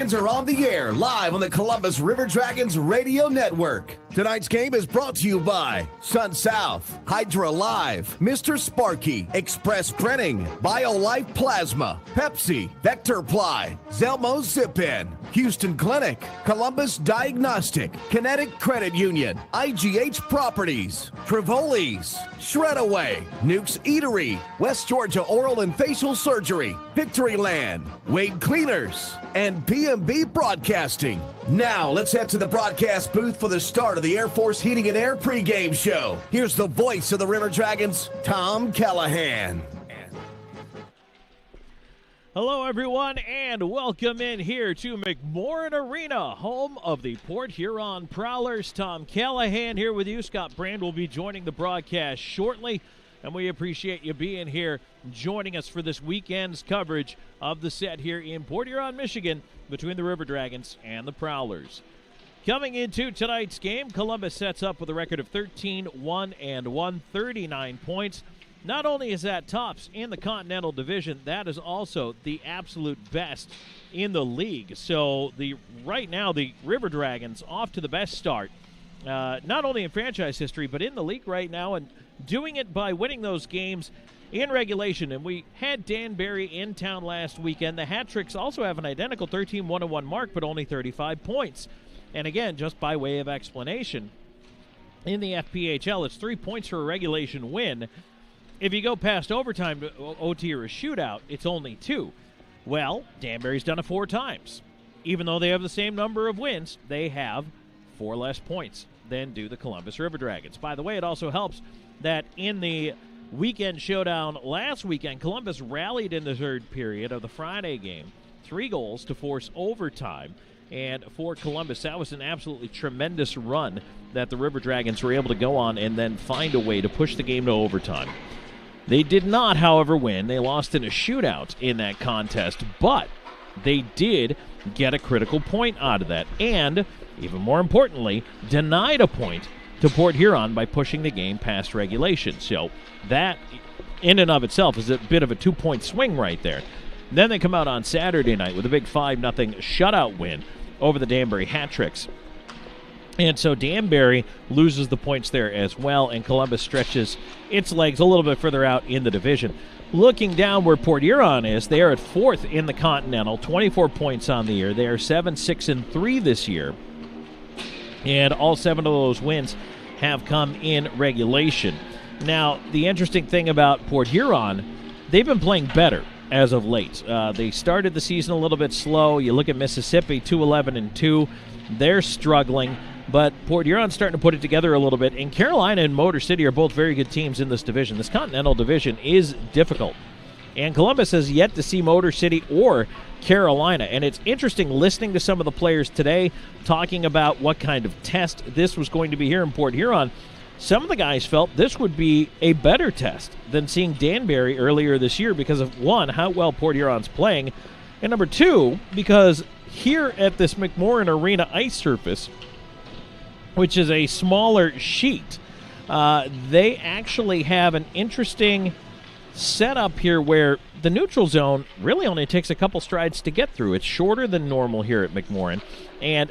Are on the air live on the Columbus River Dragons radio network. Tonight's game is brought to you by Sun South, Hydra Live, Mr. Sparky, Express Printing, BioLife Plasma, Pepsi, Vector Ply, Zelmo Zip-In, Houston Clinic, Columbus Diagnostic, Kinetic Credit Union, IGH Properties, Trivoli's, Shredaway, Nuke's Eatery, West Georgia Oral and Facial Surgery, Victory Land, Wade Cleaners, and PMB Broadcasting. Now, let's head to the broadcast booth for the start of the Air Force Heating and Air pregame show. Here's the voice of the River Dragons, Tom Callahan. Hello, everyone, and welcome in here to McMorran Arena, home of the Port Huron Prowlers. Tom Callahan here with you. Scott Brand will be joining the broadcast shortly, and we appreciate you being here, joining us for this weekend's coverage of the set here in Port Huron, Michigan, between the River Dragons and the Prowlers. Coming into tonight's game, Columbus sets up with a record of 13-1-1, 39 points. Not only is that tops in the Continental Division, that is also the absolute best in the league. So right now, the River Dragons off to the best start, not only in franchise history, but in the league right now, and doing it by winning those games in regulation. And we had Danbury in town last weekend. The Hat-Tricks also have an identical 13-1-1 mark, but only 35 points. And again, just by way of explanation, in the FPHL, it's 3 points for a regulation win. If you go past overtime to OT or a shootout, it's only 2. Well, Danbury's done it 4 times. Even though they have the same number of wins, they have 4 less points than do the Columbus River Dragons. By the way, it also helps that in the weekend showdown last weekend, Columbus rallied in the third period of the Friday game, 3 goals to force overtime. And for Columbus, that was an absolutely tremendous run that the River Dragons were able to go on and then find a way to push the game to overtime. They did not, however, win. They lost in a shootout in that contest, but they did get a critical point out of that, and, even more importantly, denied a point to Port Huron by pushing the game past regulation. So that, in and of itself, is a bit of a 2-point swing right there. Then they come out on Saturday night with a big 5-0 shutout win over the Danbury Hat-Tricks. And so Danbury loses the points there as well, and Columbus stretches its legs a little bit further out in the division. Looking down where Port Huron is, they are at 4th in the Continental, 24 points on the year. They are 7-6-3 this year, and all 7 of those wins have come in regulation. Now, the interesting thing about Port Huron, they've been playing better as of late. They started the season a little bit slow. You look at Mississippi, 2-11-2. They're struggling. But Port Huron's starting to put it together a little bit. And Carolina and Motor City are both very good teams in this division. This Continental Division is difficult. And Columbus has yet to see Motor City or Carolina. And it's interesting listening to some of the players today talking about what kind of test this was going to be here in Port Huron. Some of the guys felt this would be a better test than seeing Danbury earlier this year because of, 1, how well Port Huron's playing, and number 2, because here at this McMorran Arena ice surface, which is a smaller sheet, they actually have an interesting setup here where the neutral zone really only takes a couple strides to get through. It's shorter than normal here at McMorran, and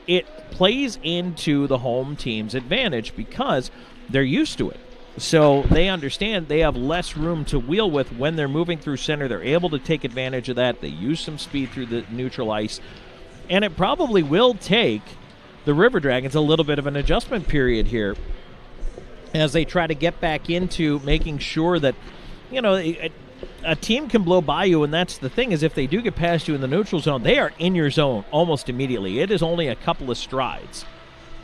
it plays into the home team's advantage because they're used to it. So they understand they have less room to wheel with when they're moving through center. They're able to take advantage of that. They use some speed through the neutral ice. And it probably will take the River Dragons a little bit of an adjustment period here as they try to get back into making sure that, you know, a team can blow by you, and that's the thing, is if they do get past you in the neutral zone, they are in your zone almost immediately. It is only a couple of strides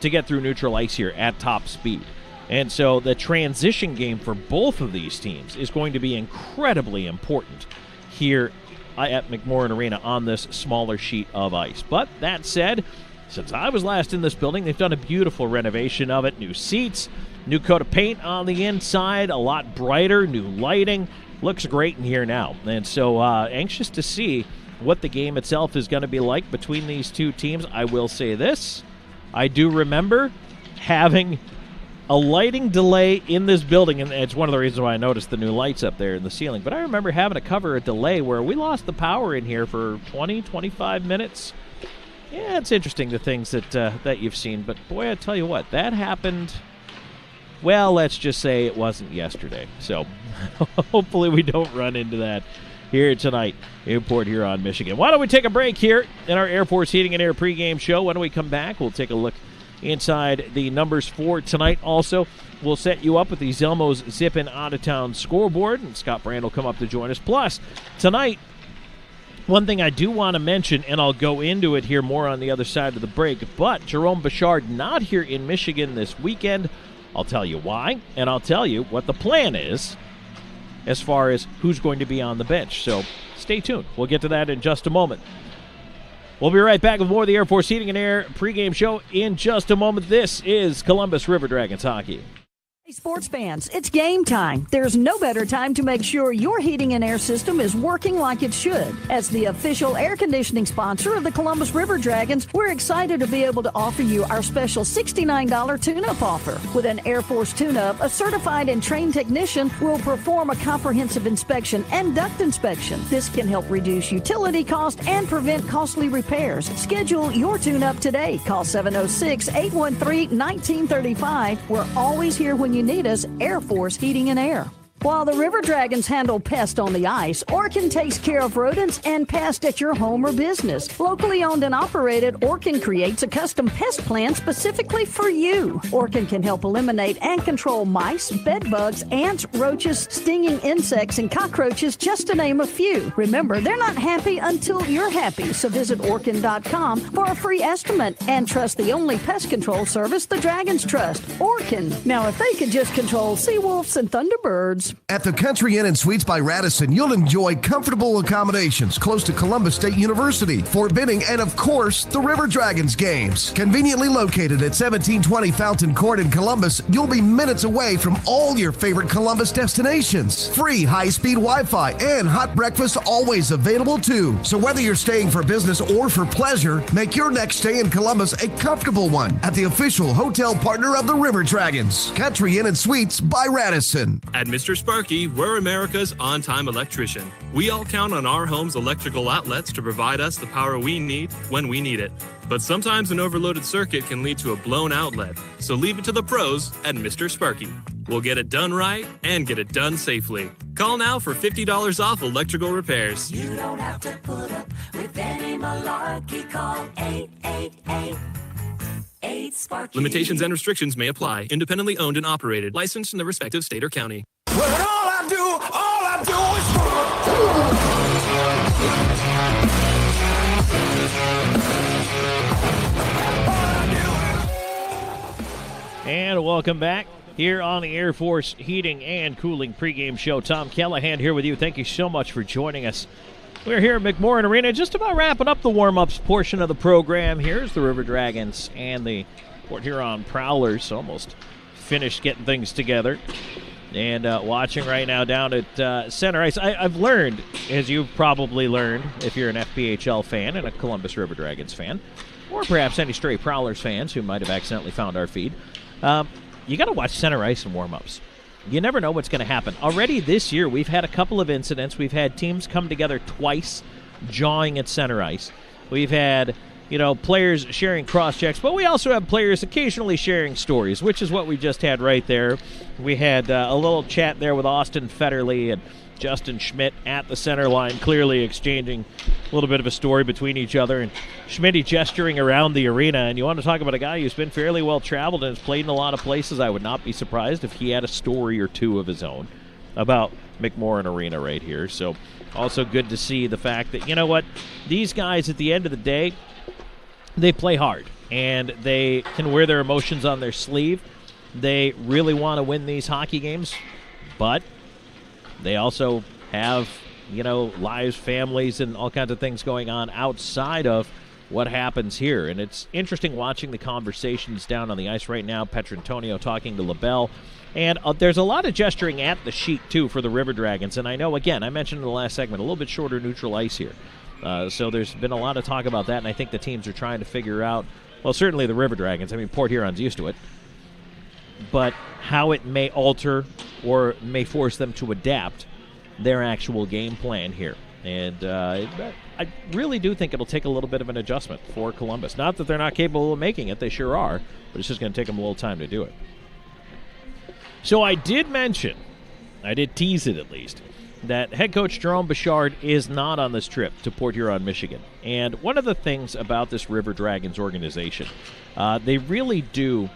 to get through neutral ice here at top speed. And so the transition game for both of these teams is going to be incredibly important here at McMorran Arena on this smaller sheet of ice. But that said, since I was last in this building, they've done a beautiful renovation of it. New seats, new coat of paint on the inside, a lot brighter, new lighting. Looks great in here now. And so anxious to see what the game itself is going to be like between these two teams. I will say this. I do remember having a lighting delay in this building, and it's one of the reasons why I noticed the new lights up there in the ceiling. But I remember having to cover a delay where we lost the power in here for 20, 25 minutes Yeah, it's interesting the things that you've seen. But, boy, I tell you what, that happened, well, let's just say it wasn't yesterday. So hopefully we don't run into that here tonight in Port Huron, Michigan. Why don't we take a break here in our Air Force Heating and Air pregame show? When we come back, we'll take a look inside the numbers for tonight. Also, we'll set you up with the Zelmo's Zippin' Out-of-Town scoreboard, and Scott Brand will come up to join us. Plus, tonight, one thing I do want to mention, and I'll go into it here more on the other side of the break, but Jerome Bouchard not here in Michigan this weekend. I'll tell you why, and I'll tell you what the plan is as far as who's going to be on the bench. So stay tuned. We'll get to that in just a moment. We'll be right back with more of the Air Force Heating and Air pregame show in just a moment. This is Columbus River Dragons hockey. Hey, sports fans, it's game time. There's no better time to make sure your heating and air system is working like it should. As the official air conditioning sponsor of the Columbus River Dragons, we're excited to be able to offer you our special $69 tune-up offer. With an Air Force tune-up, a certified and trained technician will perform a comprehensive inspection and duct inspection. This can help reduce utility costs and prevent costly repairs. Schedule your tune-up today. Call 706-813-1935. We're always here when you need us. Air Force Heating and Air. While the River Dragons handle pests on the ice, Orkin takes care of rodents and pests at your home or business. Locally owned and operated, Orkin creates a custom pest plan specifically for you. Orkin can help eliminate and control mice, bed bugs, ants, roaches, stinging insects, and cockroaches, just to name a few. Remember, they're not happy until you're happy, so visit Orkin.com for a free estimate and trust the only pest control service the Dragons trust, Orkin. Now, if they could just control sea wolves and thunderbirds. At the Country Inn and Suites by Radisson, you'll enjoy comfortable accommodations close to Columbus State University, Fort Benning, and of course, the River Dragons games. Conveniently located at 1720 Fountain Court in Columbus, you'll be minutes away from all your favorite Columbus destinations. Free high-speed Wi-Fi and hot breakfast always available too. So whether you're staying for business or for pleasure, make your next stay in Columbus a comfortable one at the official hotel partner of the River Dragons, Country Inn and Suites by Radisson. At Mr. Sparky, we're America's on-time electrician. We all count on our home's electrical outlets to provide us the power we need when we need it. But sometimes an overloaded circuit can lead to a blown outlet, so leave it to the pros at Mr. Sparky. We'll get it done right and get it done safely. Call now for $50 off electrical repairs. You don't have to put up with any malarkey. Call 888-8-SPARKY. Limitations and restrictions may apply. Independently owned and operated. Licensed in the respective state or county. Well, all I do is And welcome back here on the Air Force Heating and Cooling pregame show. Tom Callahan here with you. Thank you so much for joining us. We're here at McMorran Arena, just about wrapping up the warm-ups portion of the program. Here's the River Dragons and the Port Huron Prowlers, almost finished getting things together. And watching right now down at center ice, I've learned, as you've probably learned, if you're an FPHL fan and a Columbus River Dragons fan, or perhaps any stray Prowlers fans who might have accidentally found our feed, you got to watch center ice and warm-ups. You never know what's going to happen. Already this year, we've had a couple of incidents. We've had teams come together twice, jawing at center ice. We've had, players sharing cross-checks, but we also have players occasionally sharing stories, which is what we just had right there. We had a little chat there with Austin Federley and Justin Schmidt at the center line, clearly exchanging a little bit of a story between each other, and Schmidt gesturing around the arena. And you want to talk about a guy who's been fairly well traveled and has played in a lot of places. I would not be surprised if he had a story or two of his own about McMorran Arena right here. So also good to see the fact that, these guys at the end of the day, they play hard and they can wear their emotions on their sleeve. They really want to win these hockey games, but they also have, lives, families, and all kinds of things going on outside of what happens here. And it's interesting watching the conversations down on the ice right now. Petrantonio talking to LaBelle. And there's a lot of gesturing at the sheet, too, for the River Dragons. And I know, again, I mentioned in the last segment, a little bit shorter neutral ice here. So there's been a lot of talk about that, and I think the teams are trying to figure out, well, certainly the River Dragons. I mean, Port Huron's used to it. But how it may alter or may force them to adapt their actual game plan here. And I really do think it'll take a little bit of an adjustment for Columbus. Not that they're not capable of making it. They sure are. But it's just going to take them a little time to do it. So I did mention, I did tease it at least, that head coach Jerome Bouchard is not on this trip to Port Huron, Michigan. And one of the things about this River Dragons organization, they really do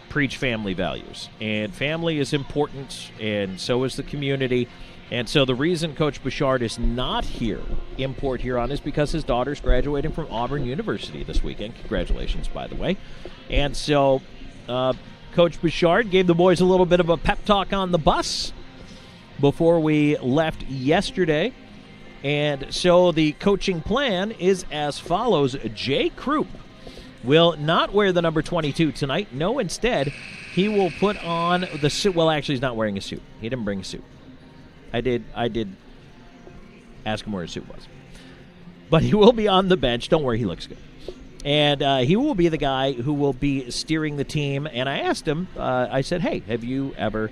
preach family values. And family is important, and so is the community. And so the reason Coach Bouchard is not here in Port Huron is because his daughter's graduating from Auburn University this weekend. Congratulations, by the way. And so Coach Bouchard gave the boys a little bit of a pep talk on the bus before we left yesterday. And so the coaching plan is as follows. Jay Krupp will not wear the number 22 tonight. No, instead, he will put on the suit. Well, actually, he's not wearing a suit. He didn't bring a suit. I did ask him where his suit was. But he will be on the bench. Don't worry, he looks good. And he will be the guy who will be steering the team. And I asked him, I said, hey, have you ever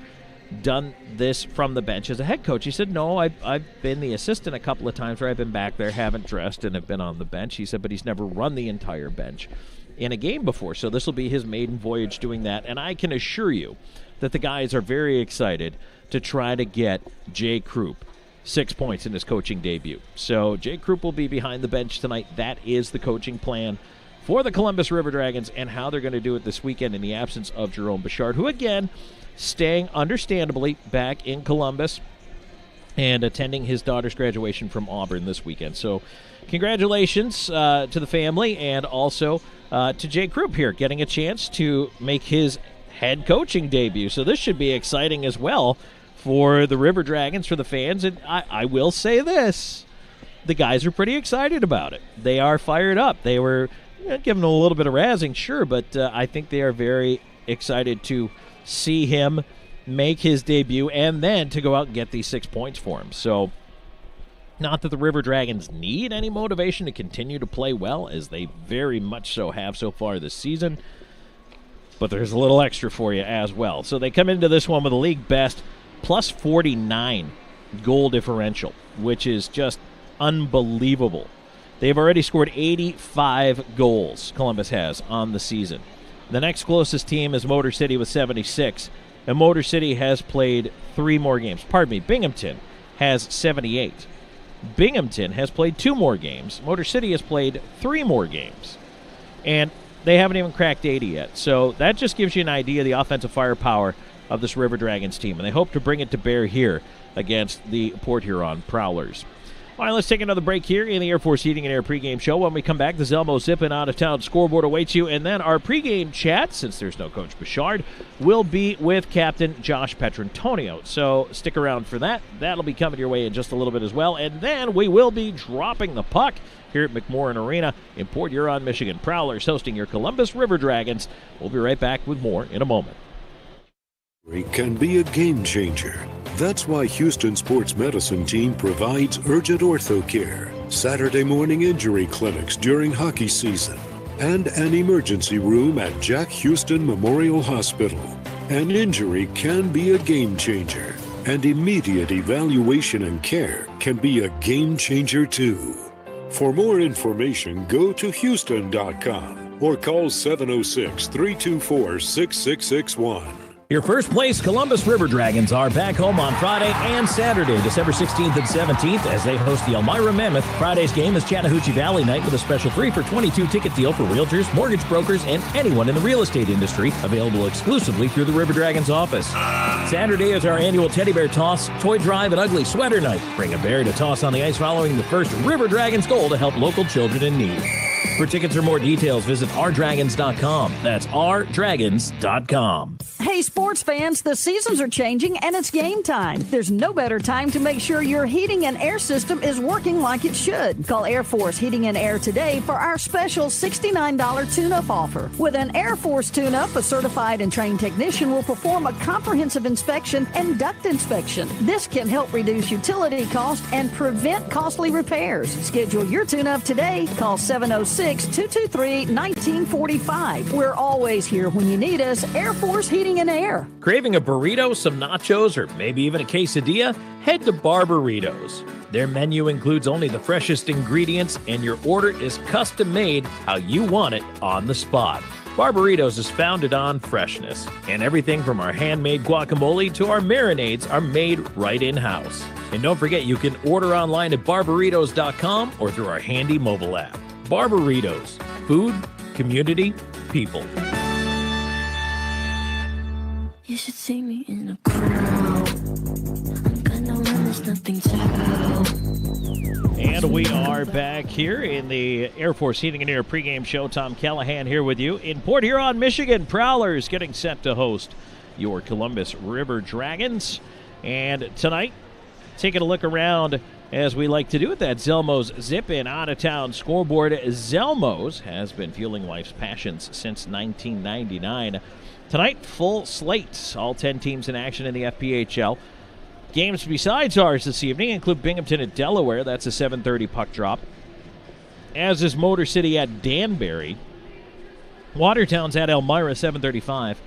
done this from the bench as a head coach? He said, no, I've been the assistant a couple of times where I've been back there, haven't dressed, and have been on the bench. He said, but he's never run the entire bench in a game before. So this will be his maiden voyage doing that. And I can assure you that the guys are very excited to try to get Jay Krupp 6 points in his coaching debut. So Jay Krupp will be behind the bench tonight. That is the coaching plan for the Columbus River Dragons and how they're going to do it this weekend in the absence of Jerome Bouchard, who, again, staying understandably back in Columbus and attending his daughter's graduation from Auburn this weekend. So congratulations to the family and also to Jay Krupp here getting a chance to make his head coaching debut. So this should be exciting as well for the River Dragons, for the fans. And I will say this, the guys are pretty excited about it. They are fired up. They were giving a little bit of razzing, sure, but I think they are very excited to see him make his debut and then to go out and get these 6 points for him. So not that the River Dragons need any motivation to continue to play well, as they very much so have so far this season, but there's a little extra for you as well. So they come into this one with a league best plus 49 goal differential, which is just unbelievable. They've already scored 85 goals, Columbus has, on the season. The next closest team is Motor City with 76, and Motor City has played 3 more games. Pardon me, Binghamton has 78. Binghamton has played 2 more games. Motor City has played 3 more games. And they haven't even cracked 80 yet. So that just gives you an idea of the offensive firepower of this River Dragons team. And they hope to bring it to bear here against the Port Huron Prowlers. All right, let's take another break here in the Air Force Heating and Air pregame show. When we come back, the Zelmo Zippin' Out of Town scoreboard awaits you. And then our pregame chat, since there's no Coach Bouchard, will be with Captain Josh Petrantonio. So stick around for that. That'll be coming your way in just a little bit as well. And then we will be dropping the puck here at McMorran Arena in Port Huron, Michigan. Prowlers hosting your Columbus River Dragons. We'll be right back with more in a moment. It can be a game changer. That's why Houston Sports Medicine Team provides urgent ortho care, Saturday morning injury clinics during hockey season, and an emergency room at Jack Houston Memorial Hospital. An injury can be a game changer, and immediate evaluation and care can be a game changer too. For more information, go to Houston.com or call 706-324-6661. Your first place Columbus River Dragons are back home on Friday and Saturday, December 16th and 17th, as they host the Elmira Mammoth. Friday's game is Chattahoochee Valley night with a special 3-for-22 ticket deal for realtors, mortgage brokers, and anyone in the real estate industry, available exclusively through the River Dragons office. Saturday is our annual teddy bear toss, toy drive, and ugly sweater night. Bring a bear to toss on the ice following the first River Dragons goal to help local children in need. For tickets or more details, visit rdragons.com. That's rdragons.com. Hey, sports fans, the seasons are changing and it's game time. There's no better time to make sure your heating and air system is working like it should. Call Air Force Heating and Air today for our special $69 tune-up offer. With an Air Force tune-up, a certified and trained technician will perform a comprehensive inspection and duct inspection. This can help reduce utility costs and prevent costly repairs. Schedule your tune-up today. Call 706-223-1945. We're always here when you need us. Air Force Heating and and air. Craving a burrito, some nachos, or maybe even a quesadilla? Head to Barbaritos. Their menu includes only the freshest ingredients, and your order is custom made how you want it on the spot. Barbaritos is founded on freshness, and everything from our handmade guacamole to our marinades are made right in-house. And don't forget, you can order online at barbaritos.com or through our handy mobile app. Barbaritos. Food, community, people. You should see me in a crowd. I'm gonna run, there's nothing to do. And we are back here in the Air Force Heating and Air pregame show. Tom Callahan here with you in Port Huron, Michigan. Prowlers getting set to host your Columbus River Dragons. And tonight, taking a look around, as we like to do at that Zelmo's Zip-In out-of-town scoreboard. Zelmo's has been fueling life's passions since 1999. Tonight, full slate. All 10 teams in action in the FPHL. Games besides ours this evening include Binghamton at Delaware. That's a 7:30 puck drop. As is Motor City at Danbury. Watertown's at Elmira, 7:35.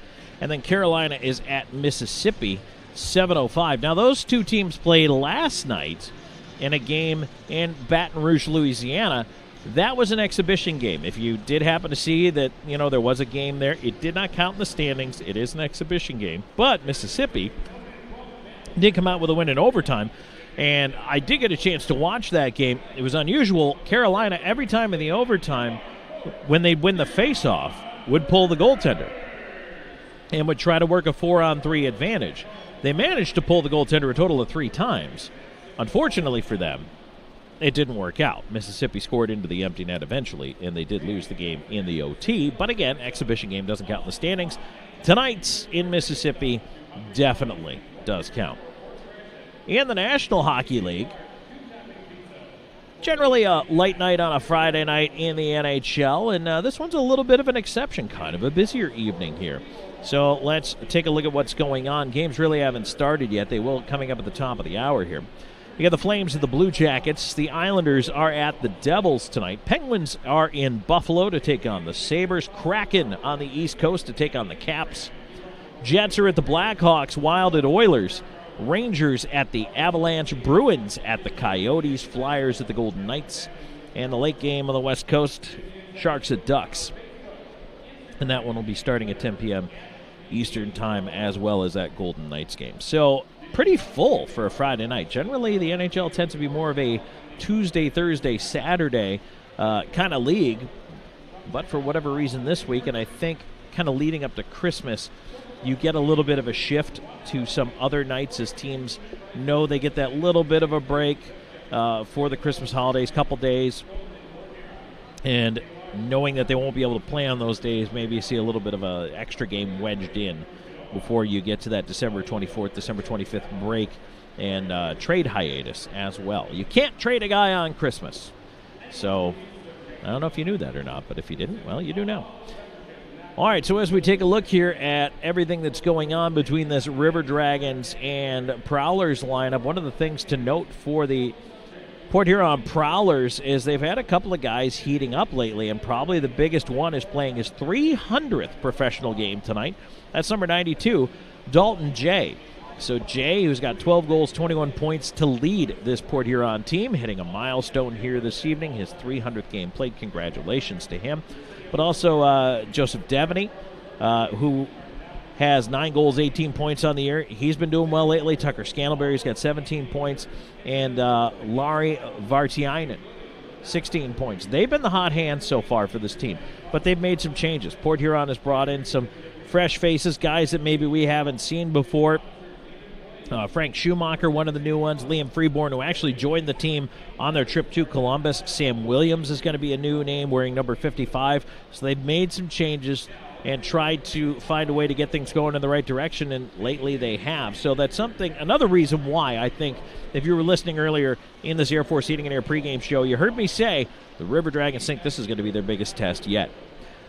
And then Carolina is at Mississippi, 7:05. Now, those two teams played last night in a game in Baton Rouge, Louisiana. That was an exhibition game. If you did happen to see that, there was a game there, it did not count in the standings. It is an exhibition game. But Mississippi did come out with a win in overtime, and I did get a chance to watch that game. It was unusual. Carolina, every time in the overtime, when they'd win the face-off, would pull the goaltender and would try to work a 4-on-3 advantage. They managed to pull the goaltender a total of 3 times. Unfortunately for them, it didn't work out. Mississippi scored into the empty net eventually, and they did lose the game in the OT. But again, exhibition game doesn't count in the standings. Tonight's in Mississippi definitely does count. In the National Hockey League, generally a light night on a Friday night in the NHL, and this one's a little bit of an exception, kind of a busier evening here. So let's take a look at what's going on. Games really haven't started yet. They will coming up at the top of the hour here. You got the Flames and the Blue Jackets. The Islanders are at the Devils tonight. Penguins are in Buffalo to take on the Sabres. Kraken on the East Coast to take on the Caps. Jets are at the Blackhawks. Wild at Oilers. Rangers at the Avalanche. Bruins at the Coyotes. Flyers at the Golden Knights. And the late game on the West Coast, Sharks at Ducks. And that one will be starting at 10 p.m. Eastern time, as well as that Golden Knights game. So pretty full for a Friday night. Generally, the NHL tends to be more of a Tuesday, Thursday, Saturday kind of league. But for whatever reason this week, and I think kind of leading up to Christmas, you get a little bit of a shift to some other nights as teams know they get that little bit of a break for the Christmas holidays, couple days. And knowing that they won't be able to play on those days, maybe you see a little bit of an extra game wedged in before you get to that December 24th, December 25th break and trade hiatus as well. You can't trade a guy on Christmas. So I don't know if you knew that or not, but if you didn't, well, you do now. All right, so as we take a look here at everything that's going on between this River Dragons and Prowlers lineup, one of the things to note for the Port Huron Prowlers is they've had a couple of guys heating up lately, and probably the biggest one is playing his 300th professional game tonight. That's number 92, Dalton Jay. So Jay, who's got 12 goals, 21 points to lead this Port Huron team, hitting a milestone here this evening, his 300th game played. Congratulations to him. But also Joseph Devaney, who has 9 goals, 18 points on the year. He's been doing well lately. Tucker Scantlebury's got 17 points. And Larry Vartiainen, 16 points. They've been the hot hands so far for this team, but they've made some changes. Port Huron has brought in some fresh faces, guys that maybe we haven't seen before. Frank Schumacher, one of the new ones. Liam Freeborn, who actually joined the team on their trip to Columbus. Sam Williams is going to be a new name, wearing number 55. So they've made some changes and tried to find a way to get things going in the right direction, and lately they have. So that's another reason why I think, if you were listening earlier in this Air Force Heating and Air pregame show, you heard me say the River Dragons think this is going to be their biggest test yet.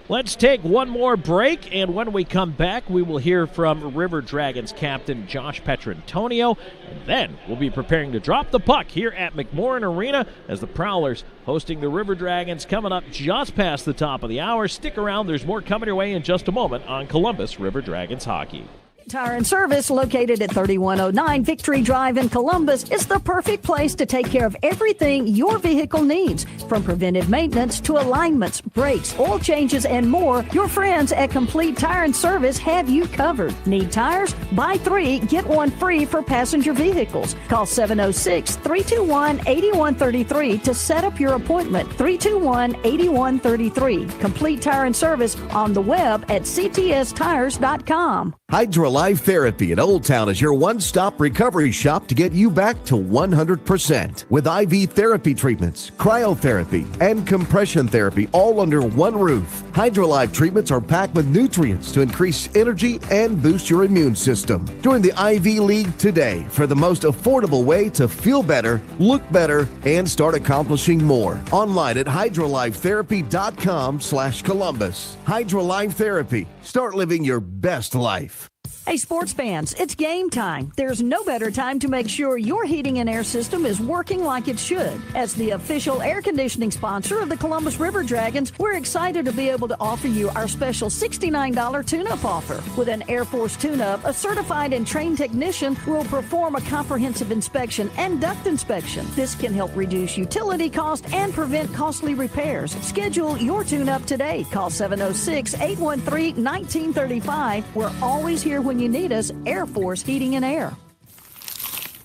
Let's take one more break, and when we come back, we will hear from River Dragons captain Josh Petrantonio, and then we'll be preparing to drop the puck here at McMorran Arena as the Prowlers hosting the River Dragons coming up just past the top of the hour. Stick around, there's more coming your way in just a moment on Columbus River Dragons Hockey. Tire and Service, located at 3109 Victory Drive in Columbus, is the perfect place to take care of everything your vehicle needs. From preventive maintenance to alignments, brakes, oil changes, and more, your friends at Complete Tire and Service have you covered. Need tires? Buy 3, get 1 free for passenger vehicles. Call 706-321-8133 to set up your appointment. 321-8133. Complete Tire and Service on the web at ctstires.com. HydroLife Therapy in Old Town is your one-stop recovery shop to get you back to 100%. With IV therapy treatments, cryotherapy, and compression therapy all under one roof. HydroLife treatments are packed with nutrients to increase energy and boost your immune system. Join the IV League today for the most affordable way to feel better, look better, and start accomplishing more. Online at hydrolifetherapy.com/Columbus. HydroLife Therapy. Start living your best life. Hey, sports fans, it's game time. There's no better time to make sure your heating and air system is working like it should. As the official air conditioning sponsor of the Columbus River Dragons, we're excited to be able to offer you our special $69 tune-up offer. With an Air Force tune-up, a certified and trained technician will perform a comprehensive inspection and duct inspection. This can help reduce utility costs and prevent costly repairs. Schedule your tune-up today. Call 706-813-1935. We're always here when you need us. Air Force Heating and Air.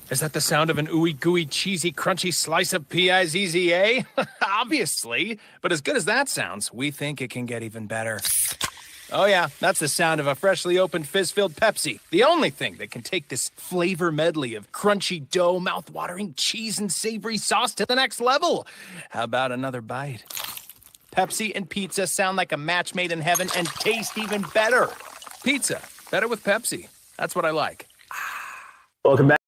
Is that the sound of an ooey gooey cheesy crunchy slice of P-I-Z-Z-A? Obviously, but as good as that sounds, we think it can get even better. Oh yeah, that's the sound of a freshly opened fizz-filled Pepsi. The only thing that can take this flavor medley of crunchy dough, mouth-watering cheese, and savory sauce to the next level. How about another bite? Pepsi and pizza sound like a match made in heaven and taste even better. Pizza. Better with Pepsi. That's what I like. Welcome back.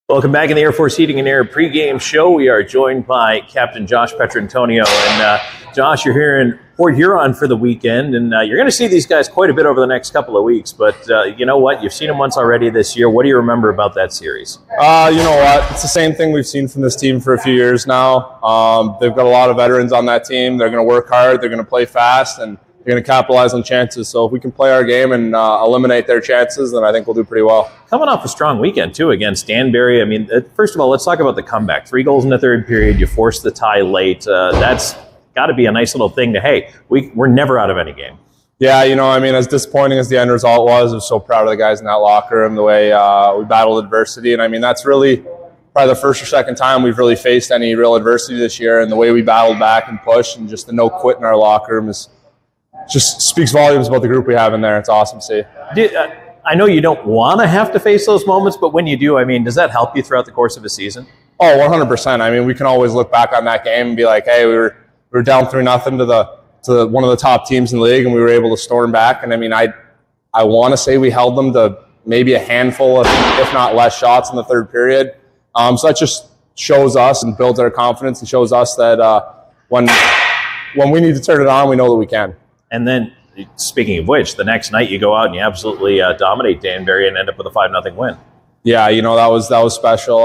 Welcome back in the Air Force Heating and Air pregame show. We are joined by Captain Josh Petrantonio. And Josh, you're here in Port Huron for the weekend, and you're going to see these guys quite a bit over the next couple of weeks. But you know what? You've seen them once already this year. What do you remember about that series? You know what? It's the same thing we've seen from this team for a few years now. They've got a lot of veterans on that team. They're going to work hard. They're going to play fast, and they're going to capitalize on chances. So if we can play our game and eliminate their chances, then I think we'll do pretty well. Coming off a strong weekend, too, against Danbury. I mean, first of all, let's talk about the comeback. 3 goals in the third period. You forced the tie late. That's got to be a nice little thing to, hey, we're never out of any game. Yeah, you know, I mean, as disappointing as the end result was, I was so proud of the guys in that locker room, the way we battled adversity. And, I mean, that's really probably the first or second time we've really faced any real adversity this year. And the way we battled back and pushed and just the no quit in our locker room just speaks volumes about the group we have in there. It's awesome to see. I know you don't want to have to face those moments, but when you do, I mean, does that help you throughout the course of a season? Oh, 100%. I mean, we can always look back on that game and be like, hey, we were down 3-0 to one of the top teams in the league, and we were able to storm back. And I mean, I want to say we held them to maybe a handful of, if not less, shots in the third period. So that just shows us and builds our confidence and shows us that when we need to turn it on, we know that we can. And then, speaking of which, the next night you go out and you absolutely dominate Danbury and end up with a 5-0 win. Yeah, you know, that was special.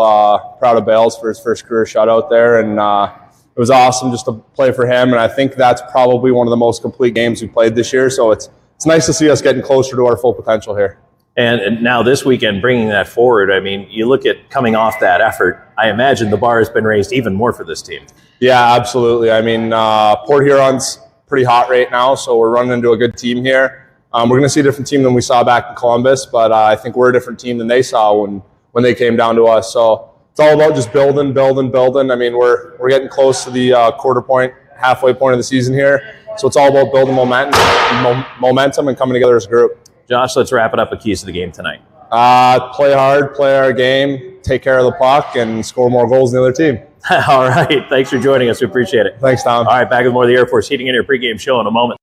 Proud of Bales for his first career shutout there, and it was awesome just to play for him. And I think that's probably one of the most complete games we played this year. So it's nice to see us getting closer to our full potential here. And now this weekend, bringing that forward, I mean, you look at coming off that effort, I imagine the bar has been raised even more for this team. Yeah, absolutely. I mean, Port Huron's pretty hot right now, so we're running into a good team here. We're going to see a different team than we saw back in Columbus, but I think we're a different team than they saw when they came down to us. So it's all about just building. I mean, we're getting close to the halfway point of the season here. So it's all about building momentum and coming together as a group. Josh, let's wrap it up with keys to the game tonight. Play hard, play our game, take care of the puck, and score more goals than the other team. All right. Thanks for joining us. We appreciate it. Thanks, Tom. All right. Back with more of the Air Force Heating and Air pregame show in a moment.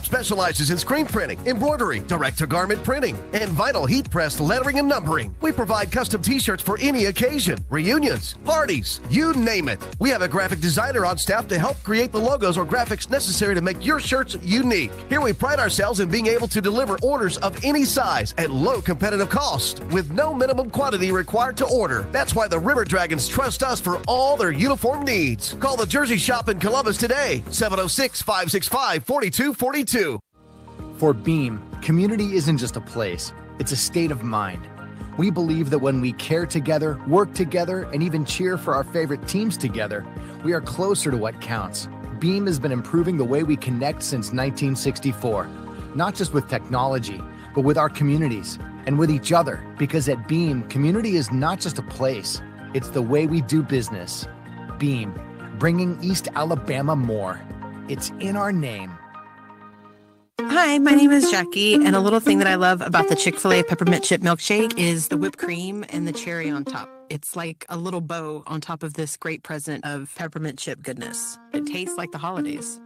Specializes in screen printing, embroidery, direct-to-garment printing, and vinyl heat-pressed lettering and numbering. We provide custom t-shirts for any occasion, reunions, parties, you name it. We have a graphic designer on staff to help create the logos or graphics necessary to make your shirts unique. Here we pride ourselves in being able to deliver orders of any size at low competitive cost with no minimum quantity required to order. That's why the River Dragons trust us for all their uniform needs. Call the Jersey Shop in Columbus today, 706-565-4242. For Beam, community isn't just a place, It's a state of mind. We believe that when we care together, work together, and even cheer for our favorite teams together, we are closer to what counts. Beam has been improving the way we connect since 1964, not just with technology, but with our communities and with each other, because at Beam, community is not just a place, it's the way we do business. Beam, bringing East Alabama more. It's in our name. Hi, my name is Jackie, and a little thing that I love about the Chick-fil-A peppermint chip milkshake is the whipped cream and the cherry on top. It's like a little bow on top of this great present of peppermint chip goodness. It tastes like the holidays.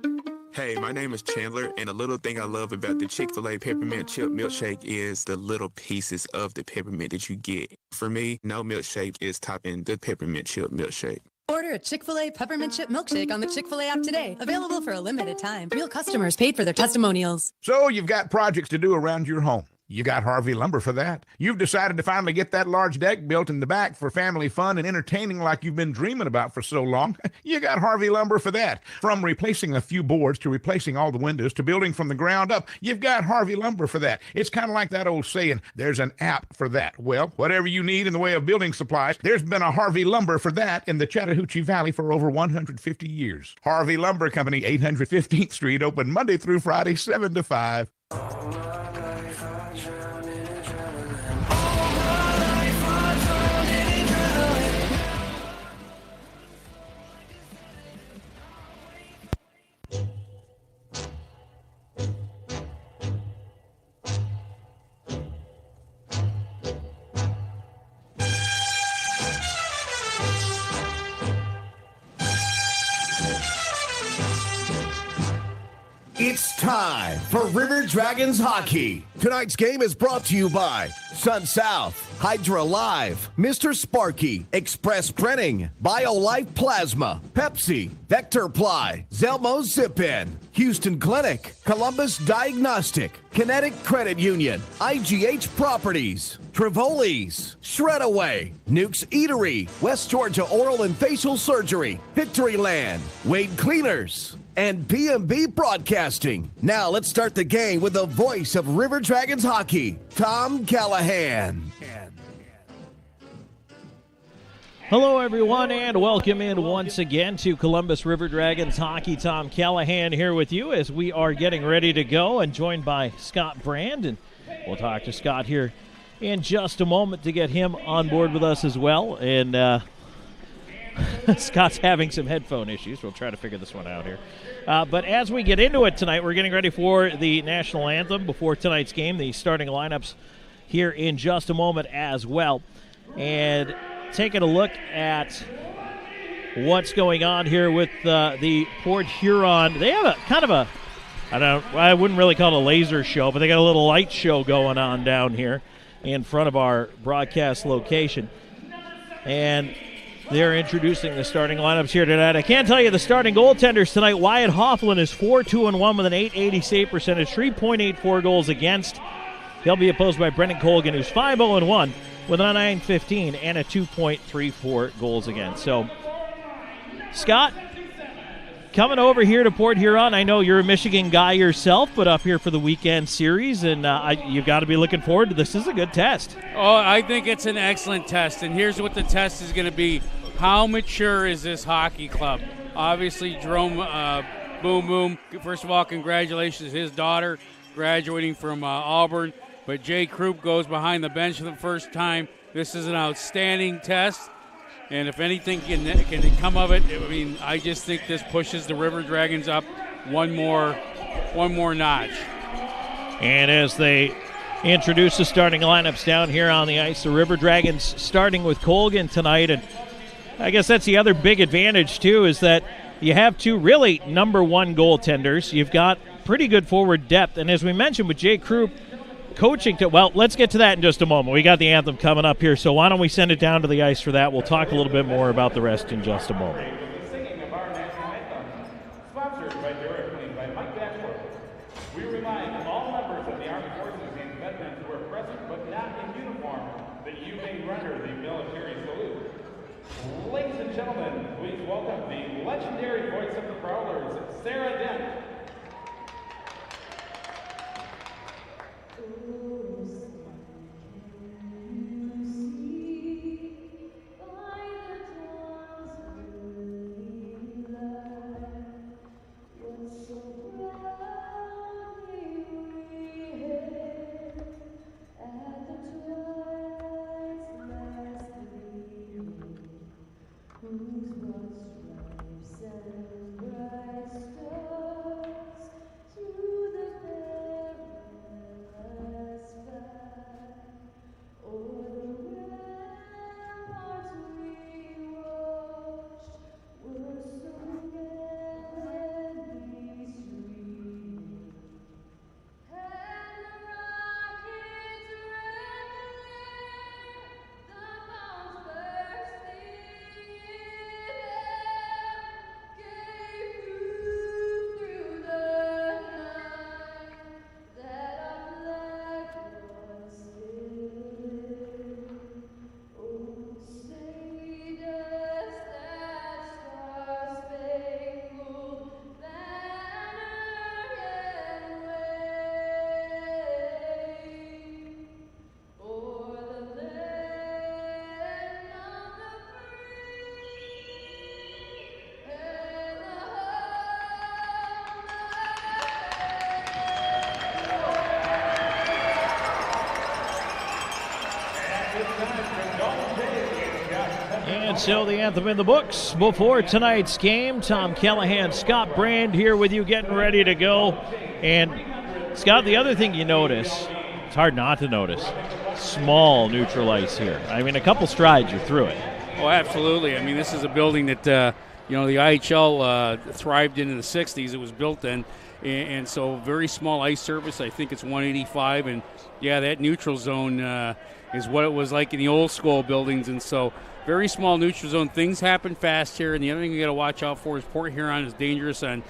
Hey, my name is Chandler, and a little thing I love about the Chick-fil-A peppermint chip milkshake is the little pieces of the peppermint that you get. For me, no milkshake is topping the peppermint chip milkshake. Order a Chick-fil-A peppermint chip milkshake on the Chick-fil-A app today. Available for a limited time. Real customers paid for their testimonials. So you've got projects to do around your home. You got Harvey Lumber for that. You've decided to finally get that large deck built in the back for family fun and entertaining like you've been dreaming about for so long. You got Harvey Lumber for that. From replacing a few boards to replacing all the windows to building from the ground up, you've got Harvey Lumber for that. It's kind of like that old saying, there's an app for that. Well, whatever you need in the way of building supplies, there's been a Harvey Lumber for that in the Chattahoochee Valley for over 150 years. Harvey Lumber Company, 815th Street, open Monday through Friday, 7 to 5. It's time for River Dragons hockey. Tonight's game is brought to you by Sun South, Hydra Live, Mr. Sparky, Express Printing, BioLife Plasma, Pepsi, Vector Ply, Zelmo Zip-In, Houston Clinic, Columbus Diagnostic, Kinetic Credit Union, IGH Properties, Trivoli's, Shredaway, Nuke's Eatery, West Georgia Oral and Facial Surgery, Victory Land, Wade Cleaners, and B&B Broadcasting. Now let's start the game with the voice of River Dragons hockey, Tom Callahan. Hello, everyone, and welcome in once again to Columbus River Dragons hockey. Tom Callahan here with you as we are getting ready to go and joined by Scott Brand. And we'll talk to Scott here in just a moment to get him on board with us as well. And Scott's having some headphone issues. We'll try to figure this one out here. But as we get into it tonight, we're getting ready for the national anthem before tonight's game, the starting lineups here in just a moment as well. And taking a look at what's going on here with the Port Huron. They have a kind of a, I wouldn't really call it a laser show, but they got a little light show going on down here in front of our broadcast location. And they're introducing the starting lineups here tonight. I can't tell you the starting goaltenders tonight. Wyatt Hofflin is 4-2-1 with an .880 save percentage, 3.84 goals against. He'll be opposed by Brendan Colgan, who's 5-0-1 with a .915 and a 2.34 goals against. So, Scott, coming over here to Port Huron, I know you're a Michigan guy yourself, but up here for the weekend series, and you've got to be looking forward to this. This is a good test. Oh, I think it's an excellent test, and here's what the test is going to be. How mature is this hockey club? Obviously, Jerome Boom Boom, first of all, congratulations to his daughter graduating from Auburn, but Jay Krupp goes behind the bench for the first time. This is an outstanding test. And if anything can come of it, I mean, I just think this pushes the River Dragons up one more notch. And as they introduce the starting lineups down here on the ice, the River Dragons starting with Colgan tonight. And I guess that's the other big advantage, too, is that you have two really number one goaltenders. You've got pretty good forward depth. And as we mentioned with Jay Krupp, coaching to, well, let's get to that in just a moment. We got the anthem coming up here, so why don't we send it down to the ice for that? We'll talk a little bit more about the rest in just a moment. Sponsored by Directly by Mike Bachelor. We remind all members of the Armed Forces and veterans who are present but not in uniform that you may render the military salute. Ladies and gentlemen, please welcome the legendary voice of the Prowlers, Sarah Dent. And so the anthem in the books before tonight's game. Tom Callahan, Scott Brand here with you, getting ready to go. And Scott, the other thing you notice, it's hard not to notice, small neutral ice here. I mean, a couple strides, you're through it. Oh, absolutely. I mean, this is a building that, the IHL thrived in the 60s. It was built then. And so very small ice surface. I think it's 185. And, yeah, that neutral zone is what it was like in the old school buildings. And so very small neutral zone. Things happen fast here. And the other thing you got to watch out for is Port Huron is dangerous on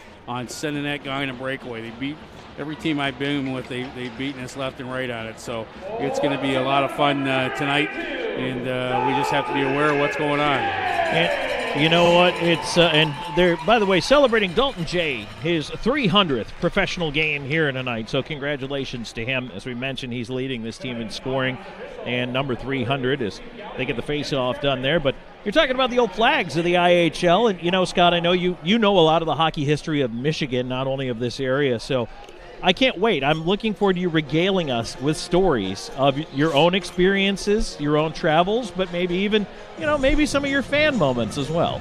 sending that guy in a breakaway. They beat every team I've been with. They've beaten us left and right on it. So it's going to be a lot of fun tonight. And we just have to be aware of what's going on. And you know what? It's and they're, by the way, celebrating Dalton Jay, his 300th professional game here tonight. So congratulations to him. As we mentioned, he's leading this team in scoring, and number 300 as they get the face-off done there. But you're talking about the old flags of the IHL, and Scott, I know you know a lot of the hockey history of Michigan, not only of this area. So I can't wait. I'm looking forward to you regaling us with stories of your own experiences, your own travels, but maybe even, maybe some of your fan moments as well.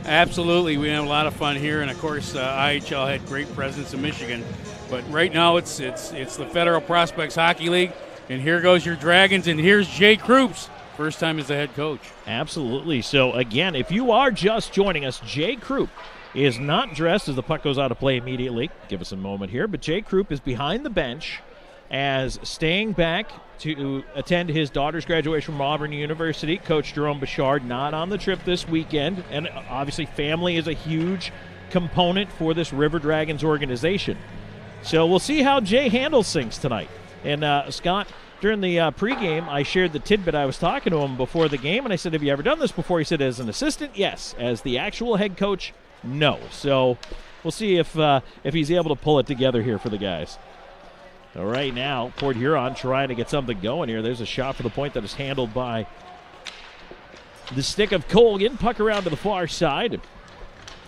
Absolutely. We have a lot of fun here, and, of course, IHL had great presence in Michigan. But right now it's the Federal Prospects Hockey League, and here goes your Dragons, and here's Jay Krupps, first time as the head coach. Absolutely. So, again, if you are just joining us, Jay Krupps is not dressed as the puck goes out of play immediately. Give us a moment here. But Jay Krupps is behind the bench as staying back to attend his daughter's graduation from Auburn University. Coach Jerome Bouchard not on the trip this weekend. And obviously family is a huge component for this River Dragons organization. So we'll see how Jay handles things tonight. And Scott, during the pregame, I shared the tidbit. I was talking to him before the game, and I said, have you ever done this before? He said, as an assistant, yes. As the actual head coach, no. So we'll see if he's able to pull it together here for the guys. All right, now Port Huron trying to get something going here. There's a shot for the point that is handled by the stick of Colgan. Puck around to the far side.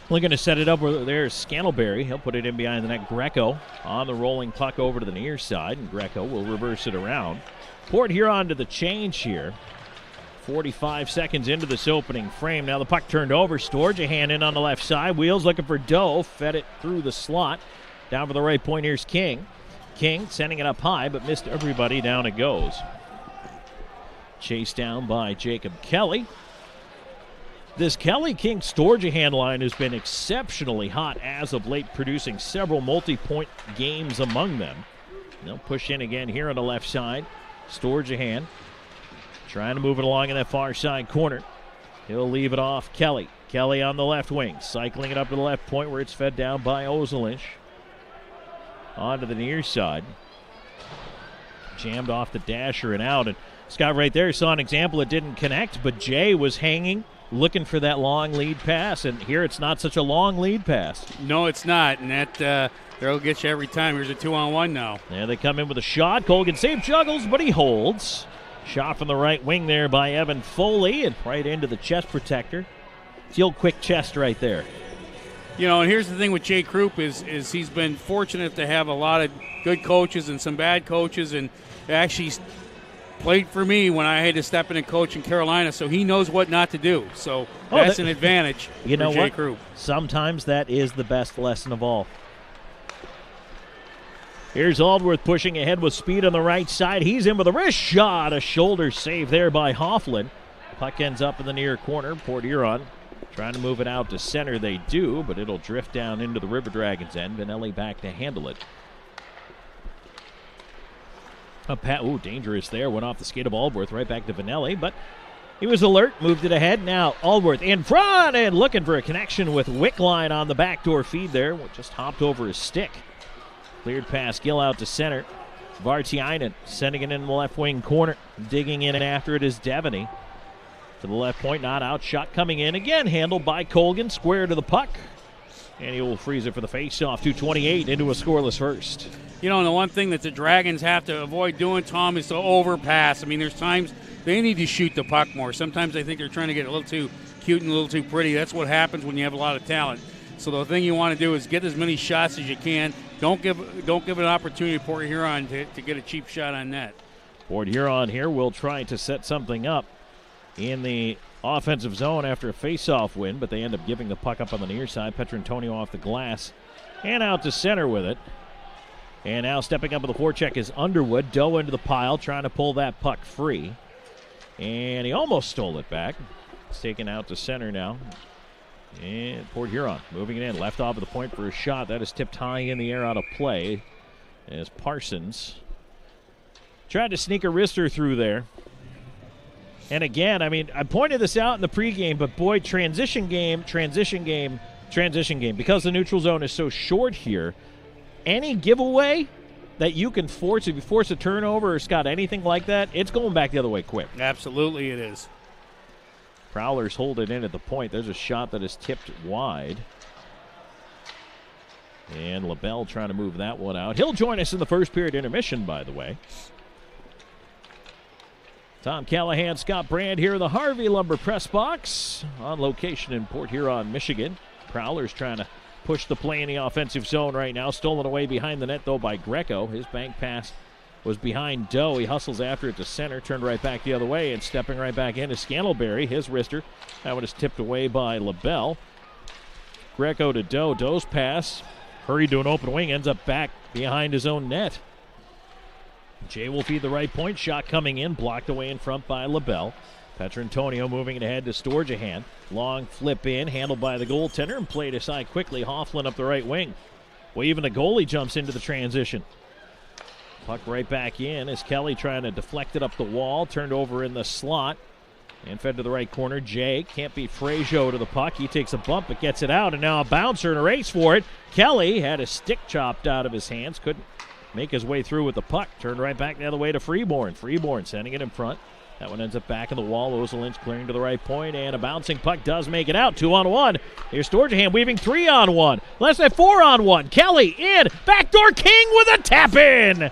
Looking to set it up where there's Scantlebury. He'll put it in behind the net. Greco on the rolling puck over to the near side, and Greco will reverse it around. Port Huron to the change here. 45 seconds into this opening frame. Now the puck turned over. Storjahan in on the left side. Wheels looking for Doe. Fed it through the slot. Down for the right point, here's King. King sending it up high, but missed everybody. Down it goes. Chased down by Jacob Kelly. This Kelly-King Storjahan line has been exceptionally hot as of late, producing several multi-point games among them. They'll push in again here on the left side. Storjahan trying to move it along in that far side corner. He'll leave it off Kelly. Kelly on the left wing, cycling it up to the left point where it's fed down by Ozelinch. On to the near side. Jammed off the dasher and out. And Scott, right there, saw an example. It didn't connect, but Jay was hanging, looking for that long lead pass. And here it's not such a long lead pass. No, it's not. And that'll get you every time. Here's a 2-on-1 now. There they come in with a shot. Colgan save juggles, but he holds. Shot from the right wing there by Evan Foley and right into the chest protector. It's the old quick chest right there. And here's the thing with Jay Krupps is he's been fortunate to have a lot of good coaches and some bad coaches, and actually played for me when I had to step in and coach in Carolina, so he knows what not to do. So that's an advantage for Jay Krupps. Sometimes that is the best lesson of all. Here's Aldworth pushing ahead with speed on the right side. He's in with a wrist shot. A shoulder save there by Hofflin. Puck ends up in the near corner. Port Huron trying to move it out to center. They do, but it'll drift down into the River Dragons end. Vanelli back to handle it. Dangerous there. Went off the skate of Aldworth right back to Vanelli, but he was alert, moved it ahead. Now Aldworth in front and looking for a connection with Wickline on the backdoor feed there. Just hopped over his stick. Cleared pass, Gill out to center. Vartiainen sending it in the left wing corner. Digging in and after it is Devaney. To the left point, not out. Shot coming in again, handled by Colgan. Square to the puck. And he will freeze it for the faceoff. 2:28 into a scoreless first. The one thing that the Dragons have to avoid doing, Tom, is to overpass. I mean, there's times they need to shoot the puck more. Sometimes I think they're trying to get a little too cute and a little too pretty. That's what happens when you have a lot of talent. So the thing you want to do is get as many shots as you can. Don't give an opportunity to Port Huron to get a cheap shot on net. Port Huron here will try to set something up in the offensive zone after a face-off win, but they end up giving the puck up on the near side. Petrantonio off the glass and out to center with it. And now stepping up with the forecheck is Underwood. Doe into the pile, trying to pull that puck free. And he almost stole it back. It's taken out to center now. And Port Huron moving it in. Left off of the point for a shot. That is tipped high in the air out of play as Parsons tried to sneak a wrister through there. And again, I mean, I pointed this out in the pregame, but boy, transition game. Because the neutral zone is so short here, any giveaway that you can force, if you force a turnover or, Scott, anything like that, it's going back the other way quick. Absolutely it is. Prowlers hold it in at the point. There's a shot that is tipped wide. And LaBelle trying to move that one out. He'll join us in the first period intermission, by the way. Tom Callahan, Scott Brand here in the Harvey Lumber press box on location in Port Huron, Michigan. Prowlers trying to push the play in the offensive zone right now. Stolen away behind the net, though, by Greco. His bank pass was behind Doe. He hustles after it to center, turned right back the other way, and stepping right back into Scantlebury, his wrister. That one is tipped away by LaBelle. Greco to Doe. Doe's pass, hurried to an open wing, ends up back behind his own net. Jay will feed the right point. Shot coming in, blocked away in front by LaBelle. Petrantonio moving it ahead to Storjahan. Long flip in, handled by the goaltender, and played aside quickly. Hofflin up the right wing. Well, even the goalie jumps into the transition. Puck right back in as Kelly trying to deflect it up the wall. Turned over in the slot and fed to the right corner. Jay can't beat Frazier to the puck. He takes a bump but gets it out, and now a bouncer and a race for it. Kelly had his stick chopped out of his hands. Couldn't make his way through with the puck. Turned right back the other way to Freeborn. Freeborn sending it in front. That one ends up back in the wall. Ozelinch clearing to the right point, and a bouncing puck does make it out. 2-on-1. Here's Storjahan weaving 3-on-1. Let's say 4-on-1. Kelly in. Backdoor King with a tap-in.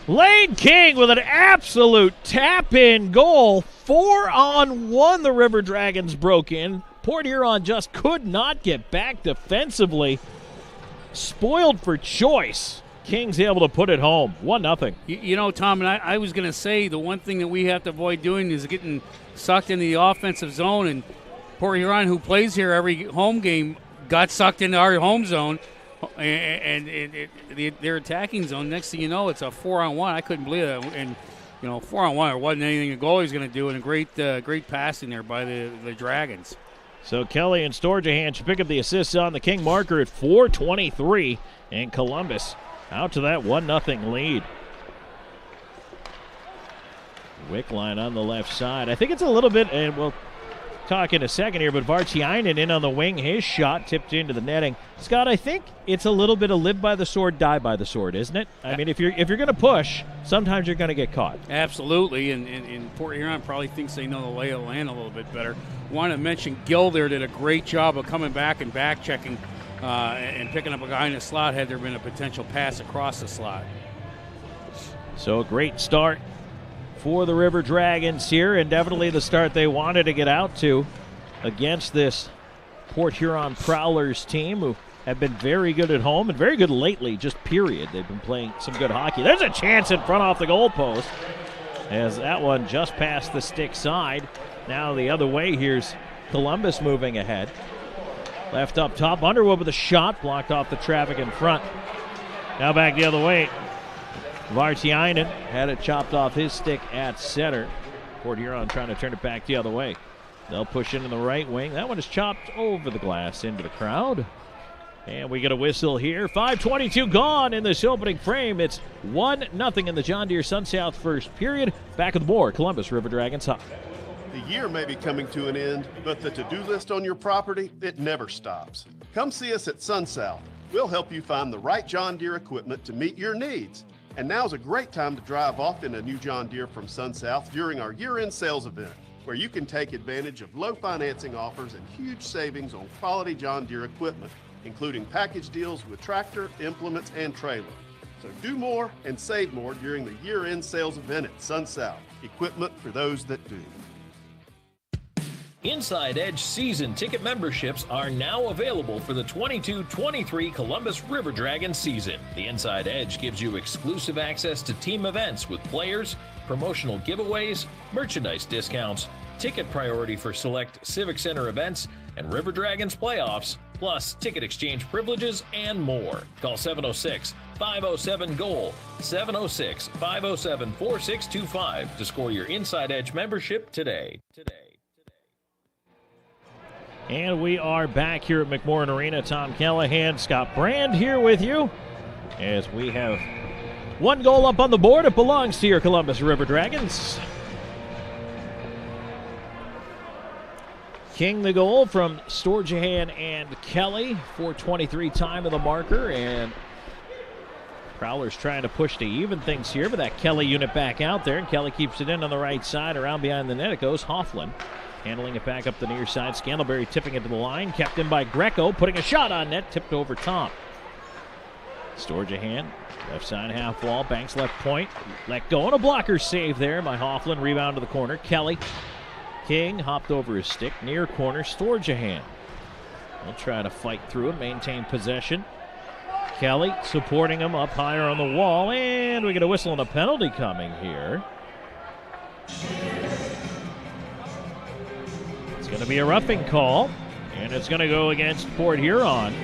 Lane King with an absolute tap-in goal. 4-on-1 the River Dragons broke in. Port Huron just could not get back defensively. Spoiled for choice. King's able to put it home. 1-0. You know, Tom, and I was going to say the one thing that we have to avoid doing is getting sucked into the offensive zone. And Port Huron, who plays here every home game, got sucked into our home zone. And their attacking zone, next thing you know, it's a 4-on-1. I couldn't believe it. And, you know, 4-on-1, there wasn't anything the goalie's going to do. And a great passing there by the Dragons. So Kelly and Storjahan should pick up the assists on the King marker at 4:23. And Columbus out to that 1-0 lead. Wickline on the left side. I think it's a little bit, and we'll talk in a second here, but Vartiainen in on the wing. His shot tipped into the netting. Scott, I think it's a little bit of live by the sword, die by the sword, isn't it? I mean, if you're going to push, sometimes you're going to get caught. Absolutely, and Port Huron probably thinks they know the lay of the land a little bit better. Want to mention Gill there did a great job of coming back and back checking and picking up a guy in the slot had there been a potential pass across the slot. So a great start for the River Dragons here, and definitely the start they wanted to get out to against this Port Huron Prowlers team, who have been very good at home and very good lately, just period. They've been playing some good hockey. There's a chance in front off the goalpost as that one just passed the stick side. Now the other way, here's Columbus moving ahead. Left up top, Underwood with a shot, blocked off the traffic in front. Now back the other way. Vartiainen had it chopped off his stick at center. Port Huron trying to turn it back the other way. They'll push into the right wing. That one is chopped over the glass into the crowd. And we get a whistle here. 5:22 gone in this opening frame. It's 1-0 in the John Deere Sun South first period. Back with more Columbus River Dragons hockey. The year may be coming to an end, but the to-do list on your property, it never stops. Come see us at Sun South. We'll help you find the right John Deere equipment to meet your needs. And now's a great time to drive off in a new John Deere from Sun South during our year-end sales event, where you can take advantage of low financing offers and huge savings on quality John Deere equipment, including package deals with tractor, implements, and trailer. So do more and save more during the year-end sales event at Sun South. Equipment for those that do. Inside Edge season ticket memberships are now available for the 22-23 Columbus River Dragons season. The Inside Edge gives you exclusive access to team events with players, promotional giveaways, merchandise discounts, ticket priority for select Civic Center events and River Dragons playoffs, plus ticket exchange privileges and more. Call 706-507-GOAL, 706-507-4625 to score your Inside Edge membership today. And we are back here at McMorran Arena. Tom Callahan, Scott Brand here with you as we have one goal up on the board. It belongs to your Columbus River Dragons. King the goal from Storjahan and Kelly. 4:23 time of the marker, and Prowlers trying to push to even things here, but that Kelly unit back out there, and Kelly keeps it in on the right side. Around behind the net it goes. Hofflin handling it back up the near side. Scantlebury tipping it to the line. Kept in by Greco, putting a shot on net, tipped over top. Storjahan, left side half wall, Banks left point. Let go, and a blocker save there by Hofflin. Rebound to the corner. Kelly. King hopped over his stick. Near corner, Storjahan. He'll try to fight through it, maintain possession. Kelly supporting him up higher on the wall, and we get a whistle and a penalty coming here. It's going to be a roughing call, and it's going to go against Port Huron.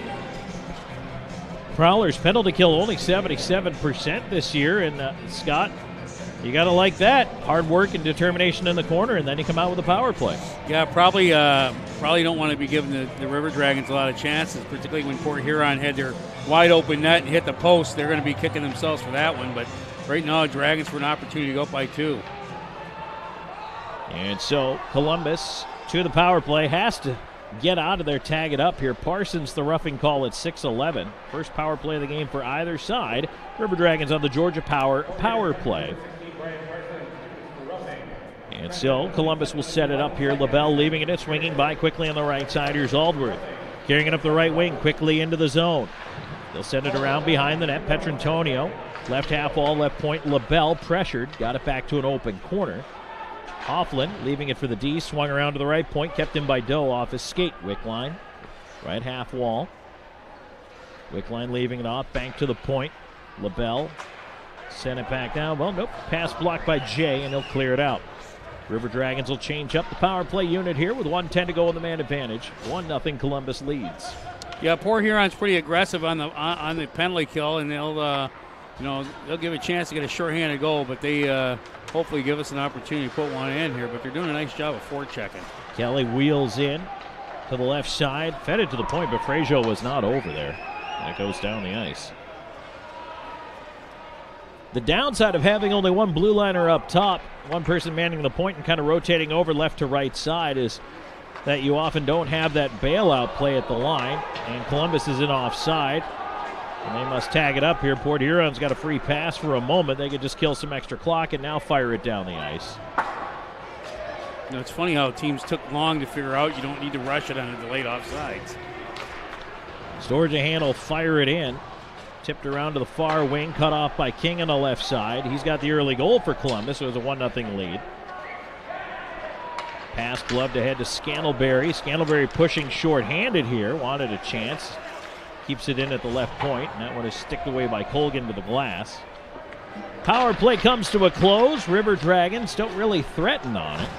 Prowlers penalty kill only 77% this year, and Scott, you got to like that. Hard work and determination in the corner, and then you come out with a power play. Yeah, probably don't want to be giving the River Dragons a lot of chances, particularly when Port Huron had their wide open net and hit the post. They're going to be kicking themselves for that one, but right now Dragons for an opportunity to go up by 2. And so Columbus, to the power play, has to get out of there, tag it up here. Parsons the roughing call at 6:11. First power play of the game for either side. River Dragons on the Georgia power play. And so Columbus will set it up here. LaBelle leaving it, swinging by quickly on the right side. Here's Aldworth carrying it up the right wing, quickly into the zone. They'll send it around behind the net. Petrantonio, left half wall, left point. LaBelle pressured, got it back to an open corner. Hofflin leaving it for the D, swung around to the right point, kept in by Doe off his skate. Wickline, right half wall. Wickline leaving it off, bank to the point. LaBelle sent it back down. Well, nope, pass blocked by Jay, and he'll clear it out. River Dragons will change up the power play unit here with 1:10 to go in the man advantage. 1-0 Columbus leads. Yeah, Port Huron's pretty aggressive on the penalty kill, and they'll give a chance to get a shorthanded goal, but they hopefully give us an opportunity to put one in here. But they're doing a nice job of forechecking. Kelly wheels in to the left side, fed it to the point, but Frazier was not over there. That goes down the ice. The downside of having only one blue liner up top, one person manning the point and kind of rotating over left to right side, is that you often don't have that bailout play at the line, and Columbus is in offside, and they must tag it up here. Port Huron's got a free pass for a moment. They could just kill some extra clock and now fire it down the ice. You know, it's funny how teams took long to figure out you don't need to rush it on a delayed offsides. Storjahan will fire it in. Tipped around to the far wing, cut off by King on the left side. He's got the early goal for Columbus, so it was a 1-0 lead. Pass gloved ahead to Scantlebury. Scantlebury pushing short-handed here, wanted a chance. Keeps it in at the left point, and that one is sticked away by Colgan to the glass. Power play comes to a close. River Dragons don't really threaten on it.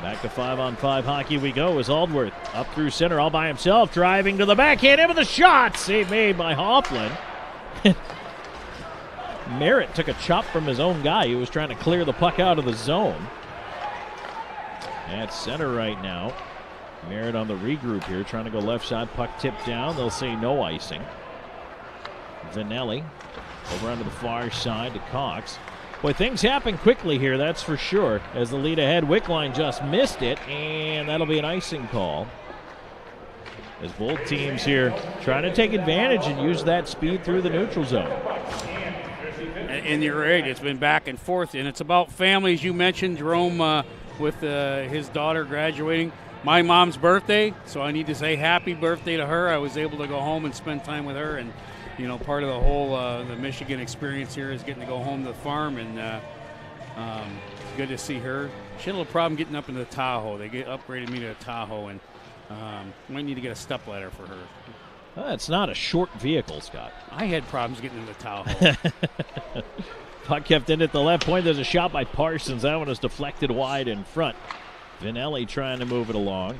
Back to 5-on-5 hockey we go as Aldworth up through center all by himself, driving to the backhand, in with a shot. Save made by Hofflin. Merritt took a chop from his own guy. He was trying to clear the puck out of the zone. At center right now. Merritt on the regroup here, trying to go left side, puck tipped down. They'll say no icing. Vanelli over onto the far side to Cox. Boy, things happen quickly here, that's for sure. As the lead ahead, Wickline just missed it, and that'll be an icing call. As both teams here trying to take advantage and use that speed through the neutral zone. And you're right, it's been back and forth, and it's about family, as you mentioned. Jerome with his daughter graduating. My mom's birthday, so I need to say happy birthday to her. I was able to go home and spend time with her, and you know, part of the whole the Michigan experience here is getting to go home to the farm, and it's good to see her. She had a little problem getting up into the Tahoe. They upgraded me to a Tahoe, and might need to get a step ladder for her. Well, that's not a short vehicle, Scott. I had problems getting into the Tahoe. Puck kept in at the left point. There's a shot by Parsons. That one is deflected wide in front. Vinelli trying to move it along.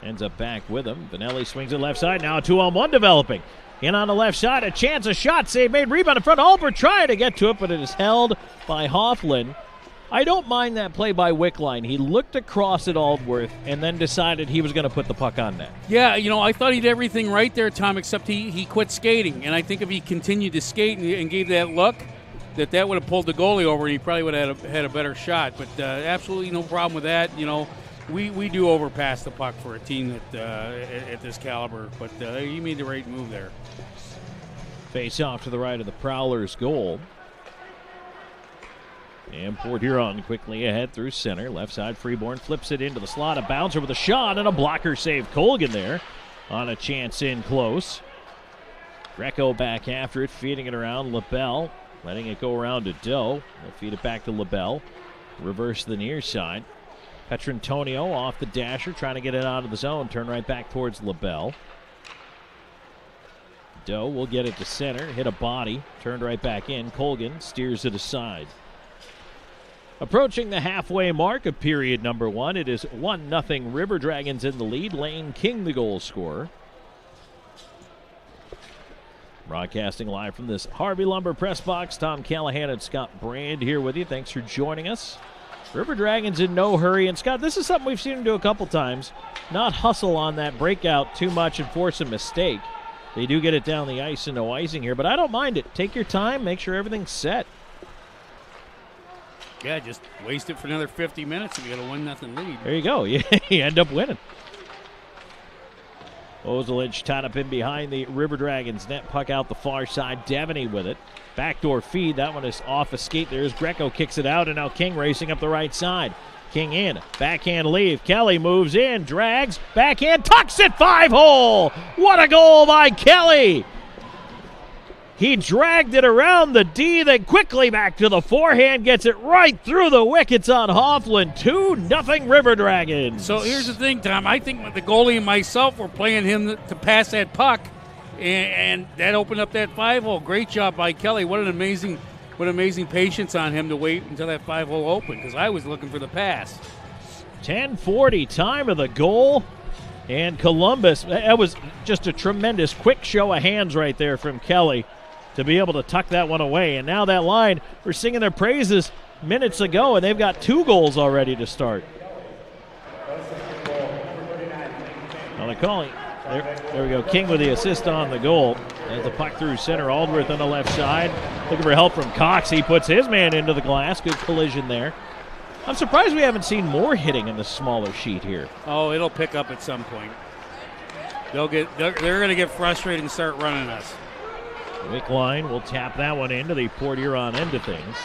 Ends up back with him. Vinelli swings it left side. Now a 2-on-1 developing. In on the left side, a chance, a shot, save made, rebound in front. Albert trying to get to it, but it is held by Hofflin. I don't mind that play by Wickline. He looked across at Aldworth and then decided he was going to put the puck on net. Yeah, I thought he did everything right there, Tom, except he quit skating. And I think if he continued to skate and gave that look, that would have pulled the goalie over and he probably would have had a better shot. But absolutely no problem with that. We do overpass the puck for a team at this caliber, but he made the right move there. Face off to the right of the Prowlers' goal. And Port Huron quickly ahead through center. Left side, Freeborn flips it into the slot. A bouncer with a shot and a blocker save. Colgan there on a chance in close. Greco back after it, feeding it around. LaBelle letting it go around to Doe. They'll feed it back to LaBelle. Reverse the near side. Petrantonio off the dasher, trying to get it out of the zone. Turn right back towards LaBelle. Doe will get it to center, hit a body, turned right back in. Colgan steers it aside. Approaching the halfway mark of period number 1, it is 1-0 River Dragons in the lead. Lane King the goal scorer. Broadcasting live from this Harvey Lumber press box, Tom Callahan and Scott Brand here with you. Thanks for joining us. River Dragons in no hurry. And Scott, this is something we've seen them do a couple times. Not hustle on that breakout too much and force a mistake. They do get it down the ice and no icing here, but I don't mind it. Take your time, make sure everything's set. Yeah, just waste it for another 50 minutes and you got a 1-0 lead. There you go. You end up winning. Ozelich tied up in behind the River Dragons net. Puck out the far side. Devaney with it. Backdoor feed. That one is off a skate. There's Greco, kicks it out, and now King racing up the right side. King in. Backhand leave. Kelly moves in. Drags. Backhand. Tucks it. 5-hole. What a goal by Kelly. He dragged it around the D, then quickly back to the forehand. Gets it right through the wickets on Hofflin. 2-0 River Dragons. So here's the thing, Tom. I think the goalie and myself were playing him to pass that puck, and that opened up that 5-hole. Great job by Kelly. What amazing patience on him to wait until that 5-hole opened, because I was looking for the pass. 10:40, time of the goal. And Columbus, that was just a tremendous quick show of hands right there from Kelly to be able to tuck that one away. And now that line, we're singing their praises minutes ago, and they've got 2 goals already to start. Well, they're calling. There we go. King with the assist on the goal. As the puck through center, Aldworth on the left side. Looking for help from Cox. He puts his man into the glass. Good collision there. I'm surprised we haven't seen more hitting in the smaller sheet here. Oh, it'll pick up at some point. They're going to get frustrated and start running us. Wickline will tap that one into the Port Huron end of things.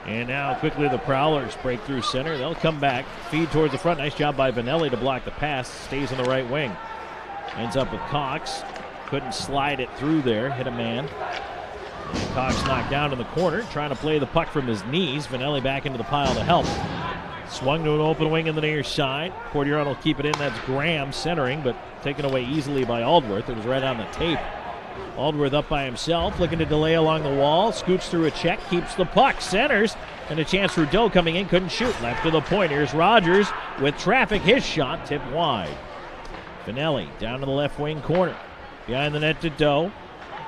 And now quickly the Prowlers break through center. They'll come back, feed towards the front. Nice job by Vinelli to block the pass. Stays on the right wing. Ends up with Cox. Couldn't slide it through there. Hit a man. And Cox knocked down in the corner, trying to play the puck from his knees. Vinelli back into the pile to help. Swung to an open wing in the near side. Port Huron will keep it in. That's Graham centering, but taken away easily by Aldworth. It was right on the tape. Aldworth up by himself, looking to delay along the wall. Scoots through a check, keeps the puck, centers, and a chance for Doe coming in. Couldn't shoot. Left to the point. Here's Rogers with traffic. His shot tipped wide. Vinelli down to the left wing corner. Behind the net to Doe.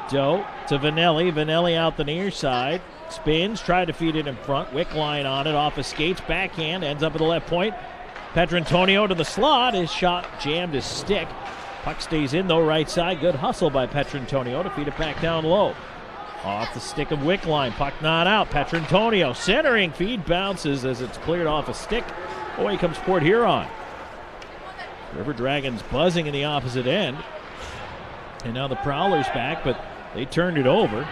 Doe to Vinelli. Vinelli out the near side. Spins, tried to feed it in front. Wickline on it, off his skates. Backhand, ends up at the left point. Petrantonio to the slot. His shot jammed his stick. Puck stays in, though, right side. Good hustle by Petrantonio to feed it back down low. Off the stick of Wickline. Puck not out. Petrantonio centering. Feed bounces as it's cleared off a stick. Away comes Port Huron. River Dragons buzzing in the opposite end. And now the Prowlers back, but they turned it over.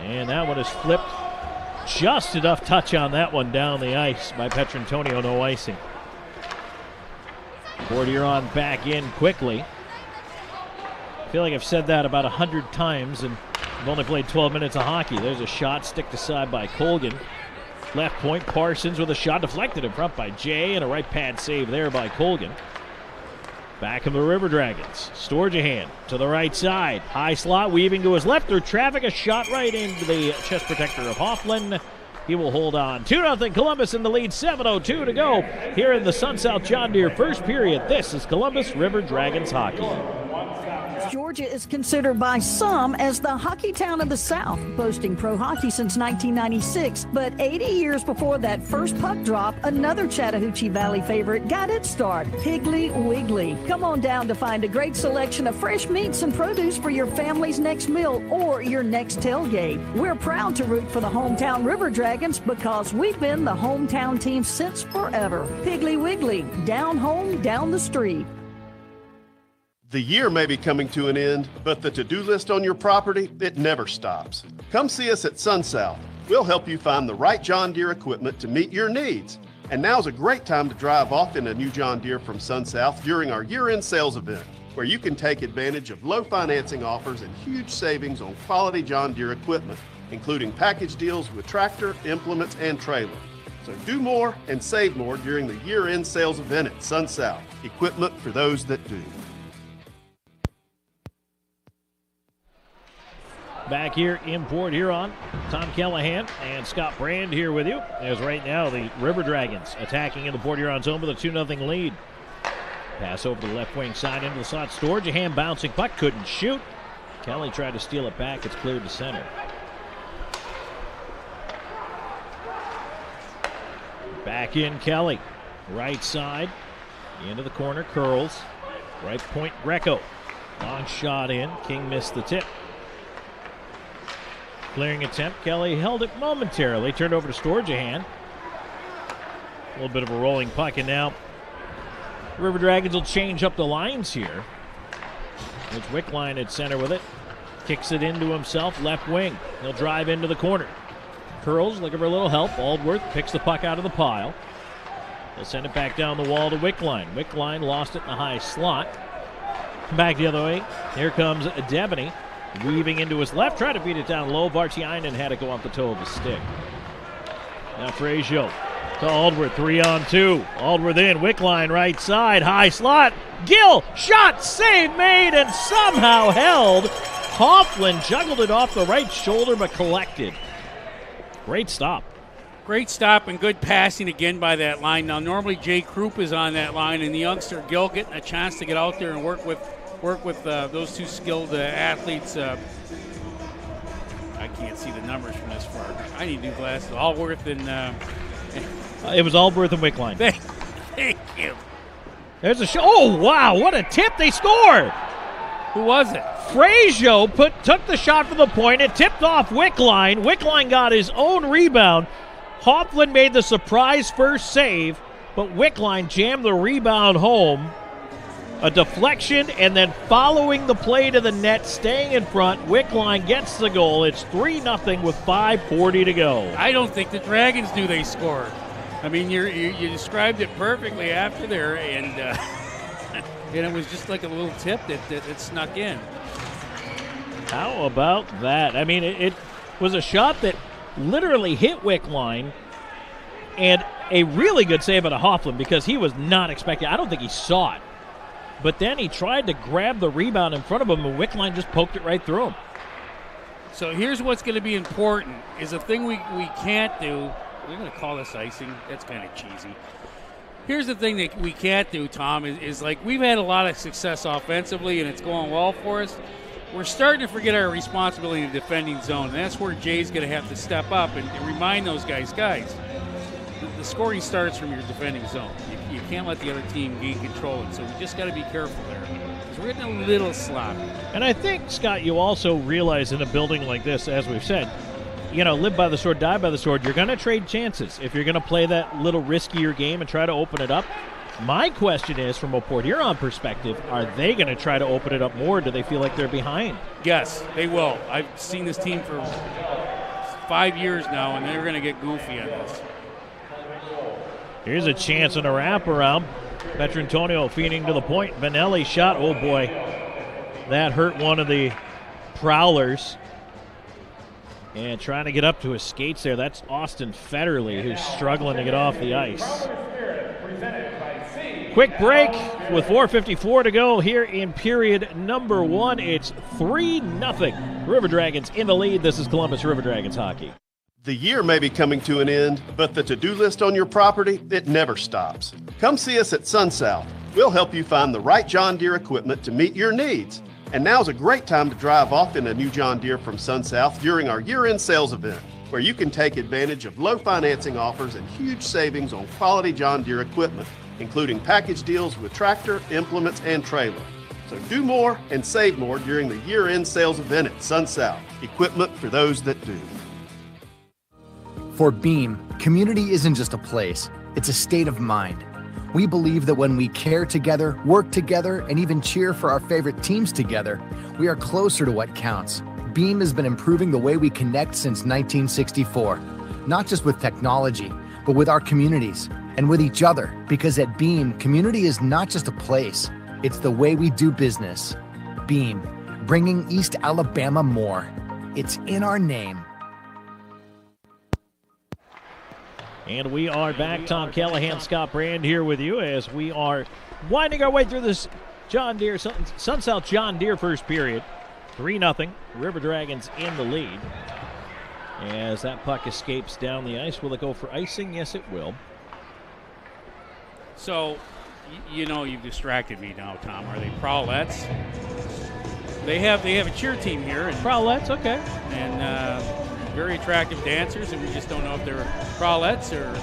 And that one is flipped. Just enough touch on that one down the ice by Petrantonio. No icing. Port Huron back in quickly. I feel like I've said that about 100 times and I've only played 12 minutes of hockey. There's a shot, stick to side by Colgan. Left point, Parsons with a shot deflected in front by Jay, and a right pad save there by Colgan. Back of the River Dragons. Storjahan to the right side. High slot, weaving to his left through traffic. A shot right into the chest protector of Hofflin. He will hold on. 2-0 Columbus in the lead, 7:02 to go here in the Sun South John Deere first period. This is Columbus River Dragons hockey. Georgia is considered by some as the hockey town of the South, boasting pro hockey since 1996. But 80 years before that first puck drop, another Chattahoochee Valley favorite got its start, Piggly Wiggly. Come on down to find a great selection of fresh meats and produce for your family's next meal or your next tailgate. We're proud to root for the hometown River Dragons because we've been the hometown team since forever. Piggly Wiggly, down home, down the street. The year may be coming to an end, but the to-do list on your property, it never stops. Come see us at Sun South. We'll help you find the right John Deere equipment to meet your needs. And now's a great time to drive off in a new John Deere from Sun South during our year-end sales event, where you can take advantage of low financing offers and huge savings on quality John Deere equipment, including package deals with tractor, implements, and trailer. So do more and save more during the year-end sales event at Sun South. Equipment for those that do. Back here in Port Huron, Tom Callahan and Scott Brand here with you. As right now the River Dragons attacking in the Port Huron zone with a 2-0 lead. Pass over to the left wing side into the slot. Storjahan bouncing puck, couldn't shoot. Kelly tried to steal it back. It's cleared to center. Back in Kelly. Right side. Into the corner, curls. Right point, Greco. Long shot in. King missed the tip. Clearing attempt. Kelly held it momentarily. Turned over to Storjahan. A little bit of a rolling puck, and now River Dragons will change up the lines here. There's Wickline at center with it. Kicks it into himself, left wing. He'll drive into the corner. Curls, looking for a little help. Aldworth picks the puck out of the pile. He'll send it back down the wall to Wickline. Wickline lost it in the high slot. Back the other way. Here comes Devaney. Weaving into his left, trying to beat it down low. Vartiainen had to go off the toe of the stick. Now Frazier to Aldworth, 3-on-2. Aldworth in, Wickline right side, high slot. Gill, shot, save made, and somehow held. Hoffman juggled it off the right shoulder, but collected. Great stop. Great stop and good passing again by that line. Now, normally Jay Krupp is on that line, and the youngster Gill getting a chance to get out there and work with those two skilled athletes. I can't see the numbers from this far. I need new glasses. Allworth and it was Aldworth and Wickline. Thank you. There's a shot. Oh, wow, what a tip. They scored. Who was it? Frazier took the shot from the point. It tipped off Wickline. Wickline got his own rebound. Hoffman made the surprise first save, but Wickline jammed the rebound home. A deflection, and then following the play to the net, staying in front, Wickline gets the goal. It's 3-0 with 5:40 to go. I don't think the Dragons knew they scored. I mean, you described it perfectly after there, and and it was just like a little tip that snuck in. How about that? I mean, it was a shot that literally hit Wickline, and a really good save out of Hoffman because he was not expecting. I don't think he saw it. But then he tried to grab the rebound in front of him, and Wickline just poked it right through him. So here's what's going to be important, is a thing we can't do. We're going to call this icing. That's kind of cheesy. Here's the thing that we can't do, Tom, is like we've had a lot of success offensively, and it's going well for us. We're starting to forget our responsibility in the defending zone, and that's where Jay's going to have to step up and remind those guys, the scoring starts from your defending zone. You can't let the other team gain control it, so we just got to be careful there. Because we're getting a little sloppy. And I think, Scott, you also realize in a building like this, as we've said, live by the sword, die by the sword. You're going to trade chances. If you're going to play that little riskier game and try to open it up, my question is, from a Port Huron perspective, are they going to try to open it up more? Do they feel like they're behind? Yes, they will. I've seen this team for 5 years now, and they're going to get goofy on this. Here's a chance and a wraparound. Petrantonio feeding to the point. Vanelli shot. Oh, boy. That hurt one of the Prowlers. And trying to get up to his skates there. That's Austin Federley, who's struggling to get off the ice. Quick break with 4:54 to go here in period number 1. It's 3-0. River Dragons in the lead. This is Columbus River Dragons hockey. The year may be coming to an end, but the to-do list on your property, it never stops. Come see us at SunSouth. We'll help you find the right John Deere equipment to meet your needs. And now's a great time to drive off in a new John Deere from SunSouth during our year-end sales event, where you can take advantage of low financing offers and huge savings on quality John Deere equipment, including package deals with tractor, implements, and trailer. So do more and save more during the year-end sales event at SunSouth. Equipment for those that do. For Beam, community isn't just a place, it's a state of mind. We believe that when we care together, work together, and even cheer for our favorite teams together, we are closer to what counts. Beam has been improving the way we connect since 1964, not just with technology, but with our communities and with each other, because at Beam, community is not just a place, it's the way we do business. Beam, bringing East Alabama more. It's in our name. And we are back. Tom Callahan, Scott Brand here with you as we are winding our way through this John Deere, SunSouth John Deere first period. 3-0, River Dragons in the lead. As that puck escapes down the ice, will it go for icing? Yes, it will. So, you know you've distracted me now, Tom. Are they Prowlers? They have a cheer team here. And Prowlers, okay. And very attractive dancers, and we just don't know if they're Prowlers or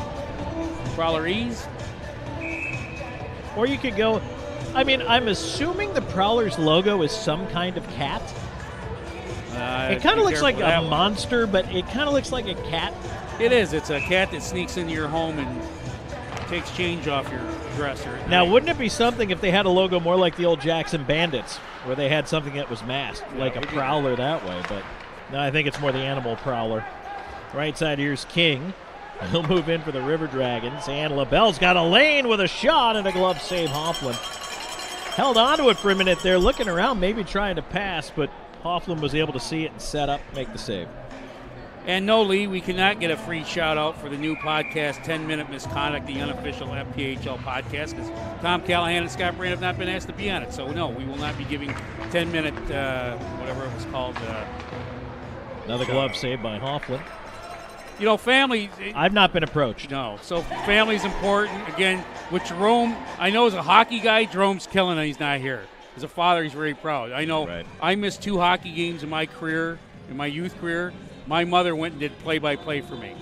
Prowlerese. Or you could go, I mean, I'm assuming the Prowlers logo is some kind of cat. It kind of looks like a monster, but it kind of looks like a cat. It is. It's a cat that sneaks into your home and takes change off your dresser. Now, wouldn't it be something if they had a logo more like the old Jackson Bandits, where they had something that was masked, like a prowler that way? But no, I think it's more the animal prowler. Right side, here's King. He'll move in for the River Dragons. And LaBelle's got a lane with a shot and a glove save. Hoffman held on to it for a minute there, looking around, maybe trying to pass, but Hoffman was able to see it and set up, make the save. And no, Lee, we cannot get a free shout-out for the new podcast, 10-Minute Misconduct, the unofficial FPHL podcast, because Tom Callahan and Scott Brand have not been asked to be on it. So, no, we will not be giving 10-minute, whatever it was called. Another glove save by Hoffman. You know, family. I've not been approached. No. So family's important. Again, with Jerome, I know as a hockey guy, Jerome's killing it. He's not here. As a father, he's very proud. I know I missed 2 hockey games in my career, in my youth career. My mother went and did play-by-play for me.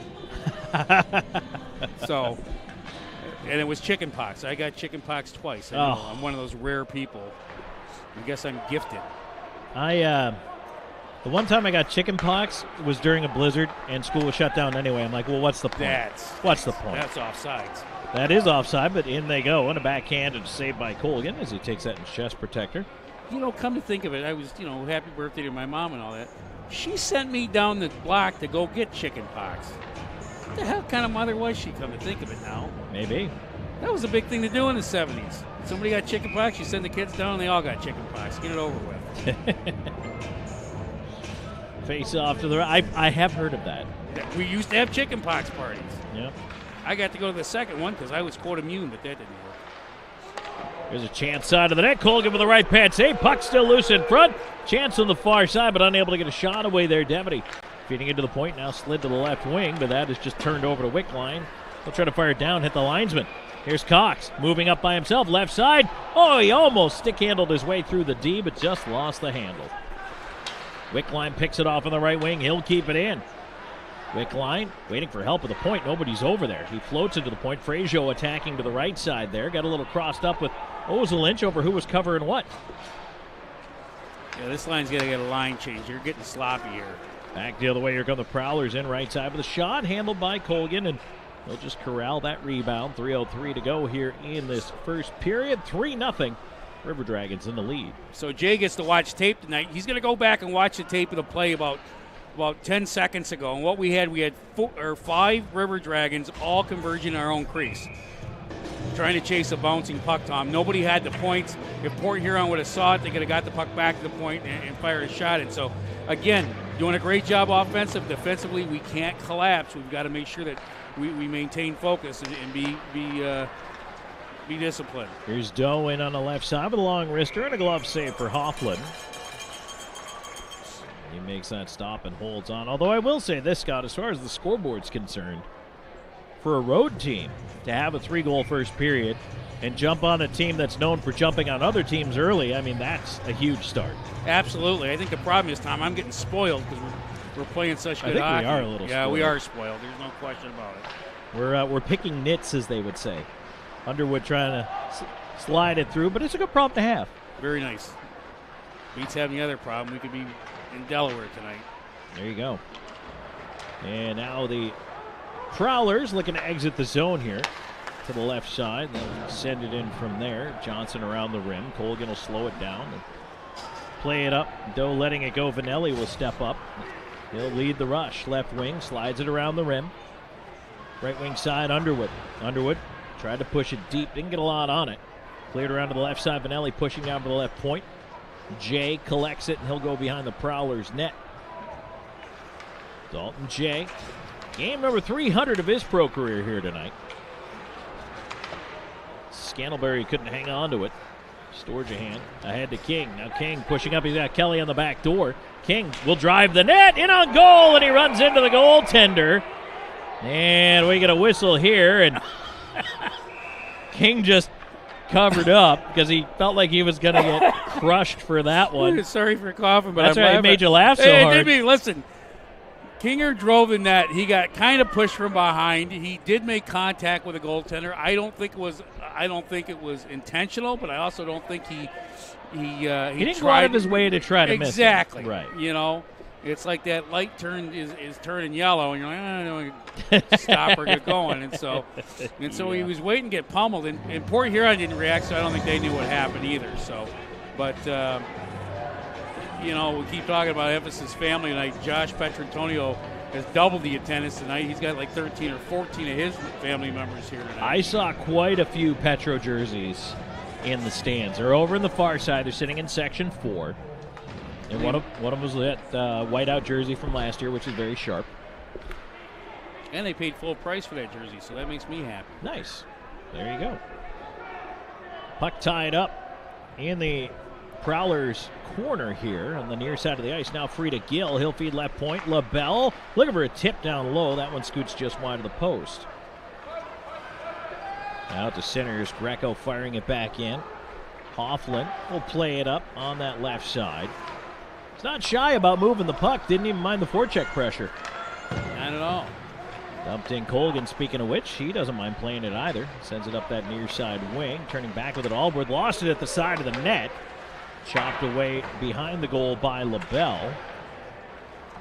So, and it was chicken pox. I got chicken pox twice. I know. I'm one of those rare people. I guess I'm gifted. The one time I got chicken pox was during a blizzard, and school was shut down anyway. I'm like, well, what's the point? What's the point? That's offsides. That is offside, but in they go. And a backhand saved by Colgan as he takes that in chest protector. You know, come to think of it, I was, happy birthday to my mom and all that. She sent me down the block to go get chicken pox. What the hell kind of mother was she, come to think of it now? Maybe. That was a big thing to do in the 70s. Somebody got chicken pox, you send the kids down, and they all got chicken pox. Get it over with. Face off to the right. I have heard of that. We used to have chicken pox parties. Yep. I got to go to the second one because I was quote immune, but that didn't work. There's a chance side of the net. Colgan with the right pad save. Puck still loose in front. Chance on the far side, but unable to get a shot away there. Devity feeding into the point, now slid to the left wing, but that is just turned over to Wickline. He'll try to fire it down, hit the linesman. Here's Cox moving up by himself, left side. Oh, he almost stick-handled his way through the D, but just lost the handle. Wickline picks it off on the right wing. He'll keep it in. Wickline waiting for help at the point. Nobody's over there. He floats into the point. Frazier attacking to the right side there. Got a little crossed up with Zylec over who was covering what. Yeah, this line's got to get a line change. You're getting sloppy here. Back the other way. Here come the Prowlers in right side with a shot handled by Colgan, and they'll just corral that rebound. 3:03 to go here in this first period. 3-0. River Dragons in the lead. So Jay gets to watch tape tonight. He's going to go back and watch the tape of the play about 10 seconds ago. And what we had 5 River Dragons all converging our own crease, trying to chase a bouncing puck, Tom. Nobody had the points. If Port Huron would have saw it, they could have got the puck back to the point and fired a shot. And so, again, doing a great job offensive. Defensively, we can't collapse. We've got to make sure that we maintain focus and be disciplined. Here's Doe in on the left side with a long wrister and a glove save for Hoffman. He makes that stop and holds on. Although I will say this, Scott, as far as the scoreboard's concerned, for a road team to have a 3-goal first period and jump on a team that's known for jumping on other teams early, I mean, that's a huge start. Absolutely. I think the problem is, Tom, I'm getting spoiled because we're playing such good hockey. I think we are a little spoiled. Yeah, we are spoiled. There's no question about it. We're picking nits, as they would say. Underwood trying to slide it through, but it's a good problem to have. Very nice. Beats having the other problem. We could be in Delaware tonight. There you go. And now the Prowlers looking to exit the zone here to the left side. They'll send it in from there. Johnson around the rim. Colgan will slow it down and play it up. Doe letting it go. Vanelli will step up. He'll lead the rush. Left wing slides it around the rim. Right wing side, Underwood. Underwood tried to push it deep. Didn't get a lot on it. Cleared around to the left side. Vanelli pushing down to the left point. Jay collects it, and he'll go behind the Prowlers' net. Dalton Jay. Game number 300 of his pro career here tonight. Scantlebury couldn't hang on to it. Storjahan ahead to King. Now King pushing up. He's got Kelly on the back door. King will drive the net. In on goal, and he runs into the goaltender. And we get a whistle here, and King just covered up because he felt like he was going to get crushed for that one. Sorry for coughing, but that's I'm right. laughing. It made you laugh so hard. It did me. Listen, Kinger drove the net. He got kind of pushed from behind. He did make contact with the goaltender. I don't think it was intentional, but I also don't think he didn't go out of his way to try to miss it. Exactly. Right. You know, it's like that light is turning yellow, and you're like, don't stop or get going. And so he was waiting to get pummeled. And Port Huron didn't react, so I don't think they knew what happened either. So, but you know, we keep talking about Emphasis family tonight. Josh Petrantonio has doubled the attendance tonight. He's got like 13 or 14 of his family members here tonight. I saw quite a few Petro jerseys in the stands. They're over in the far side. They're sitting in Section 4. And one of them was that whiteout jersey from last year, which is very sharp. And they paid full price for that jersey, so that makes me happy. Nice. There you go. Puck tied up in the Prowlers corner here on the near side of the ice. Now free to Gill. He'll feed left point. LaBelle looking for a tip down low. That one scoots just wide of the post. Out to centers. Greco firing it back in. Hofflin will play it up on that left side. He's not shy about moving the puck. Didn't even mind the forecheck pressure. Not at all. Dumped in Colgan, speaking of which, he doesn't mind playing it either. Sends it up that near side wing. Turning back with it, Allworth lost it at the side of the net. Chopped away behind the goal by LaBelle.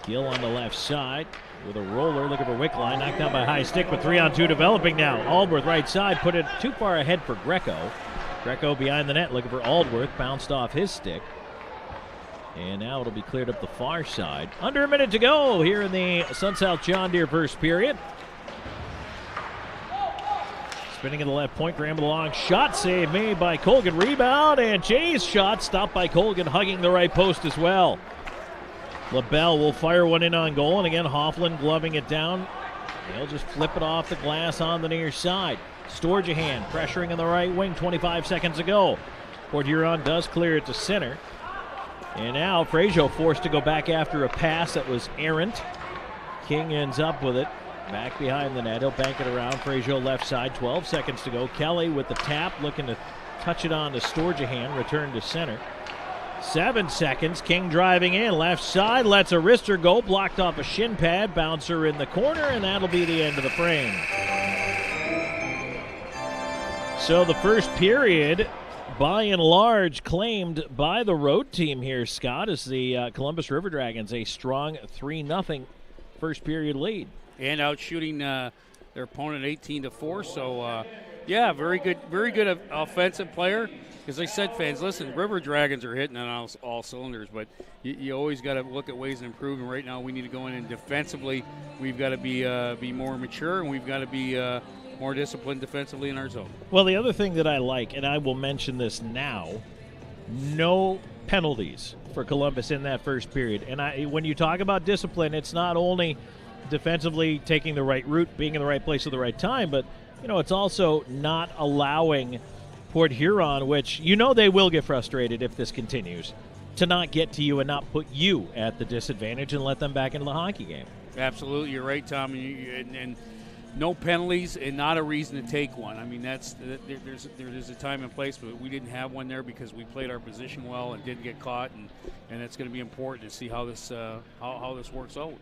Gill on the left side with a roller, looking for Wickline. Knocked down by high stick, but 3-on-2 developing now. Allworth right side, put it too far ahead for Greco. Greco behind the net, looking for Aldworth. Bounced off his stick. And now it'll be cleared up the far side. Under a minute to go here in the Sun-South John Deere first period. Spinning in the left point, Graham with a long shot save made by Colgan. Rebound and Jay's shot stopped by Colgan, hugging the right post as well. LaBelle will fire one in on goal, and again Hofflin gloving it down. They'll just flip it off the glass on the near side. Storjahan pressuring in the right wing, 25 seconds ago. Port Huron does clear it to center. And now Frazier forced to go back after a pass that was errant. King ends up with it. Back behind the net. He'll bank it around. Frazier left side. 12 seconds to go. Kelly with the tap, looking to touch it on to Storjahan. Return to center. 7 seconds. King driving in. Left side. Lets a wrister go. Blocked off a shin pad. Bouncer in the corner. And that'll be the end of the frame. So the first period, by and large, claimed by the road team here, Scott, as the Columbus River Dragons, a strong 3-0 first period lead. And out shooting their opponent 18-4. So, yeah, very good offensive player. As I said, fans, listen, River Dragons are hitting on all cylinders, but you always got to look at ways of improving. Right now we need to go in and defensively we've got to be more mature, and we've got to be more disciplined defensively in our zone. Well, the other thing that I like, and I will mention this now, no penalties for Columbus in that first period. And when you talk about discipline, it's not only defensively taking the right route, being in the right place at the right time, but it's also not allowing Port Huron, which they will get frustrated if this continues, to not get to you and not put you at the disadvantage and let them back into the hockey game. Absolutely, you're right, Tom. And no penalties and not a reason to take one. I mean, there's a time and place, but we didn't have one there because we played our position well and didn't get caught, and it's going to be important to see how this works out.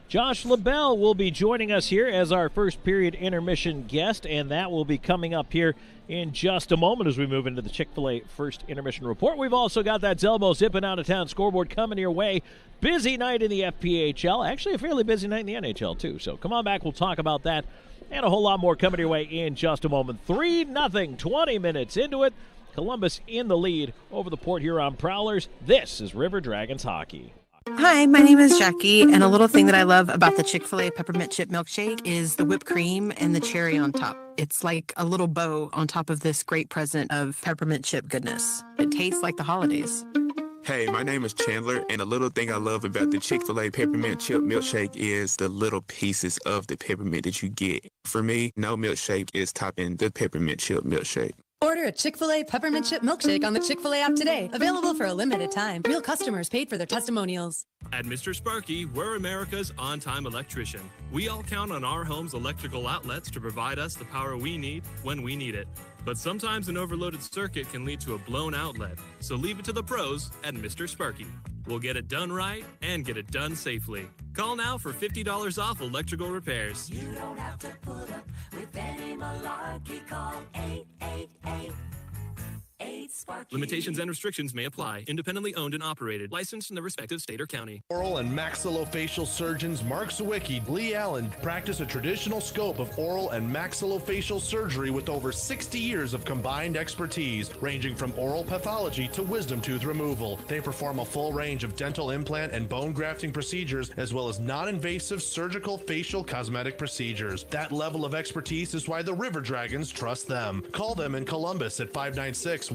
Josh LaBelle will be joining us here as our first period intermission guest, and that will be coming up here in just a moment as we move into the Chick-fil-A first intermission report. We've also got that Zelmo zipping out of town scoreboard coming your way. Busy night in the FPHL, actually a fairly busy night in the NHL too. So come on back, we'll talk about that and a whole lot more coming your way in just a moment. 3-0, 20 minutes into it. Columbus in the lead over the Port Huron Prowlers. This is River Dragons hockey. Hi, my name is Jackie, and a little thing that I love about the Chick-fil-A peppermint chip milkshake is the whipped cream and the cherry on top. It's like a little bow on top of this great present of peppermint chip goodness. It tastes like the holidays. Hey, my name is Chandler, and a little thing I love about the Chick-fil-A peppermint chip milkshake is the little pieces of the peppermint that you get. For me, no milkshake is topping the peppermint chip milkshake. Order a Chick-fil-A peppermint chip milkshake on the Chick-fil-A app today. Available for a limited time. Real customers paid for their testimonials. At Mr. Sparky, we're America's on-time electrician. We all count on our home's electrical outlets to provide us the power we need when we need it. But sometimes an overloaded circuit can lead to a blown outlet. So leave it to the pros at Mr. Sparky. We'll get it done right and get it done safely. Call now for $50 off electrical repairs. You don't have to put up with any malarkey. Call 888-8-SPARKY. Limitations and restrictions may apply. Independently owned and operated. Licensed in the respective state or county. Oral and maxillofacial surgeons Mark Sawicki, Lee Allen practice a traditional scope of oral and maxillofacial surgery with over 60 years of combined expertise, ranging from oral pathology to wisdom tooth removal. They perform a full range of dental implant and bone grafting procedures, as well as non-invasive surgical facial cosmetic procedures. That level of expertise is why the River Dragons trust them. Call them in Columbus at 596-1757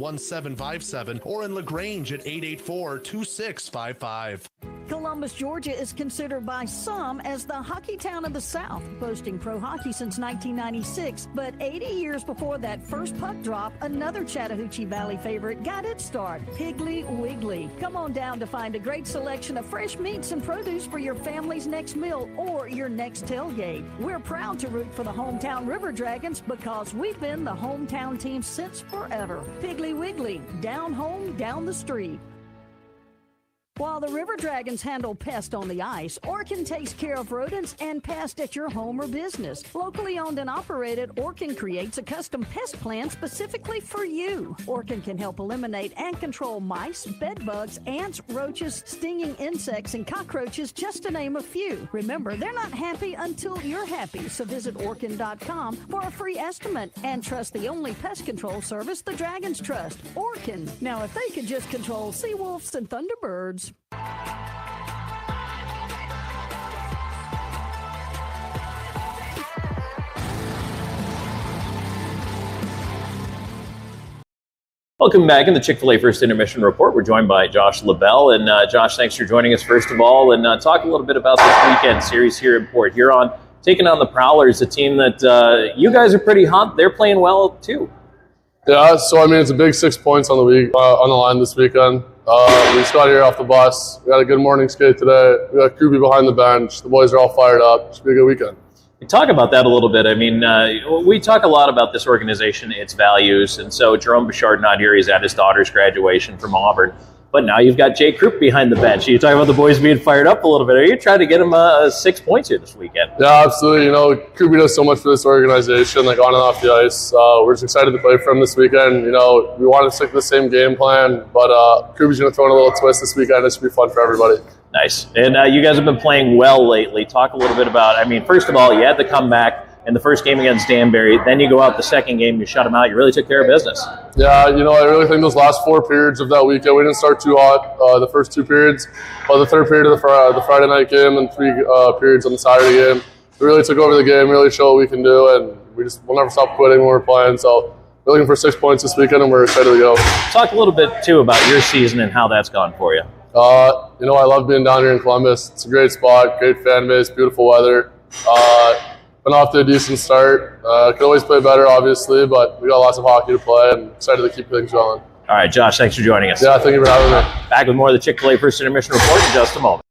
or in LaGrange at 884-2655. Columbus, Georgia is considered by some as the hockey town of the South, boasting pro hockey since 1996. But 80 years before that first puck drop, another Chattahoochee Valley favorite got its start, Piggly Wiggly. Come on down to find a great selection of fresh meats and produce for your family's next meal or your next tailgate. We're proud to root for the hometown River Dragons because we've been the hometown team since forever. Piggly Wiggly, down home, down the street. While the River Dragons handle pests on the ice, Orkin takes care of rodents and pests at your home or business. Locally owned and operated, Orkin creates a custom pest plan specifically for you. Orkin can help eliminate and control mice, bed bugs, ants, roaches, stinging insects, and cockroaches, just to name a few. Remember, they're not happy until you're happy, so visit Orkin.com for a free estimate and trust the only pest control service the Dragons trust, Orkin. Now, if they could just control sea wolves and thunderbirds. Welcome back in the Chick-fil-A First Intermission Report. We're joined by Josh LaBelle. And Josh, thanks for joining us first of all. And talk a little bit about this weekend series here in Port Huron, taking on the Prowlers, a team that you guys are pretty hot. They're playing well too. Yeah, so I mean, it's a big 6 points on the line this weekend. We just got here off the bus. We got a good morning skate today. We got Kubi behind the bench. The boys are all fired up. Should be a good weekend. Talk about that a little bit. I mean, we talk a lot about this organization, its values, and so Jerome Bouchard not here. He's at his daughter's graduation from Auburn. But now you've got Jay Krupp behind the bench. You talk about the boys being fired up a little bit. Are you trying to get them 6 points here this weekend? Yeah, absolutely. You know, Kubi does so much for this organization, like on and off the ice. We're just excited to play for him this weekend. You know, we want to stick to the same game plan, but Kubi's going to throw in a little twist this weekend. It should be fun for everybody. Nice. And you guys have been playing well lately. Talk a little bit about, I mean, first of all, you had the comeback in the first game against Danbury. Then you go out the second game, you shut them out. You really took care of business. Yeah, you know, I really think those last 4 periods of that weekend, we didn't start too hot the first 2 periods. But the third period of the Friday night game and 3 periods on the Saturday game, we really took over the game, really showed what we can do, and we'll never stop quitting when we're playing. So we're looking for 6 points this weekend, and we're excited to go. Talk a little bit, too, about your season and how that's gone for you. You know, I love being down here in Columbus. It's a great spot, great fan base, beautiful weather. Been off to a decent start. Could always play better, obviously, but we got lots of hockey to play and excited to keep things going. All right, Josh, thanks for joining us. Yeah, thank you for having me. Back with more of the Chick-fil-A First Intermission Report in just a moment.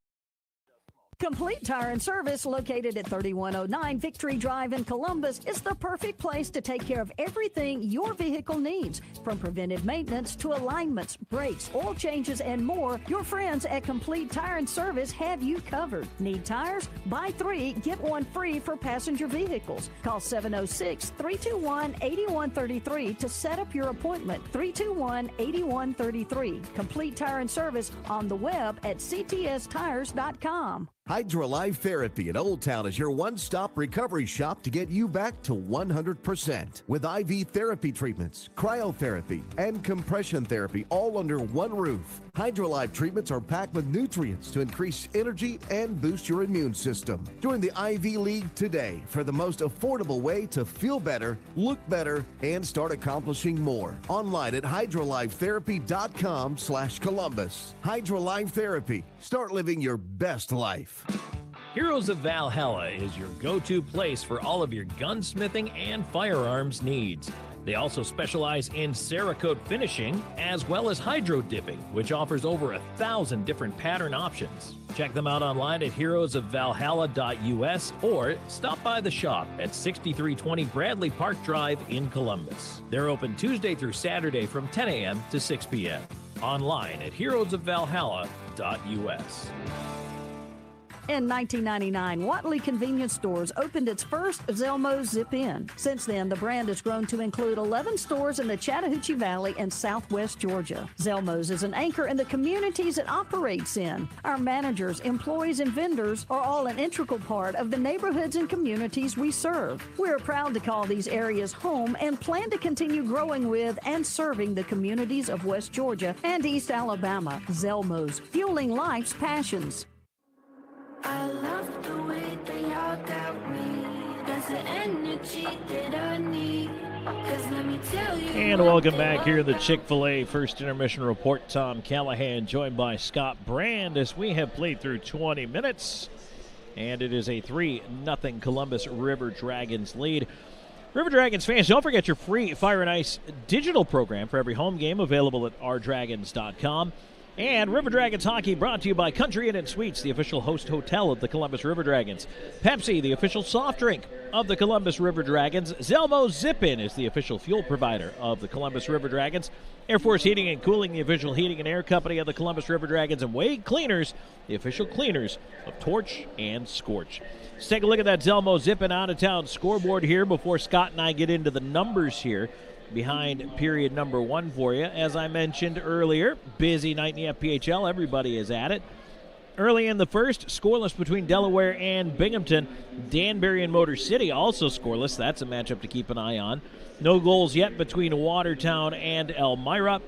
Complete Tire and Service, located at 3109 Victory Drive in Columbus, is the perfect place to take care of everything your vehicle needs. From preventive maintenance to alignments, brakes, oil changes, and more, your friends at Complete Tire and Service have you covered. Need tires? Buy 3, get 1 free for passenger vehicles. Call 706-321-8133 to set up your appointment. 321-8133. Complete Tire and Service on the web at ctstires.com. Hydrolife Therapy in Old Town is your one-stop recovery shop to get you back to 100%. With IV therapy treatments, cryotherapy, and compression therapy all under one roof. Hydrolife treatments are packed with nutrients to increase energy and boost your immune system. Join the IV League today for the most affordable way to feel better, look better, and start accomplishing more. Online at hydrolifetherapy.com/Columbus. Hydrolife Therapy. Start living your best life. Heroes of Valhalla is your go-to place for all of your gunsmithing and firearms needs. They also specialize in Cerakote finishing as well as hydro dipping, which offers over 1,000 different pattern options. Check them out online at heroesofvalhalla.us or stop by the shop at 6320 Bradley Park Drive in Columbus. They're open Tuesday through Saturday from 10 a.m. to 6 p.m. Online at heroesofvalhalla.us. In 1999, Watley Convenience Stores opened its first Zelmo's Zip-In. Since then, the brand has grown to include 11 stores in the Chattahoochee Valley and Southwest Georgia. Zelmo's is an anchor in the communities it operates in. Our managers, employees, and vendors are all an integral part of the neighborhoods and communities we serve. We're proud to call these areas home and plan to continue growing with and serving the communities of West Georgia and East Alabama. Zelmo's, fueling life's passions. I love the way that y'all got me. That's the energy that I need. 'Cause let me tell you. And welcome back here to the Chick-fil-A First Intermission Report. Tom Callahan joined by Scott Brand as we have played through 20 minutes. And it is a 3-0 Columbus River Dragons lead. River Dragons fans, don't forget your free Fire and Ice digital program for every home game available at rdragons.com. And River Dragons Hockey brought to you by Country Inn & Suites, the official host hotel of the Columbus River Dragons. Pepsi, the official soft drink of the Columbus River Dragons. Zelmo Zip-In is the official fuel provider of the Columbus River Dragons. Air Force Heating and Cooling, the official heating and air company of the Columbus River Dragons. And Wade Cleaners, the official cleaners of Torch and Scorch. Let's take a look at that Zelmo Zip-In out-of-town scoreboard here before Scott and I get into the numbers here behind period number 1 for you. As I mentioned earlier, busy night in the FPHL. Everybody is at it. Early in the first, scoreless between Delaware and Binghamton. Danbury and Motor City also scoreless. That's a matchup to keep an eye on. No goals yet between Watertown and Elmira.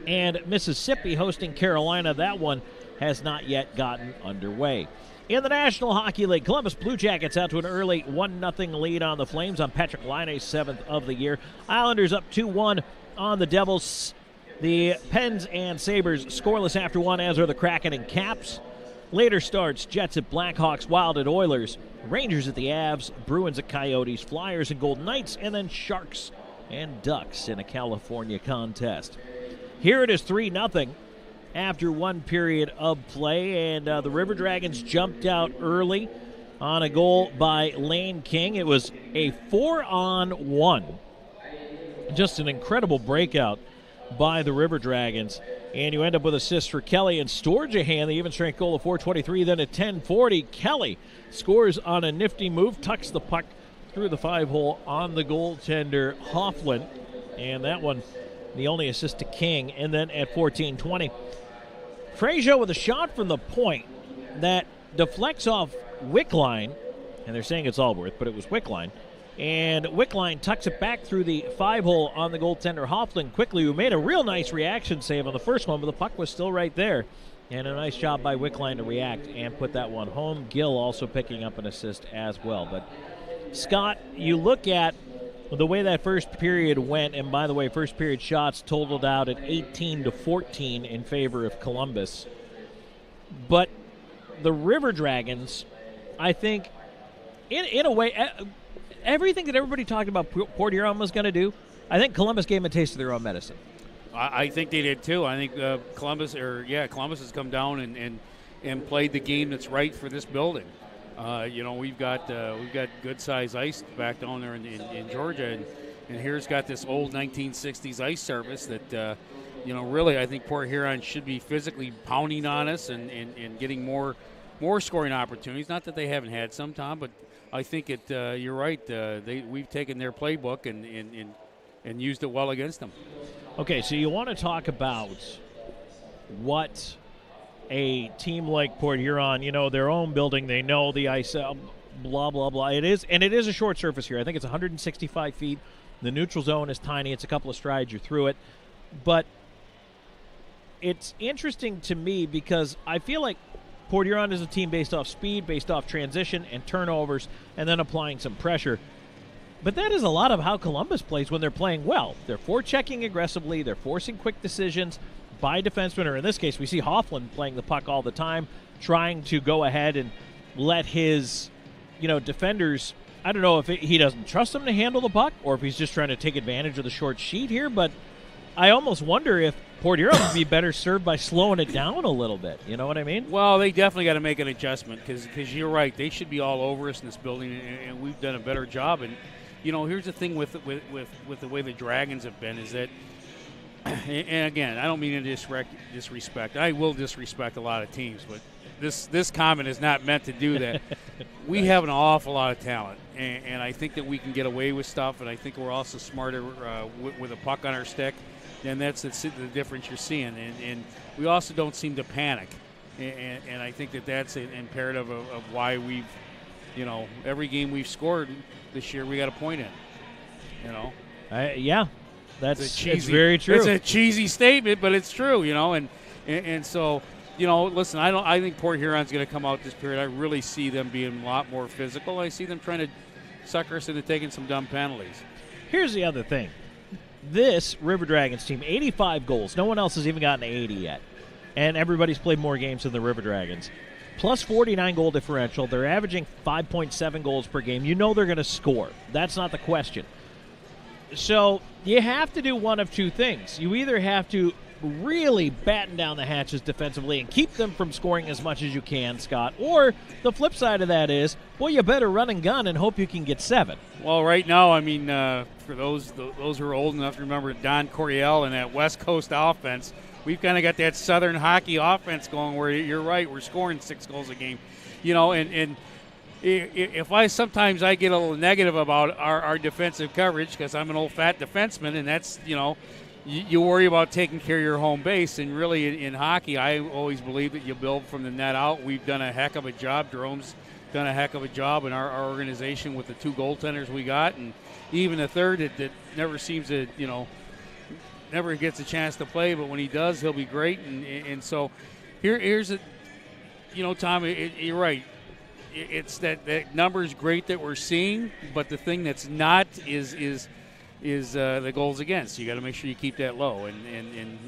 And Mississippi hosting Carolina. That one has not yet gotten underway. In the National Hockey League, Columbus Blue Jackets out to an early 1-0 lead on the Flames on Patrick Laine's 7th of the year. Islanders up 2-1 on the Devils. The Pens and Sabres scoreless after 1, as are the Kraken and Caps. Later starts, Jets at Blackhawks, Wild at Oilers, Rangers at the Avs, Bruins at Coyotes, Flyers and Golden Knights, and then Sharks and Ducks in a California contest. Here it is 3-0. After 1 period of play, and the River Dragons jumped out early on a goal by Lane King. It was a 4-on-1. Just an incredible breakout by the River Dragons. And you end up with assists for Kelly and Storjahan, the even-strength goal of 4:23. Then at 10:40, Kelly scores on a nifty move, tucks the puck through the 5-hole on the goaltender Hofflin. And that one, the only assist to King. And then at 14:20, Frazier with a shot from the point that deflects off Wickline, and they're saying it's Allworth, but it was Wickline. And Wickline tucks it back through the 5-hole on the goaltender Hofflin quickly, who made a real nice reaction save on the first one, but the puck was still right there. And a nice job by Wickline to react and put that one home. Gill also picking up an assist as well. But, Scott, you look at the way that first period went, and by the way, first period shots totaled out at 18-14 in favor of Columbus. But the River Dragons, I think, in a way, everything that everybody talked about Port Huron was going to do, I think Columbus gave them a taste of their own medicine. I think they did too. I think Columbus has come down and played the game that's right for this building. We've got good size ice back down there in Georgia, and here's got this old 1960s ice surface that really I think Port Huron should be physically pounding on us and getting more scoring opportunities. Not that they haven't had some, Tom, but I think you're right. We've taken their playbook and used it well against them. Okay, so you want to talk about what a team like Port Huron, their own building, they know the ice, blah, blah, blah. It is a short surface here. I think it's 165 feet. The neutral zone is tiny. It's a couple of strides. You're through it. But it's interesting to me because I feel like Port Huron is a team based off speed, based off transition and turnovers, and then applying some pressure. But that is a lot of how Columbus plays when they're playing well. They're forechecking aggressively. They're forcing quick decisions by defensemen, or in this case, we see Hoffman playing the puck all the time, trying to go ahead and let his, defenders, I don't know if he doesn't trust them to handle the puck or if he's just trying to take advantage of the short sheet here, but I almost wonder if Port Huron would be better served by slowing it down a little bit. You know what I mean? Well, they definitely got to make an adjustment because you're right. They should be all over us in this building, and we've done a better job. And here's the thing with the way the Dragons have been is that, and again, I don't mean to disrespect. I will disrespect a lot of teams, but this comment is not meant to do that. We have an awful lot of talent, and I think that we can get away with stuff, and I think we're also smarter with a puck on our stick. And that's the difference you're seeing. And we also don't seem to panic. And I think that's an imperative of why we've, every game we've scored this year, we got a point in. Yeah, that's very true. It's a cheesy statement, but it's true, And so, listen, I think Port Huron's going to come out this period. I really see them being a lot more physical. I see them trying to sucker us into taking some dumb penalties. Here's the other thing. This River Dragons team, 85 goals. No one else has even gotten to 80 yet. And everybody's played more games than the River Dragons. Plus 49 goal differential. They're averaging 5.7 goals per game. You know they're going to score. That's not the question. So you have to do one of two things. You either have to really batten down the hatches defensively and keep them from scoring as much as you can, Scott. Or the flip side of that is, you better run and gun and hope you can get 7. Well, right now, I mean, for those who are old enough to remember Don Coryell and that West Coast offense, we've kind of got that Southern hockey offense going where you're right, we're scoring 6 goals a game. And if sometimes I get a little negative about our defensive coverage because I'm an old fat defenseman, and that's, you worry about taking care of your home base, and really in hockey, I always believe that you build from the net out. We've done a heck of a job. Jerome's done a heck of a job in our organization with the 2 goaltenders we got, and even the third that never seems to, never gets a chance to play, but when he does, he'll be great. And so here's a, Tom, you're right. It's that number is great that we're seeing, but the thing that's not is the goals against. You got to make sure you keep that low, and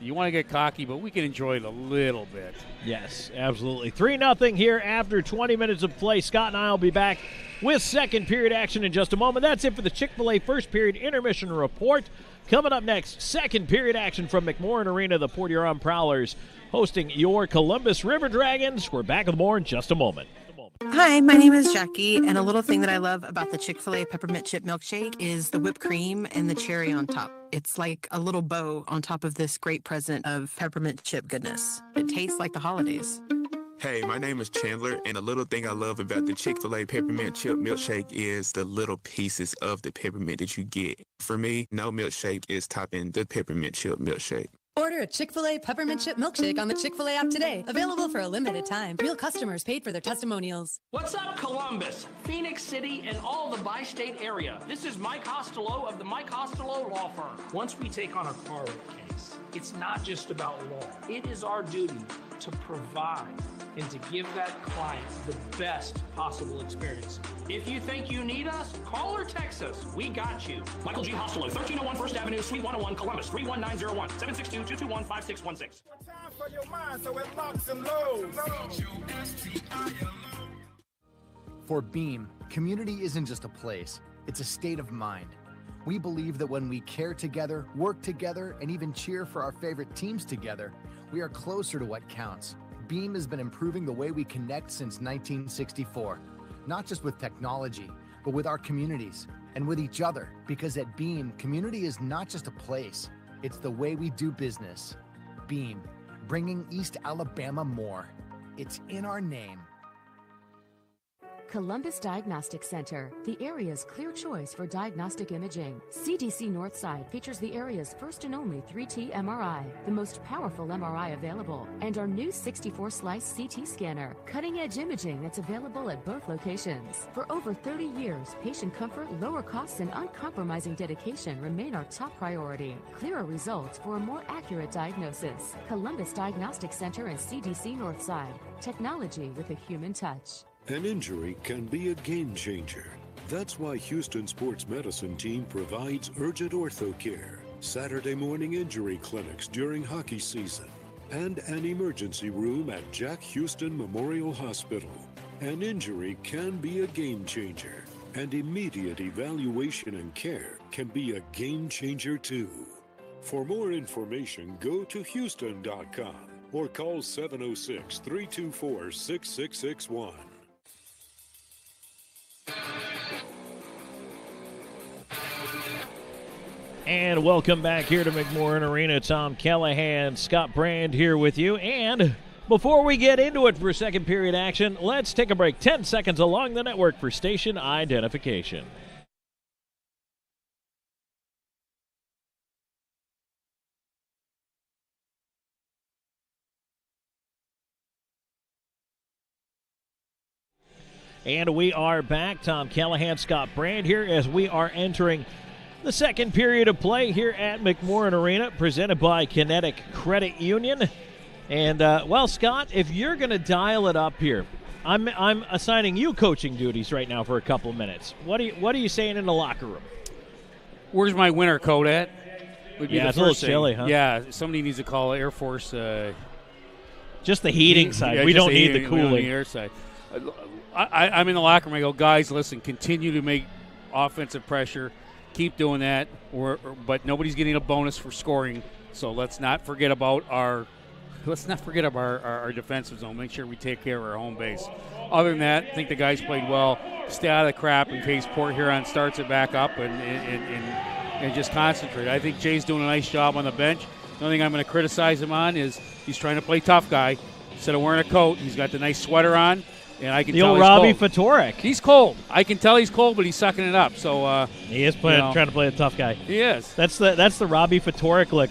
you want to get cocky, but we can enjoy it a little bit. Yes, absolutely. 3-0 here after 20 minutes of play. Scott and I will be back with second period action in just a moment. That's it for the Chick-fil-A first period intermission report. Coming up next, second period action from McMorran Arena. The Port Huron Prowlers hosting your Columbus River Dragons. We're back with more in just a moment. Hi, my name is Jackie, and a little thing that I love about the Chick-fil-A peppermint chip milkshake is the whipped cream and the cherry on top. It's like a little bow on top of this great present of peppermint chip goodness. It tastes like the holidays. Hey, my name is Chandler, and a little thing I love about the Chick-fil-A peppermint chip milkshake is the little pieces of the peppermint that you get. For me, no milkshake is topping the peppermint chip milkshake. Order a Chick-fil-A peppermint chip milkshake on the Chick-fil-A app today. Available for a limited time. Real customers paid for their testimonials. What's up, Columbus, Phoenix City, and all the bi-state area? This is Mike Costello of the Mike Costello Law Firm. Once we take on a car wreck case, it's not just about law. It is our duty to provide and to give that client the best possible experience. If you think you need us, call or text us. We got you. Michael G. Costello, 1301 First Avenue, Suite 101, Columbus, 31901, 762-221-5616. Time for your mind, so it locks and loads. For Beam, community isn't just a place, it's a state of mind. We believe that when we care together, work together, and even cheer for our favorite teams together, we are closer to what counts. Beam has been improving the way we connect since 1964, not just with technology, but with our communities and with each other, because at Beam, community is not just a place, it's the way we do business. Beam, bringing East Alabama more. It's in our name. Columbus Diagnostic Center, the area's clear choice for diagnostic imaging. CDC Northside features the area's first and only 3T MRI, the most powerful MRI available, and our new 64-slice CT scanner, cutting-edge imaging that's available at both locations. For over 30 years, patient comfort, lower costs, and uncompromising dedication remain our top priority. Clearer results for a more accurate diagnosis. Columbus Diagnostic Center and CDC Northside. Technology with a human touch. An injury can be a game changer. That's why Houston Sports Medicine Team provides urgent ortho care, Saturday morning injury clinics during hockey season, and an emergency room at Jack Houston Memorial Hospital. An injury can be a game changer, and immediate evaluation and care can be a game changer too. For more information, go to Houston.com or call 706-324-6661. And welcome back here to McMorran Arena. Tom Callahan, Scott Brand here with you. And before we get into it for second period action, let's take a break. 10 seconds along the network for station identification. And we are back. Tom Callahan, Scott Brand here as we are entering the second period of play here at McMorran Arena, presented by Kinetic Credit Union. And, well, Scott, if you're going to dial it up here, I'm assigning you coaching duties right now for a couple of minutes. What are you saying in the locker room? Where's my winter coat at? Would be yeah, the it's a little first thing. chilly, huh? Yeah, somebody needs to call Air Force. Just the heating side. Yeah, we don't need heating, the cooling. We don't need the air side. I'm in the locker room. I go, guys, listen, continue to make offensive pressure. Keep doing that. But nobody's getting a bonus for scoring. So let's not forget about our defensive zone. Make sure we take care of our home base. Other than that, I think the guys played well. Stay out of the crap in case Port Huron starts it back up and just concentrate. I think Jay's doing a nice job on the bench. The only thing I'm going to criticize him on is he's trying to play tough guy. Instead of wearing a coat, he's got the nice sweater on. And I can the tell old he's Robbie cold. Fatorik. He's cold. I can tell he's cold, but he's sucking it up. So he is trying to play a tough guy. He is. That's the Robbie Fatorik look.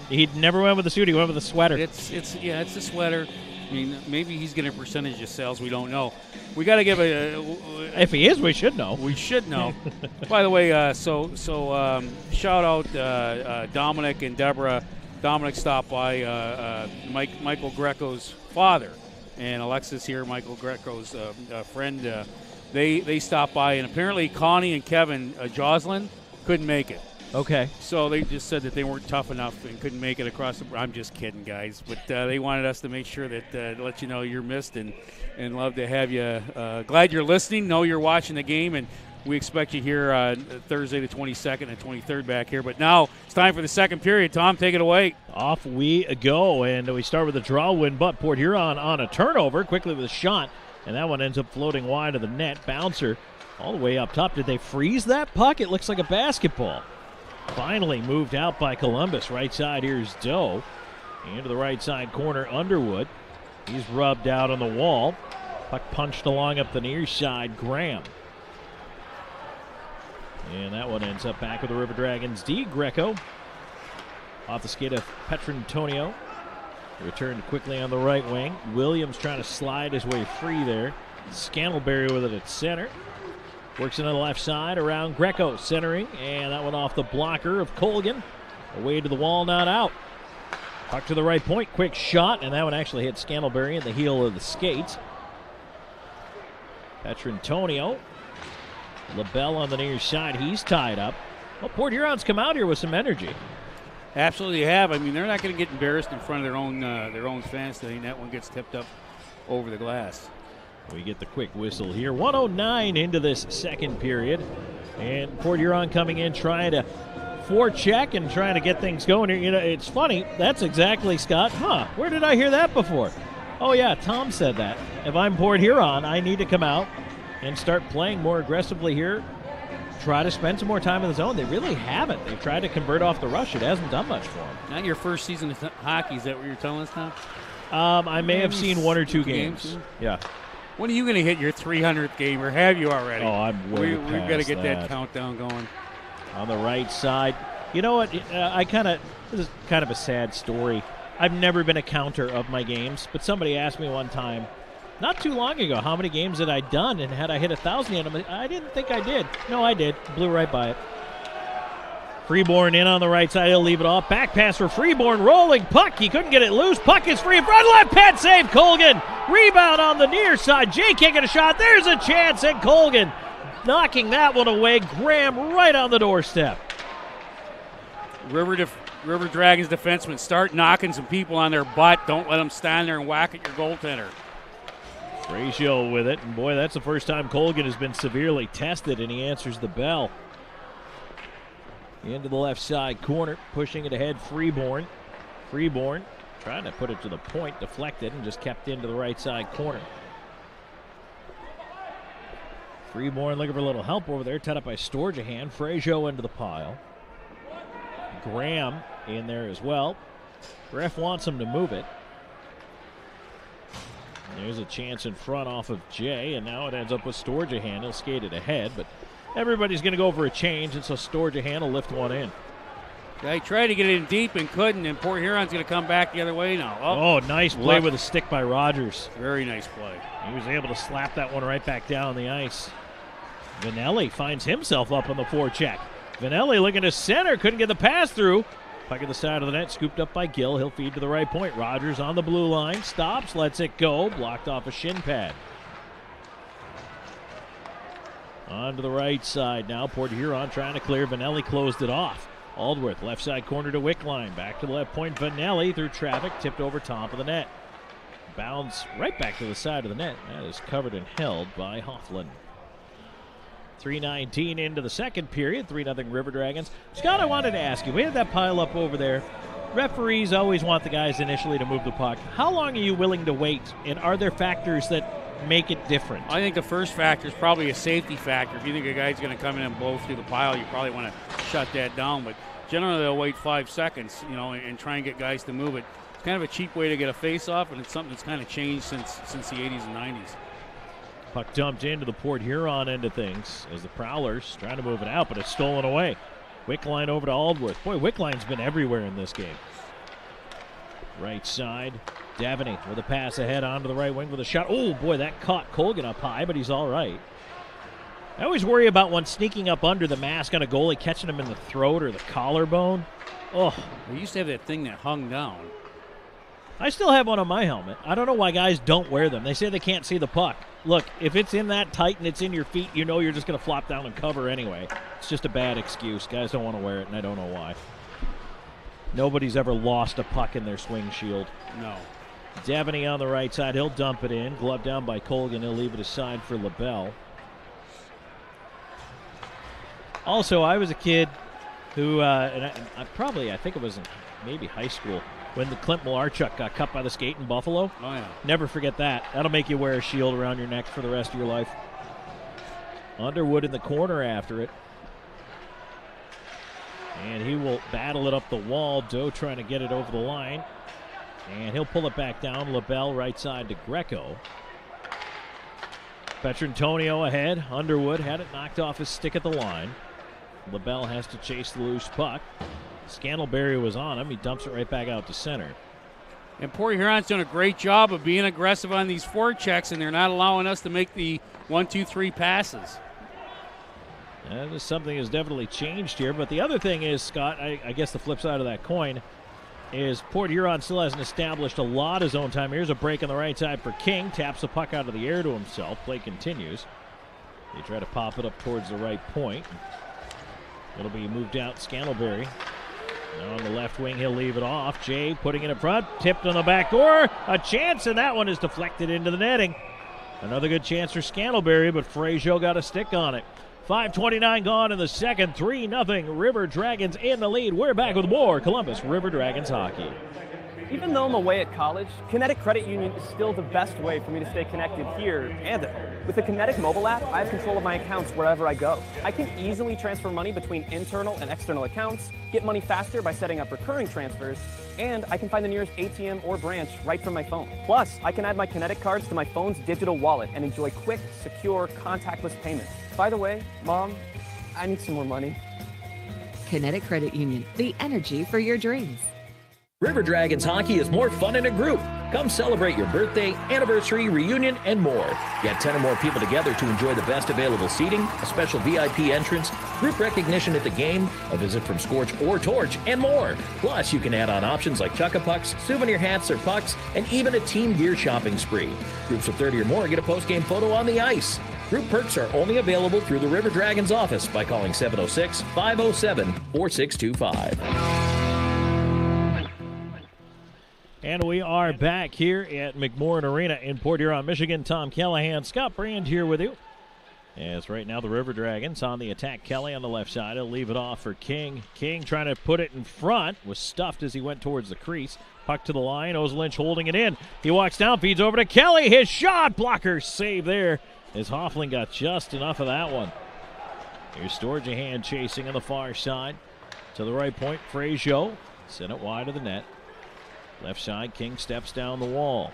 He never went with the suit. He went with the sweater. It's the sweater. I mean, maybe he's getting a percentage of sales. We don't know. We got to give if he is, we should know. We should know. By the way, shout out Dominic and Deborah. Dominic stopped by Michael Greco's father. And Alexis here, Michael Greco's friend, they stopped by, and apparently Connie and Kevin Joslin couldn't make it. Okay. So they just said that they weren't tough enough and couldn't make it across the – I'm just kidding, guys. But they wanted us to make sure that let you know you're missed and love to have you. Glad you're listening. Know you're watching the game, and we expect you here Thursday the 22nd and 23rd back here. But now it's time for the second period. Tom, take it away. Off we go, and we start with a draw win, but Port Huron on a turnover, quickly with a shot, and that one ends up floating wide of the net. Bouncer all the way up top. Did they freeze that puck? It looks like a basketball. Finally moved out by Columbus. Right side, here's Doe. Into the right side corner, Underwood. He's rubbed out on the wall. Puck punched along up the near side, Graham. And that one ends up back with the River Dragons D. Greco. Off the skate of Petrantonio. Returned quickly on the right wing. Williams trying to slide his way free there. Scantlebury with it at center. Works it on the left side around Greco centering. And that one off the blocker of Colgan. Away to the wall, not out. Puck to the right point. Quick shot. And that one actually hit Scantlebury in the heel of the skates. Petrantonio. LaBelle on the near side. He's tied up. Well, Port Huron's come out here with some energy. Absolutely have. I mean, they're not going to get embarrassed in front of their own fans. I think that one gets tipped up over the glass. We get the quick whistle here. 1:09 into this second period. And Port Huron coming in trying to forecheck and trying to get things going here. You know, it's funny. That's exactly, Scott. Where did I hear that before? Oh, yeah, Tom said that. If I'm Port Huron, I need to come out and start playing more aggressively here. Try to spend some more time in the zone. They really haven't. They've tried to convert off the rush. It hasn't done much for them. Not your first season of hockey. Is that what you're telling us now? I may have seen one or two games. Yeah. When are you going to hit your 300th game, or have you already? Oh, I'm way past We've got to get that. that countdown going. On the right side. You know what? This is kind of a sad story. I've never been a counter of my games, but somebody asked me one time, not too long ago, how many games had I done, and had I hit 1,000 yet? I didn't think I did. No, I did. Blew right by it. Freeborn in on the right side. He'll leave it off. Back pass for Freeborn. Rolling puck. He couldn't get it loose. Puck is free in front. Left pad save. Colgan. Rebound on the near side. Jay can't get a shot. There's a chance. And Colgan knocking that one away. Graham right on the doorstep. River Dragons defensemen, start knocking some people on their butt. Don't let them stand there and whack at your goaltender. Ratio with it. And boy, that's the first time Colgan has been severely tested, and he answers the bell. Into the left side corner, pushing it ahead, Freeborn. Freeborn trying to put it to the point, deflected, and just kept into the right side corner. Freeborn looking for a little help over there, tied up by Storjahan. Frazier into the pile. Graham in there as well. Ref wants him to move it. There's a chance in front off of Jay, and now it ends up with Storjahan. He'll skate it ahead, but everybody's going to go for a change, and so Storjahan will lift one in. They tried to get it in deep and couldn't, and Port Huron's going to come back the other way now. Oh, nice play with a stick by Rogers. Very nice play. He was able to slap that one right back down the ice. Vanelli finds himself up on the forecheck. Vanelli looking to center, couldn't get the pass through. Puck at the side of the net, scooped up by Gill. He'll feed to the right point. Rogers on the blue line, stops, lets it go, blocked off a shin pad. On to the right side now. Port Huron trying to clear. Vanelli closed it off. Aldworth, left side corner to Wickline. Back to the left point. Vanelli through traffic, tipped over top of the net. Bounds right back to the side of the net. That is covered and held by Hoffland. 3:19 into the second period. 3-0 River Dragons. Scott, I wanted to ask you, we had that pile up over there. Referees always want the guys initially to move the puck. How long are you willing to wait? And are there factors that make it different? I think the first factor is probably a safety factor. If you think a guy's going to come in and blow through the pile, you probably want to shut that down. But generally, they'll wait 5 seconds, and try and get guys to move it. It's kind of a cheap way to get a face-off, and it's something that's kind of changed since the 80s and 90s. Puck dumped into the Port Huron end of things as the Prowlers trying to move it out, but it's stolen away. Wickline over to Aldworth. Boy, Wickline's been everywhere in this game. Right side, Daveney with a pass ahead onto the right wing with a shot. Oh, boy, that caught Colgan up high, but he's all right. I always worry about one sneaking up under the mask on a goalie, catching him in the throat or the collarbone. Oh, we used to have that thing that hung down. I still have one on my helmet. I don't know why guys don't wear them. They say they can't see the puck. Look, if it's in that tight and it's in your feet, you know you're just going to flop down and cover anyway. It's just a bad excuse. Guys don't want to wear it, and I don't know why. Nobody's ever lost a puck in their swing shield. No. Daveney on the right side. He'll dump it in. Glove down by Colgan. He'll leave it aside for LaBelle. Also, I was a kid who, and I think it was in maybe high school, when the Clint Malarchuk got cut by the skate in Buffalo. Oh, yeah. Never forget that. That'll make you wear a shield around your neck for the rest of your life. Underwood in the corner after it. And he will battle it up the wall. Doe trying to get it over the line. And he'll pull it back down. LaBelle right side to Greco. Petrantonio ahead. Underwood had it knocked off his stick at the line. LaBelle has to chase the loose puck. Scantlebury was on him. He dumps it right back out to center. And Port Huron's done a great job of being aggressive on these forechecks, and they're not allowing us to make the 1-2-3 passes. That is something that's definitely changed here. But the other thing is, Scott, I guess the flip side of that coin is Port Huron still hasn't established a lot of zone time. Here's a break on the right side for King. Taps the puck out of the air to himself. Play continues. They try to pop it up towards the right point. It'll be moved out. Scantlebury. Now on the left wing, he'll leave it off. Jay putting it in front. Tipped on the back door. A chance, and that one is deflected into the netting. Another good chance for Scantlebury, but Frazier got a stick on it. 5:29 gone in the second. 3-0 River Dragons in the lead. We're back with more Columbus River Dragons hockey. Even though I'm away at college, Kinetic Credit Union is still the best way for me to stay connected here and at home. With the Kinetic mobile app, I have control of my accounts wherever I go. I can easily transfer money between internal and external accounts, get money faster by setting up recurring transfers, and I can find the nearest ATM or branch right from my phone. Plus, I can add my Kinetic cards to my phone's digital wallet and enjoy quick, secure, contactless payments. By the way, Mom, I need some more money. Kinetic Credit Union, the energy for your dreams. River Dragons hockey is more fun in a group. Come celebrate your birthday, anniversary, reunion, and more. Get 10 or more people together to enjoy the best available seating, a special VIP entrance, group recognition at the game, a visit from Scorch or Torch, and more. Plus, you can add on options like Chuck-a-Pucks, souvenir hats or pucks, and even a team gear shopping spree. Groups of 30 or more get a post-game photo on the ice. Group perks are only available through the River Dragons office by calling 706-507-4625. And we are back here at McMorran Arena in Port Huron, Michigan. Tom Callahan, Scott Brand here with you. As right now the River Dragons on the attack. Kelly on the left side. He'll leave it off for King. King trying to put it in front. Was stuffed as he went towards the crease. Puck to the line. Oz-Lynch holding it in. He walks down, feeds over to Kelly. His shot. Blocker save there as Hoffling got just enough of that one. Here's Storjahan chasing on the far side. To the right point, Frazier. Sent it wide of the net. Left side, King steps down the wall.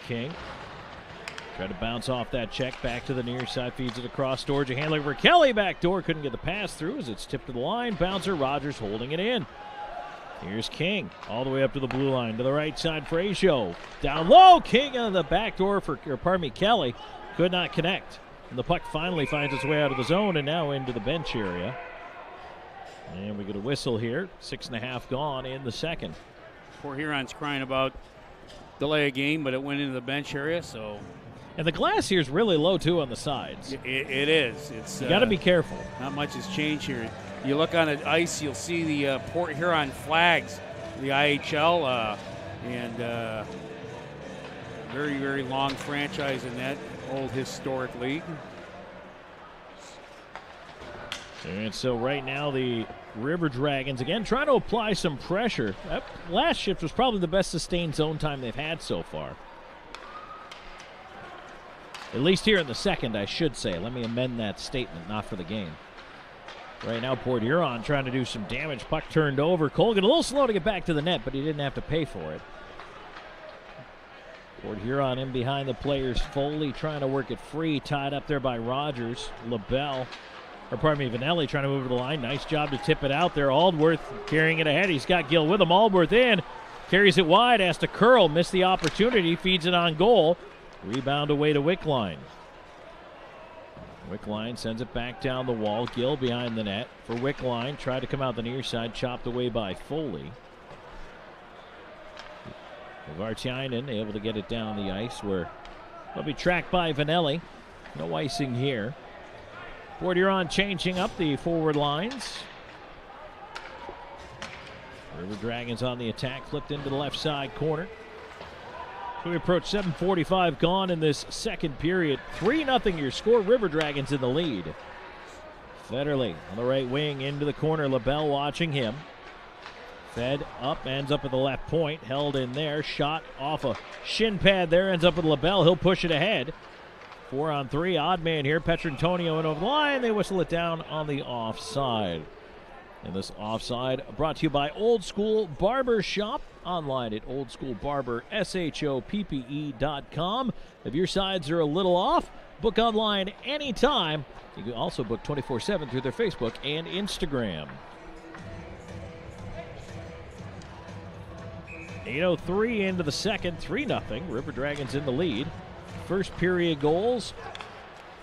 King tried to bounce off that check, back to the near side, feeds it across. Storjahan handling for Kelly, back door, couldn't get the pass through as it's tipped to the line. Bouncer, Rogers holding it in. Here's King, all the way up to the blue line. To the right side, Frazier. Down low, King on the back door for, Kelly. Could not connect. And the puck finally finds its way out of the zone and now into the bench area. And we get a whistle here. 6.5 gone in the second. Port Huron's crying about delay a game, but it went into the bench area, so. And the glass here is really low, too, on the sides. It is. It's you got to be careful. Not much has changed here. You look on the ice, you'll see the Port Huron flags, the IHL, and very, very long franchise in that old historic league. And so right now the River Dragons, again, trying to apply some pressure. That last shift was probably the best sustained zone time they've had so far. At least here in the second, I should say. Let me amend that statement, not for the game. Right now, Port Huron trying to do some damage. Puck turned over. Colgan a little slow to get back to the net, but he didn't have to pay for it. Port Huron in behind the players. Foley trying to work it free. Tied up there by Rogers. Vanelli trying to move to the line. Nice job to tip it out there. Aldworth carrying it ahead. He's got Gill with him. Aldworth in. Carries it wide. Has to curl. Missed the opportunity. Feeds it on goal. Rebound away to Wickline. Wickline sends it back down the wall. Gill behind the net for Wickline. Tried to come out the near side. Chopped away by Foley. Vartiainen able to get it down the ice where they'll be tracked by Vanelli. No icing here. Port Huron changing up the forward lines. River Dragons on the attack, flipped into the left side corner. So we approach 7:45 gone in this second period. 3-0 your score. River Dragons in the lead. Federle on the right wing into the corner. LaBelle watching him. Fed up, ends up at the left point. Held in there. Shot off a shin pad there. Ends up with LaBelle. He'll push it ahead. 4-on-3, odd man here. Petrantonio in over the line. They whistle it down on the offside. And this offside brought to you by Old School Barber Shop. Online at oldschoolbarbershoppe.com. If your sides are a little off, book online anytime. You can also book 24/7 through their Facebook and Instagram. 8:03 into the second, 3-0. River Dragons in the lead. First period goals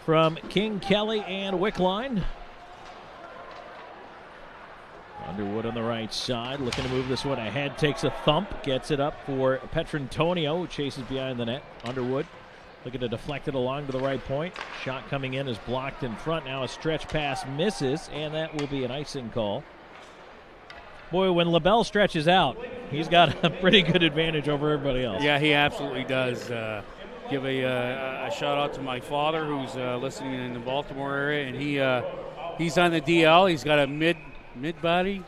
from King, Kelly, and Wickline. Underwood on the right side, looking to move this one ahead, takes a thump, gets it up for Petrantonio, who chases behind the net. Underwood looking to deflect it along to the right point. Shot coming in is blocked in front. Now a stretch pass misses, and that will be an icing call. Boy, when LaBelle stretches out, he's got a pretty good advantage over everybody else. Yeah, he absolutely does. give a shout out to my father who's listening in the Baltimore area, and he's on the DL. He's got a mid body.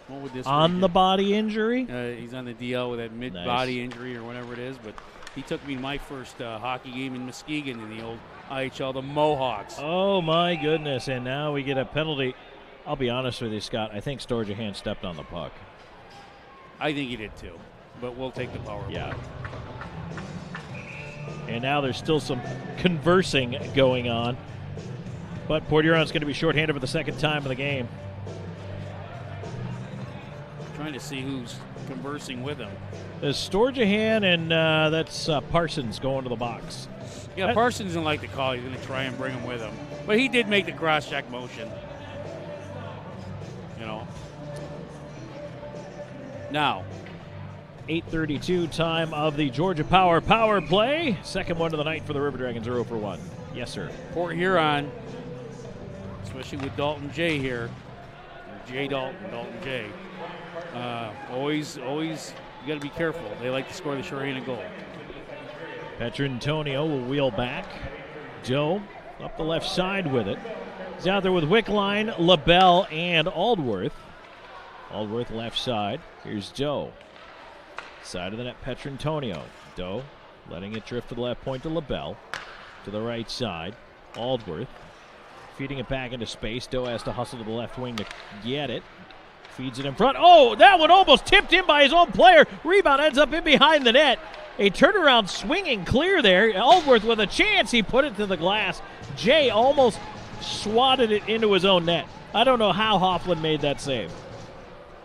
What would this on the body injury? He's on the DL with that mid body injury or whatever it is. But he took me to my first hockey game in Muskegon in the old IHL, the Mohawks. Oh my goodness! And now we get a penalty. I'll be honest with you, Scott. I think Storjahan stepped on the puck. I think he did too, but we'll take the power play. Yeah. And now there's still some conversing going on. But Port Huron's going to be shorthanded for the second time of the game. Trying to see who's conversing with him. There's Storjahan and that's Parsons going to the box. Yeah, Parsons doesn't like the call. He's going to try and bring him with him. But he did make the cross-check motion. You know. Now, 8:32 time of the Georgia Power play. Second one of the night for the River Dragons, 0 for 1. Yes, sir. Port Huron, especially with Dalton J here, or J. Dalton J. Always, you got to be careful. They like to score the shorthanded goal. Petrantonio will wheel back. Joe up the left side with it. He's out there with Wickline, LaBelle, and Aldworth. Aldworth left side. Here's Joe. Side of the net, Petrantonio. Doe letting it drift to the left point to LaBelle. To the right side, Aldworth. Feeding it back into space. Doe has to hustle to the left wing to get it. Feeds it in front. Oh, that one almost tipped in by his own player. Rebound ends up in behind the net. A turnaround swinging clear there. Aldworth with a chance. He put it to the glass. Jay almost swatted it into his own net. I don't know how Hoffland made that save.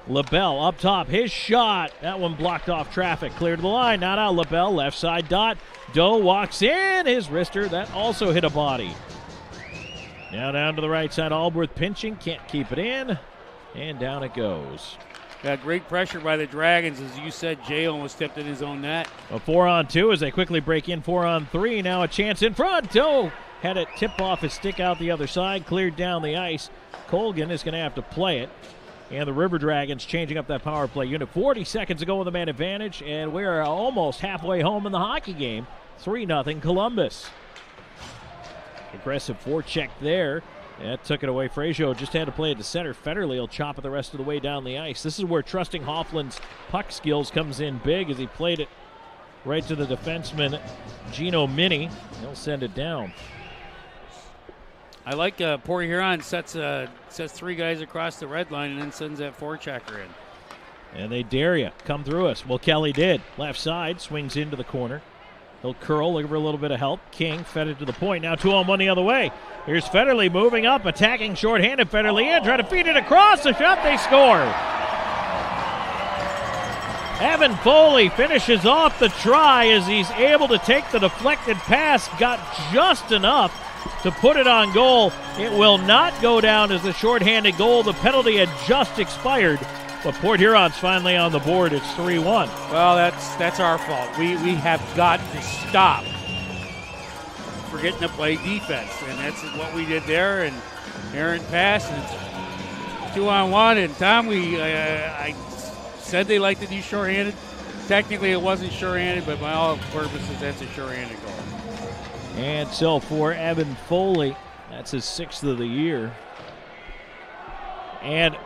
LaBelle up top, his shot. That one blocked off traffic. Cleared the line, not out. LaBelle, left side dot. Doe walks in, his wrister. That also hit a body. Now down to the right side, Aldworth pinching, can't keep it in. And down it goes. Got great pressure by the Dragons. As you said, Jay almost tipped in his own net. A 4-on-2 as they quickly break in. 4-on-3, now a chance in front. Doe had it tip off his stick out the other side, cleared down the ice. Colgan is going to have to play it. And the River Dragons changing up that power play unit. 40 seconds to go with the man advantage, and we're almost halfway home in the hockey game. 3-0 Columbus. Aggressive forecheck there. That took it away. Frazier just had to play it to center. Federley will chop it the rest of the way down the ice. This is where trusting Hoffland's puck skills comes in big as he played it right to the defenseman, Gino Mini. He'll send it down. I like Port Huron sets 3 guys across the red line and then sends that forechecker in. And they dare you. Come through us. Well, Kelly did. Left side, swings into the corner. He'll curl, looking for a little bit of help. King fed it to the point. Now 2-on-1 the other way. Here's Federley moving up, attacking shorthanded. Federley in, trying to feed it across. The shot, they score. Evan Foley finishes off the try as he's able to take the deflected pass. Got just enough to put it on goal. It will not go down as a shorthanded goal. The penalty had just expired. But Port Huron's finally on the board. It's 3-1. Well, that's our fault. We have got to stop forgetting to play defense, and that's what we did there. And errant pass, and it's 2-on-1. And Tom, I said they like to do shorthanded. Technically, it wasn't shorthanded, but by all purposes, that's a shorthanded goal. And so for Evan Foley, that's his 6th of the year. And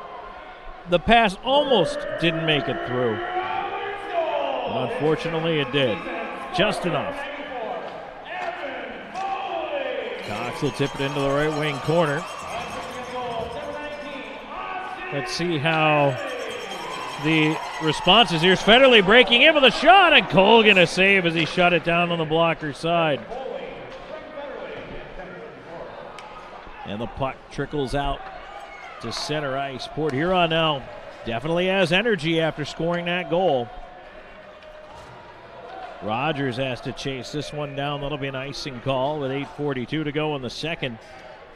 the pass almost didn't make it through. But unfortunately, it did. Just enough. Cox will tip it into the right wing corner. Let's see how the response is. Here's Federley breaking in with a shot, and Colgan a save as he shut it down on the blocker side. And the puck trickles out to center ice. Port Huron now definitely has energy after scoring that goal. Rogers has to chase this one down. That'll be an icing call with 8:42 to go in the second.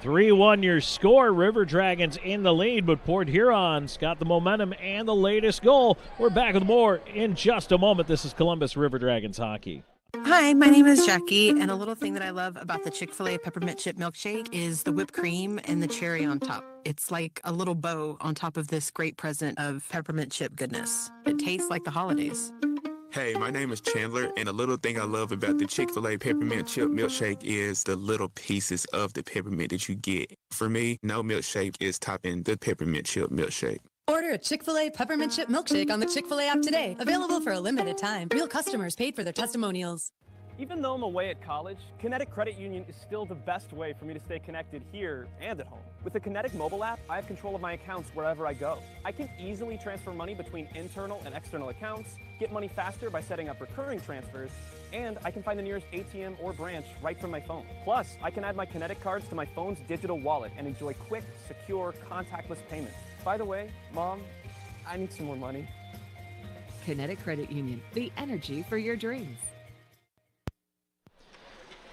3-1 your score. River Dragons in the lead, but Port Huron's got the momentum and the latest goal. We're back with more in just a moment. This is Columbus River Dragons hockey. Hi, my name is Jackie, and a little thing that I love about the Chick-fil-A peppermint chip milkshake is the whipped cream and the cherry on top. It's like a little bow on top of this great present of peppermint chip goodness. It tastes like the holidays. Hey, my name is Chandler, and a little thing I love about the Chick-fil-A Peppermint Chip Milkshake is the little pieces of the peppermint that you get. For me, no milkshake is topping the Peppermint Chip Milkshake. Order a Chick-fil-A Peppermint Chip Milkshake on the Chick-fil-A app today. Available for a limited time. Real customers paid for their testimonials. Even though I'm away at college, Kinetic Credit Union is still the best way for me to stay connected here and at home. With the Kinetic mobile app, I have control of my accounts wherever I go. I can easily transfer money between internal and external accounts, get money faster by setting up recurring transfers, and I can find the nearest ATM or branch right from my phone. Plus, I can add my Kinetic cards to my phone's digital wallet and enjoy quick, secure, contactless payments. By the way, Mom, I need some more money. Kinetic Credit Union, the energy for your dreams.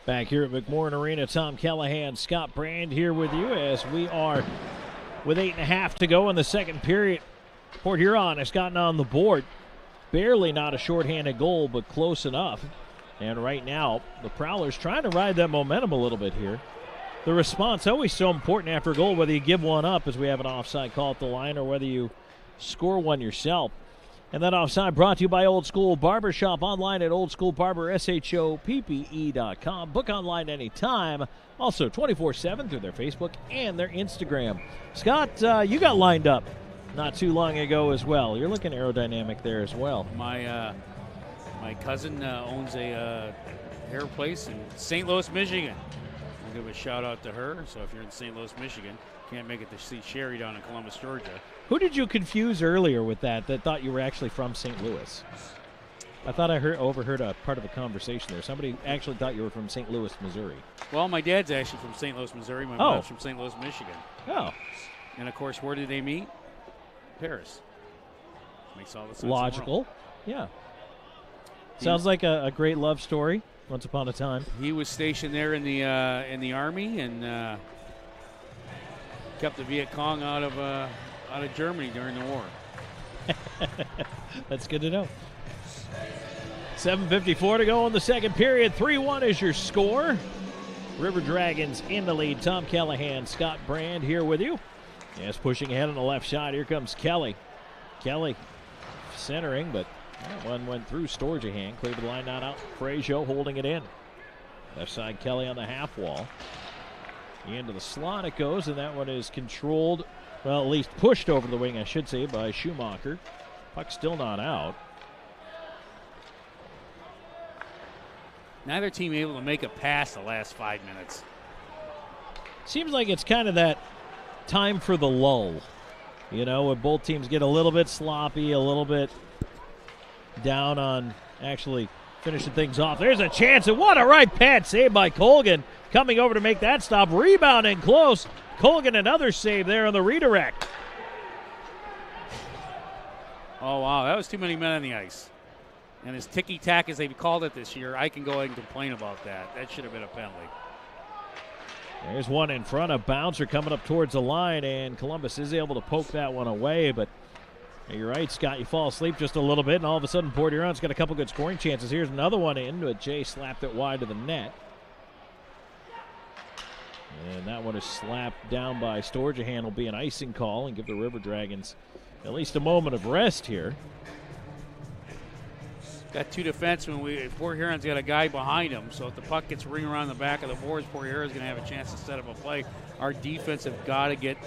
Back here at McMorran Arena, Tom Callahan, Scott Brand here with you as we are with 8.5 to go in the second period. Port Huron has gotten on the board. Barely not a shorthanded goal, but close enough. And right now, the Prowlers trying to ride that momentum a little bit here. The response always so important after a goal, whether you give one up as we have an offside call at the line or whether you score one yourself. And that offside brought to you by Old School Barbershop, online at oldschoolbarbershoppe.com. Book online anytime. Also 24/7 through their Facebook and their Instagram. Scott, you got lined up not too long ago as well. You're looking aerodynamic there as well. My cousin owns a hair place in St. Louis, Michigan. I'll give a shout out to her. So if you're in St. Louis, Michigan, can't make it to see Sherry down in Columbus, Georgia. Who did you confuse earlier with that thought you were actually from St. Louis? I thought I overheard a part of a conversation there. Somebody actually thought you were from St. Louis, Missouri. Well, my dad's actually from St. Louis, Missouri. My mom's from St. Louis, Michigan. Oh. And, of course, where did they meet? Paris. Makes all the sense. Logical. Yeah. Sounds like a great love story. Once upon a time. He was stationed there in the Army and kept the Viet Cong out of Germany during the war. That's good to know. 7:54 to go in the second period. 3-1 is your score. River Dragons in the lead. Tom Callahan, Scott Brand here with you. Yes, pushing ahead on the left side. Here comes Kelly. Kelly centering, but that one went through Storjahan. Cleared the line, not out. Frazier holding it in. Left side, Kelly on the half wall. Into the slot it goes, and that one is controlled, well, at least pushed over the wing, I should say, by Schumacher. Puck still not out. Neither team able to make a pass the last 5 minutes. Seems like it's kind of that time for the lull. You know, when both teams get a little bit sloppy, a little bit down on actually finishing things off. There's a chance, and what a right pad save by Colgan. Coming over to make that stop, rebounding close. Colgan, another save there on the redirect. Oh, wow, that was too many men on the ice. And as ticky-tack as they've called it this year, I can go ahead and complain about that. That should have been a penalty. There's one in front, a bouncer coming up towards the line, and Columbus is able to poke that one away, but you're right, Scott, you fall asleep just a little bit, and all of a sudden Port Huron's got a couple good scoring chances. Here's another one in, but Jay slapped it wide to the net. And that one is slapped down by Storjahan. Will be an icing call and give the River Dragons at least a moment of rest here. Got two defensemen. Port Huron's got a guy behind him, so if the puck gets ring around the back of the boards, Port Huron's going to have a chance to set up a play. Our defense have got to get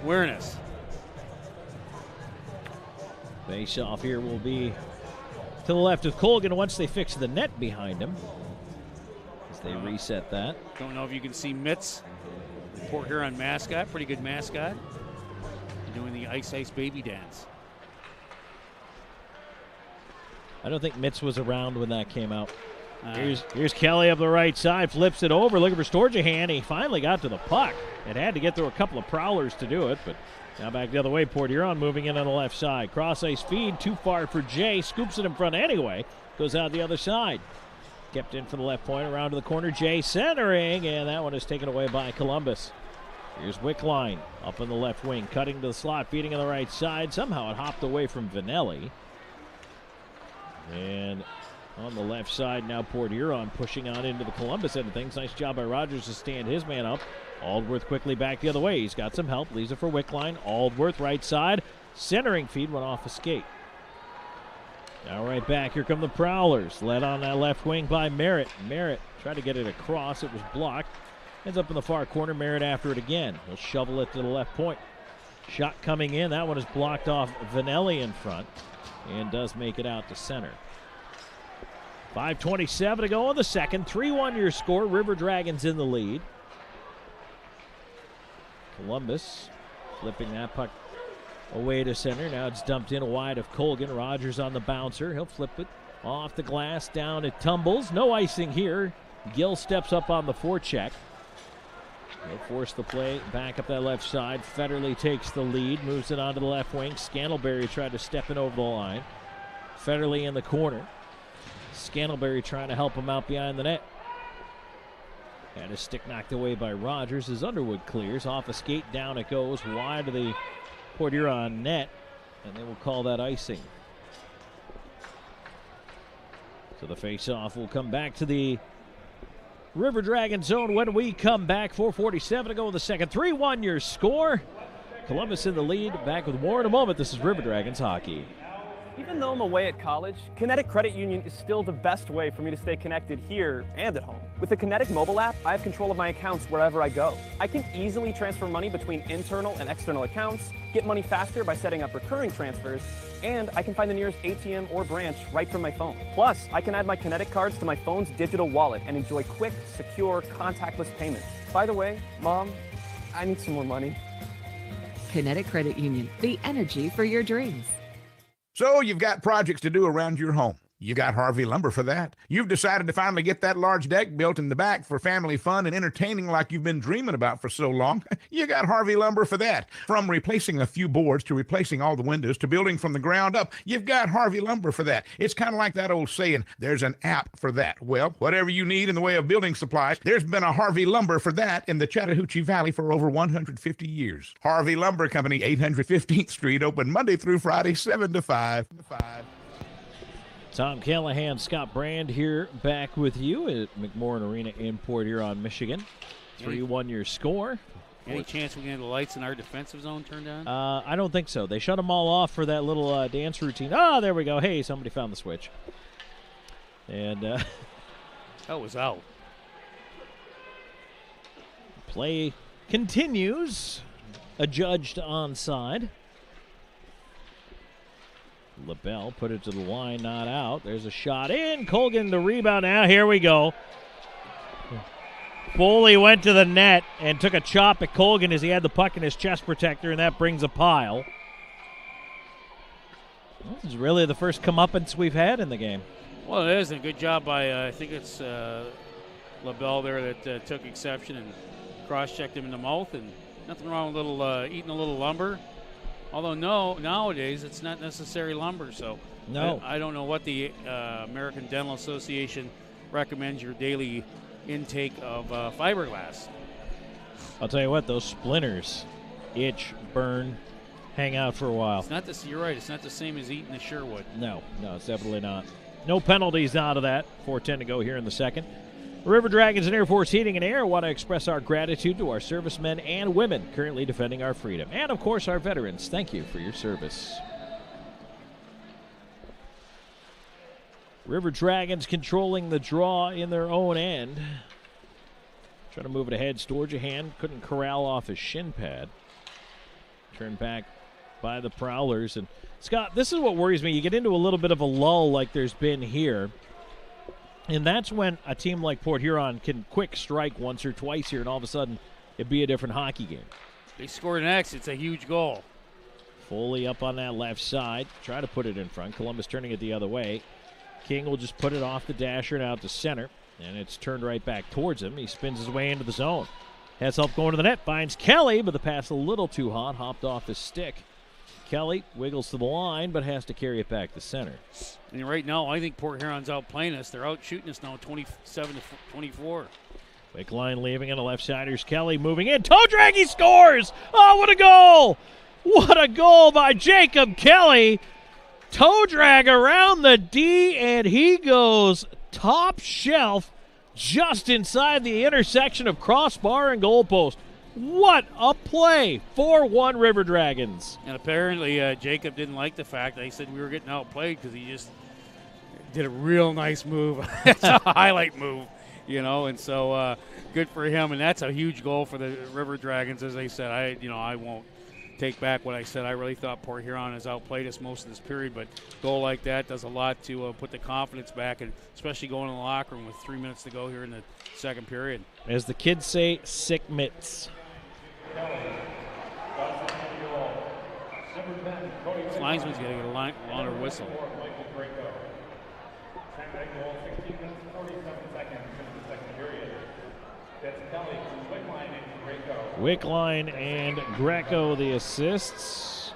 awareness. Face off here will be to the left of Colgan once they fix the net behind him. As they reset that. Don't know if you can see Mitz, the Port Huron mascot, pretty good mascot, doing the Ice Ice baby dance. I don't think Mitz was around when that came out. Here's Kelly up the right side, flips it over, looking for Storjahan. He finally got to the puck. It had to get through a couple of Prowlers to do it, but now back the other way. Port Huron moving in on the left side. Cross ice feed, too far for Jay. Scoops it in front anyway. Goes out the other side. Kept in for the left point, around to the corner. Jay centering, and that one is taken away by Columbus. Here's Wickline up in the left wing, cutting to the slot, feeding on the right side. Somehow it hopped away from Vanelli. And on the left side now, Port Huron pushing on into the Columbus end of things. Nice job by Rogers to stand his man up. Aldworth quickly back the other way. He's got some help. Leaves it for Wickline. Aldworth right side. Centering feed went off a skate. Now right back, here come the Prowlers. Led on that left wing by Merritt. Merritt tried to get it across. It was blocked. Ends up in the far corner. Merritt after it again. He'll shovel it to the left point. Shot coming in. That one is blocked off Vanelli in front and does make it out to center. 5:27 to go in the second. 3-1 your score. River Dragons in the lead. Columbus flipping that puck away to center. Now it's dumped in wide of Colgan. Rogers on the bouncer. He'll flip it off the glass. Down it tumbles. No icing here. Gill steps up on the forecheck. He'll force the play back up that left side. Federley takes the lead. Moves it onto the left wing. Scantlebury tried to step in over the line. Federley in the corner. Scantlebury trying to help him out behind the net. Had his stick knocked away by Rogers as Underwood clears. Off a skate, down it goes. Wide of the Port Huron net. And they will call that icing. So the face-off will come back to the River Dragon zone when we come back. 4:47 to go in the second. 3-1 your score. Columbus in the lead. Back with more in a moment. This is River Dragons hockey. Even though I'm away at college, Kinetic Credit Union is still the best way for me to stay connected here and at home. With the Kinetic mobile app, I have control of my accounts wherever I go. I can easily transfer money between internal and external accounts, get money faster by setting up recurring transfers, and I can find the nearest ATM or branch right from my phone. Plus, I can add my Kinetic cards to my phone's digital wallet and enjoy quick, secure, contactless payments. By the way, Mom, I need some more money. Kinetic Credit Union, the energy for your dreams. So you've got projects to do around your home. You got Harvey Lumber for that. You've decided to finally get that large deck built in the back for family fun and entertaining like you've been dreaming about for so long. You got Harvey Lumber for that. From replacing a few boards to replacing all the windows to building from the ground up, you've got Harvey Lumber for that. It's kind of like that old saying, there's an app for that. Well, whatever you need in the way of building supplies, there's been a Harvey Lumber for that in the Chattahoochee Valley for over 150 years. Harvey Lumber Company, 815th Street, open Monday through Friday, 7 to 5. Tom Callahan, Scott Brand here back with you at McMorran Arena in Port Huron, Michigan. 3-1 your score. Any chance we can get the lights in our defensive zone turned on? I don't think so. They shut them all off for that little dance routine. Oh, there we go. Hey, somebody found the switch. And that was out. Play continues. Adjudged onside. LaBelle put it to the line, not out. There's a shot in. Colgan the rebound. Now here we go. Foley went to the net and took a chop at Colgan as he had the puck in his chest protector, and that brings a pile. This is really the first comeuppance we've had in the game. Well, it is a good job by, I think it's LaBelle there that took exception and cross-checked him in the mouth, and nothing wrong with eating a little lumber. Although nowadays it's not necessary lumber, so no. I don't know what the American Dental Association recommends your daily intake of fiberglass. I'll tell you what, those splinters itch, burn, hang out for a while. It's not this. You're right. It's not the same as eating the Sherwood. No, it's definitely not. No penalties out of that. 4:10 to go here in the second. River Dragons and Air Force Heating and Air want to express our gratitude to our servicemen and women currently defending our freedom. And, of course, our veterans. Thank you for your service. River Dragons controlling the draw in their own end. Trying to move it ahead. Storjahan couldn't corral off his shin pad. Turned back by the Prowlers. And, Scott, this is what worries me. You get into a little bit of a lull like there's been here. And that's when a team like Port Huron can quick strike once or twice here, and all of a sudden it'd be a different hockey game. They scored an X. It's a huge goal. Foley up on that left side. Try to put it in front. Columbus turning it the other way. King will just put it off the dasher and out to center, and it's turned right back towards him. He spins his way into the zone. Has help going to the net. Finds Kelly, but the pass a little too hot. Hopped off his stick. Kelly wiggles to the line, but has to carry it back to center. And right now, I think Port Huron's outplaying us. They're out shooting us now 27-24. Quick line leaving on the left side. Here's Kelly moving in. Toe drag, he scores! Oh, what a goal! What a goal by Jacob Kelly. Toe drag around the D, and he goes top shelf just inside the intersection of crossbar and goalpost. What a play. 4-1 River Dragons. And apparently Jacob didn't like the fact that he said we were getting outplayed because he just did a real nice move. It's a highlight move, and so good for him. And that's a huge goal for the River Dragons. As I said, I won't take back what I said. I really thought Port Huron has outplayed us most of this period, but a goal like that does a lot to put the confidence back, and especially going in the locker room with 3 minutes to go here in the second period. As the kids say, sick mitts. This linesman's going to get a longer whistle. Wickline and Greco the assists.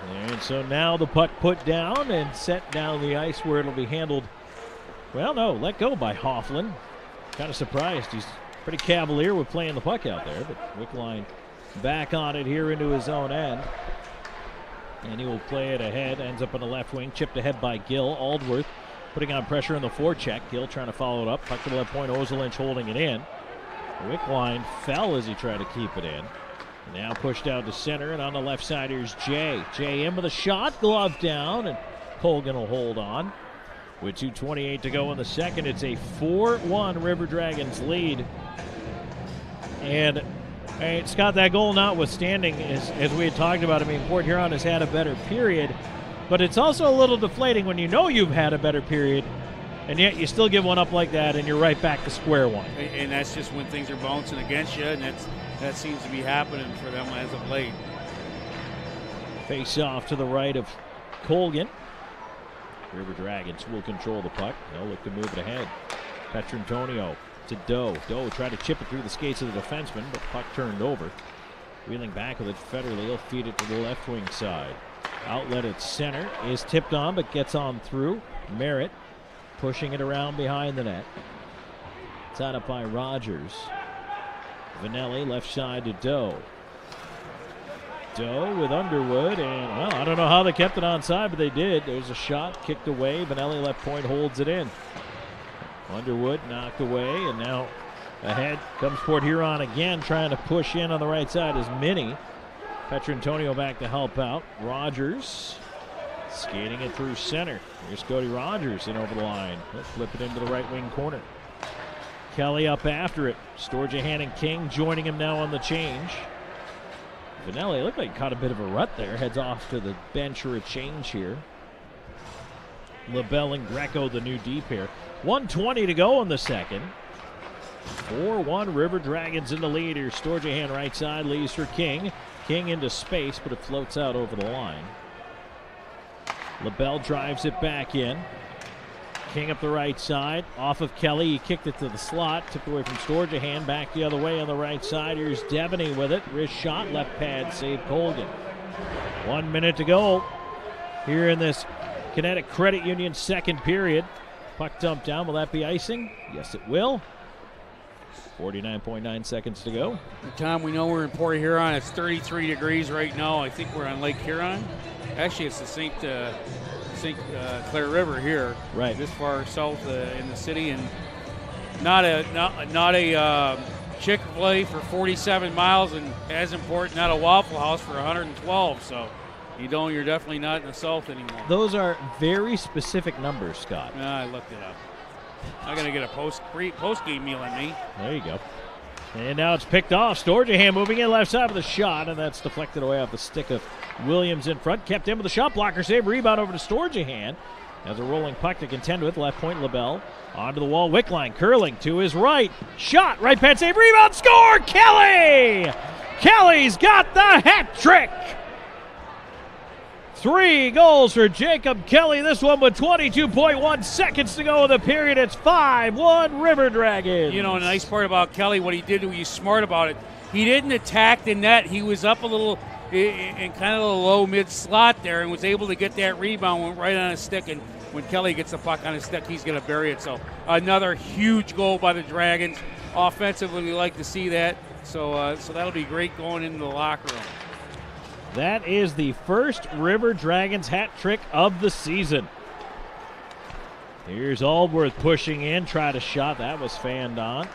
And so now the puck put down and set down the ice where it'll be handled. Well, no, let go by Hofflin. Kind of surprised. He's pretty cavalier with playing the puck out there, but Wickline back on it here into his own end. And he will play it ahead. Ends up on the left wing. Chipped ahead by Gill. Aldworth putting on pressure in the forecheck. Gill trying to follow it up. Puck to the left point. Ozelinch holding it in. Wickline fell as he tried to keep it in. Now pushed out to center. And on the left side, here's Jay. Jay in with a shot. Glove down. And Colgan will hold on. With 2:28 to go in the second, it's a 4-1 River Dragons lead. And Scott, that goal notwithstanding, as we had talked about, Port Huron has had a better period, but it's also a little deflating when you know you've had a better period, and yet you still give one up like that, and you're right back to square one. And that's just when things are bouncing against you, and that seems to be happening for them as of late. Face off to the right of Colgan. River Dragons will control the puck. They'll look to move it ahead. Petrantonio to Doe. Doe tried to chip it through the skates of the defenseman, but puck turned over. Wheeling back with it federally, he'll feed it to the left wing side. Outlet at center is tipped on, but gets on through. Merritt pushing it around behind the net. Tied up by Rogers. Vanelli left side to Doe. Doe with Underwood, and well, I don't know how they kept it onside, but they did. There's a shot, kicked away. Vanelli left point holds it in. Underwood knocked away, and now ahead comes Port Huron again, trying to push in on the right side is Minnie. Petrantonio back to help out. Rogers skating it through center. Here's Cody Rogers in over the line. He'll flip it into the right wing corner. Kelly up after it. Storjahan and King joining him now on the change. Vanelli looked like he caught a bit of a rut there. Heads off to the bench for a change here. LaBelle and Greco, the new D pair. 1:20 to go in the second. 4-1 River Dragons in the lead here. Storjahan right side leaves for King. King into space, but it floats out over the line. LaBelle drives it back in. King up the right side, off of Kelly. He kicked it to the slot, tipped away from Storjahan, back the other way on the right side. Here's Devaney with it. Wrist shot, left pad, save Colgan. 1 minute to go here in this Kinetic Credit Union second period. Puck dumped down. Will that be icing? Yes, it will. 49.9 seconds to go. Tom, we know we're in Port Huron. It's 33 degrees right now. I think we're on Lake Huron. Actually, it's the St. Clair River here, right this far south in the city, and not a Chick-fil-A for 47 miles, and as important, not a Waffle House for 112. So, you're definitely not in the south anymore. Those are very specific numbers, Scott. I looked it up. I'm gonna get a post-game meal in me. There you go. And now it's picked off. Storjahan moving in left side with a shot, and that's deflected away off the stick of Williams in front. Kept in with a shot blocker save. Rebound over to Storjahan. Has a rolling puck to contend with. Left point, LaBelle. Onto the wall. Wickline curling to his right. Shot. Right pad save. Rebound. Score. Kelly! Kelly's got the hat trick. 3 goals for Jacob Kelly. This one with 22.1 seconds to go in the period. It's 5-1 River Dragons. The nice part about Kelly, what he did, he was smart about it. He didn't attack the net. He was up a little in kind of the low mid slot there and was able to get that rebound, went right on his stick. And when Kelly gets the puck on his stick, he's going to bury it. So another huge goal by the Dragons. Offensively, we like to see that. So that'll be great going into the locker room. That is the first River Dragons hat trick of the season. Here's Aldworth pushing in, tried a shot. That was fanned on.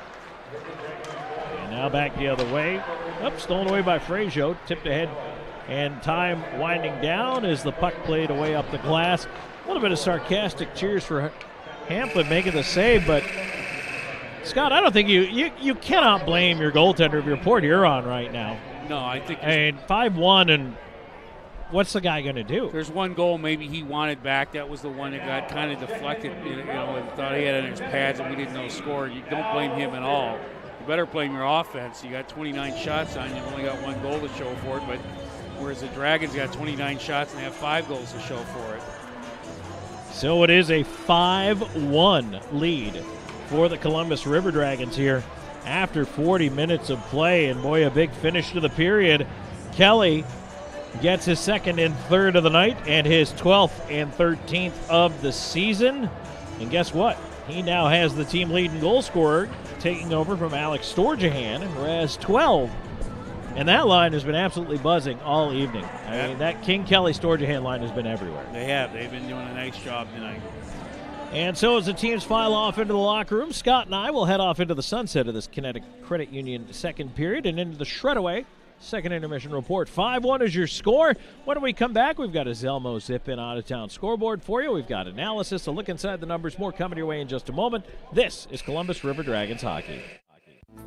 And now back the other way. Stolen away by Frazier. Tipped ahead. And time winding down as the puck played away up the glass. A little bit of sarcastic cheers for Hamplin making the save, but Scott, I don't think you cannot blame your goaltender if you're Port Huron right now. No, I think 5-1, and what's the guy going to do? There's one goal maybe he wanted back. That was the one that got kind of deflected. Thought he had it in his pads and we didn't know score. You don't blame him at all. You better blame your offense. You got 29 shots on you. You've only got one goal to show for it, but whereas the Dragons got 29 shots and they have 5 goals to show for it. So it is a 5-1 lead for the Columbus River Dragons here after 40 minutes of play. And boy, a big finish to the period. Kelly gets his second and third of the night and his 12th and 13th of the season. And guess what? He now has the team leading goal scorer, taking over from Alex Storjahan, who has 12. And that line has been absolutely buzzing all evening. I mean, that King Kelly Storjahan line has been everywhere. They have. They've been doing a nice job tonight. And so as the teams file off into the locker room, Scott and I will head off into the sunset of this Kinetic Credit Union second period and into the shred-away second intermission report. 5-1 is your score. When we come back, we've got a Zelmo zip-in out-of-town scoreboard for you. We've got analysis, a look inside the numbers, more coming your way in just a moment. This is Columbus River Dragons hockey.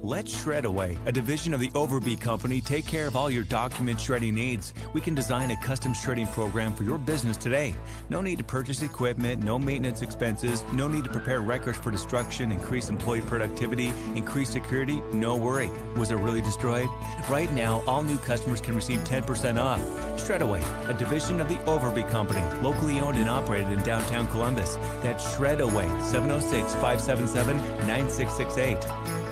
Let Shred Away, a division of the Overby Company, take care of all your document shredding needs. We can design a custom shredding program for your business today. No need to purchase equipment, no maintenance expenses, no need to prepare records for destruction, increase employee productivity, increase security, no worry. Was it really destroyed? Right now, all new customers can receive 10% off. Shred Away, a division of the Overby Company, locally owned and operated in downtown Columbus. That's Shred Away, 706-577-9668.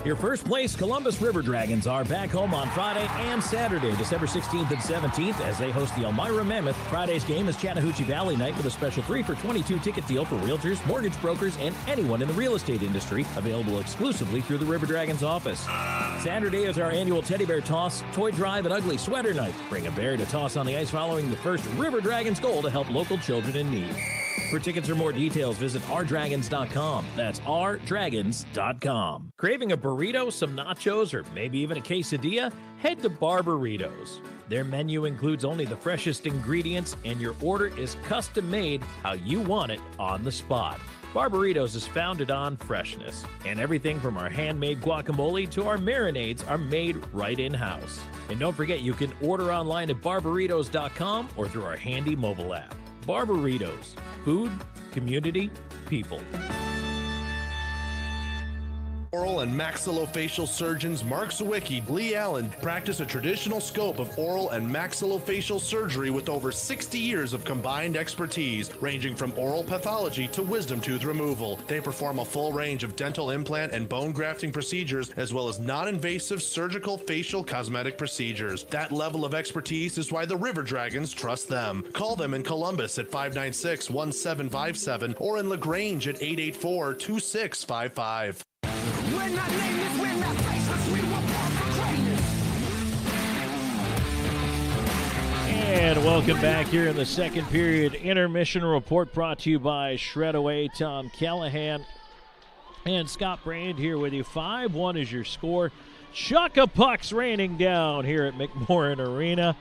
Your first place Columbus River Dragons are back home on Friday and Saturday, December 16th and 17th, as they host the Elmira Mammoth. Friday's game is Chattahoochee Valley night with a special 3-for-22 ticket deal for realtors, mortgage brokers, and anyone in the real estate industry, available exclusively through the River Dragons office. Saturday is our annual Teddy Bear Toss, Toy Drive, and Ugly Sweater Night. Bring a bear to toss on the ice following the first River Dragons goal to help local children in need. For tickets or more details, visit rdragons.com. That's rdragons.com. Craving a burrito, some nachos, or maybe even a quesadilla? Head to Barbaritos. Their menu includes only the freshest ingredients, and your order is custom made how you want it on the spot. Barbaritos is founded on freshness, and everything from our handmade guacamole to our marinades are made right in-house. And don't forget, you can order online at barbaritos.com or through our handy mobile app. Barbaritos. Food, community, people. Oral and maxillofacial surgeons Mark Sawicki, Lee Allen practice a traditional scope of oral and maxillofacial surgery with over 60 years of combined expertise, ranging from oral pathology to wisdom tooth removal. They perform a full range of dental implant and bone grafting procedures, as well as non-invasive surgical facial cosmetic procedures. That level of expertise is why the River Dragons trust them. Call them in Columbus at 596-1757 or in LaGrange at 884-2655. We're not nameless, we're not faceless, we were born for greatness. And welcome back here in the second period intermission report, brought to you by Shred Away. Tom Callahan and Scott Bryant here with you. 5-1 is your score. Shaka pucks raining down here at McMorran Arena.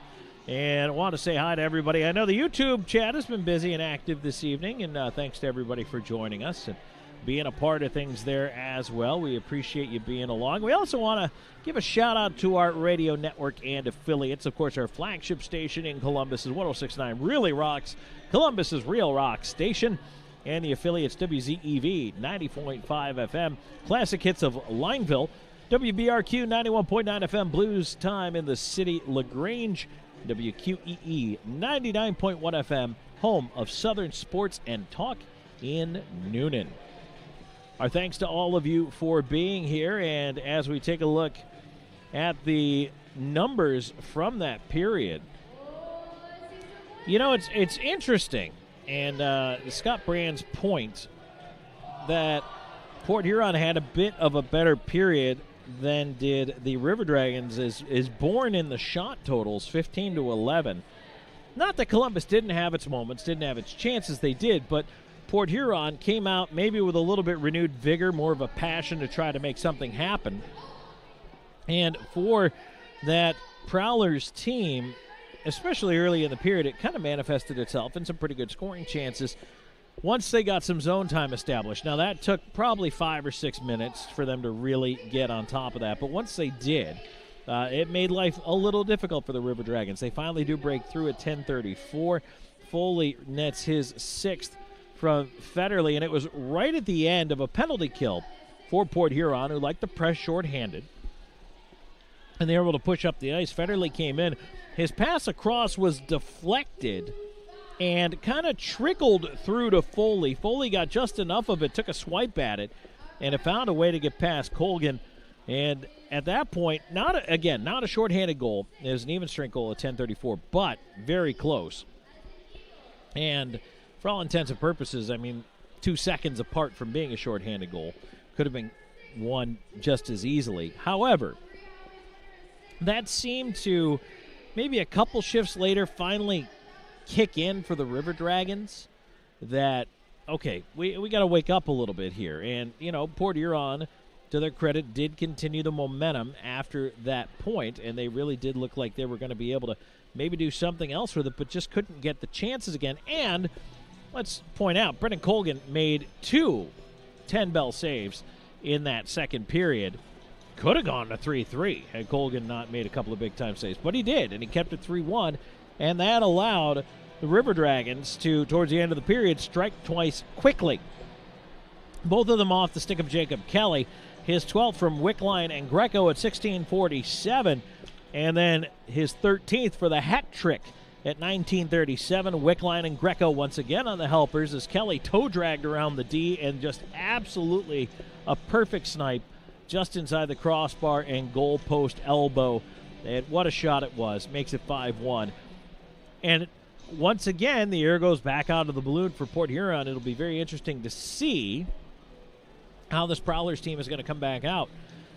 And I want to say hi to everybody. I know the YouTube chat has been busy and active this evening, and thanks to everybody for joining us and being a part of things there as well. We appreciate you being along. We also want to give a shout out to our radio network and affiliates. Of course, our flagship station in Columbus is 106.9 Really Rocks, Columbus's Real Rock station, and the affiliates WZEV 90.5 FM, classic hits of Lineville, WBRQ 91.9 FM, Blues Time in the city, LaGrange, WQEE 99.1 FM, home of Southern Sports and Talk in Noonan. Our thanks to all of you for being here, and as we take a look at the numbers from that period, you know, it's interesting, and Scott Brand's point that Port Huron had a bit of a better period than did the River Dragons is born in the shot totals, 15-11. Not that Columbus didn't have its moments, didn't have its chances, they did, but Port Huron came out maybe with a little bit renewed vigor, more of a passion to try to make something happen. And for that Prowlers team, especially early in the period, it kind of manifested itself in some pretty good scoring chances once they got some zone time established. Now, that took probably 5 or 6 minutes for them to really get on top of that. But once they did, it made life a little difficult for the River Dragons. They finally do break through at 10:34. Foley nets his 6th from Federley, and it was right at the end of a penalty kill for Port Huron, who liked to press shorthanded. And they were able to push up the ice. Federley came in. His pass across was deflected and kind of trickled through to Foley. Foley got just enough of it, took a swipe at it, and it found a way to get past Colgan. And at that point, not a shorthanded goal. It was an even strength goal at 10:34, but very close. And for all intents and purposes, 2 seconds apart from being a shorthanded goal. Could have been won just as easily. However, that seemed to, maybe a couple shifts later, finally kick in for the River Dragons that, okay, we got to wake up a little bit here. And, Port Huron, to their credit, did continue the momentum after that point, and they really did look like they were going to be able to maybe do something else with it, but just couldn't get the chances again. And let's point out, Brendan Colgan made 2 10-bell saves in that second period. Could have gone to 3-3 had Colgan not made a couple of big-time saves. But he did, and he kept it 3-1, and that allowed the River Dragons to, towards the end of the period, strike twice quickly. Both of them off the stick of Jacob Kelly. His 12th from Wickline and Greco at 16:47, and then his 13th for the hat trick at 19:37. Wickline and Greco once again on the helpers as Kelly toe-dragged around the D and just absolutely a perfect snipe just inside the crossbar and goal post elbow. And what a shot it was. Makes it 5-1. And once again, the air goes back out of the balloon for Port Huron. It'll be very interesting to see how this Prowlers team is going to come back out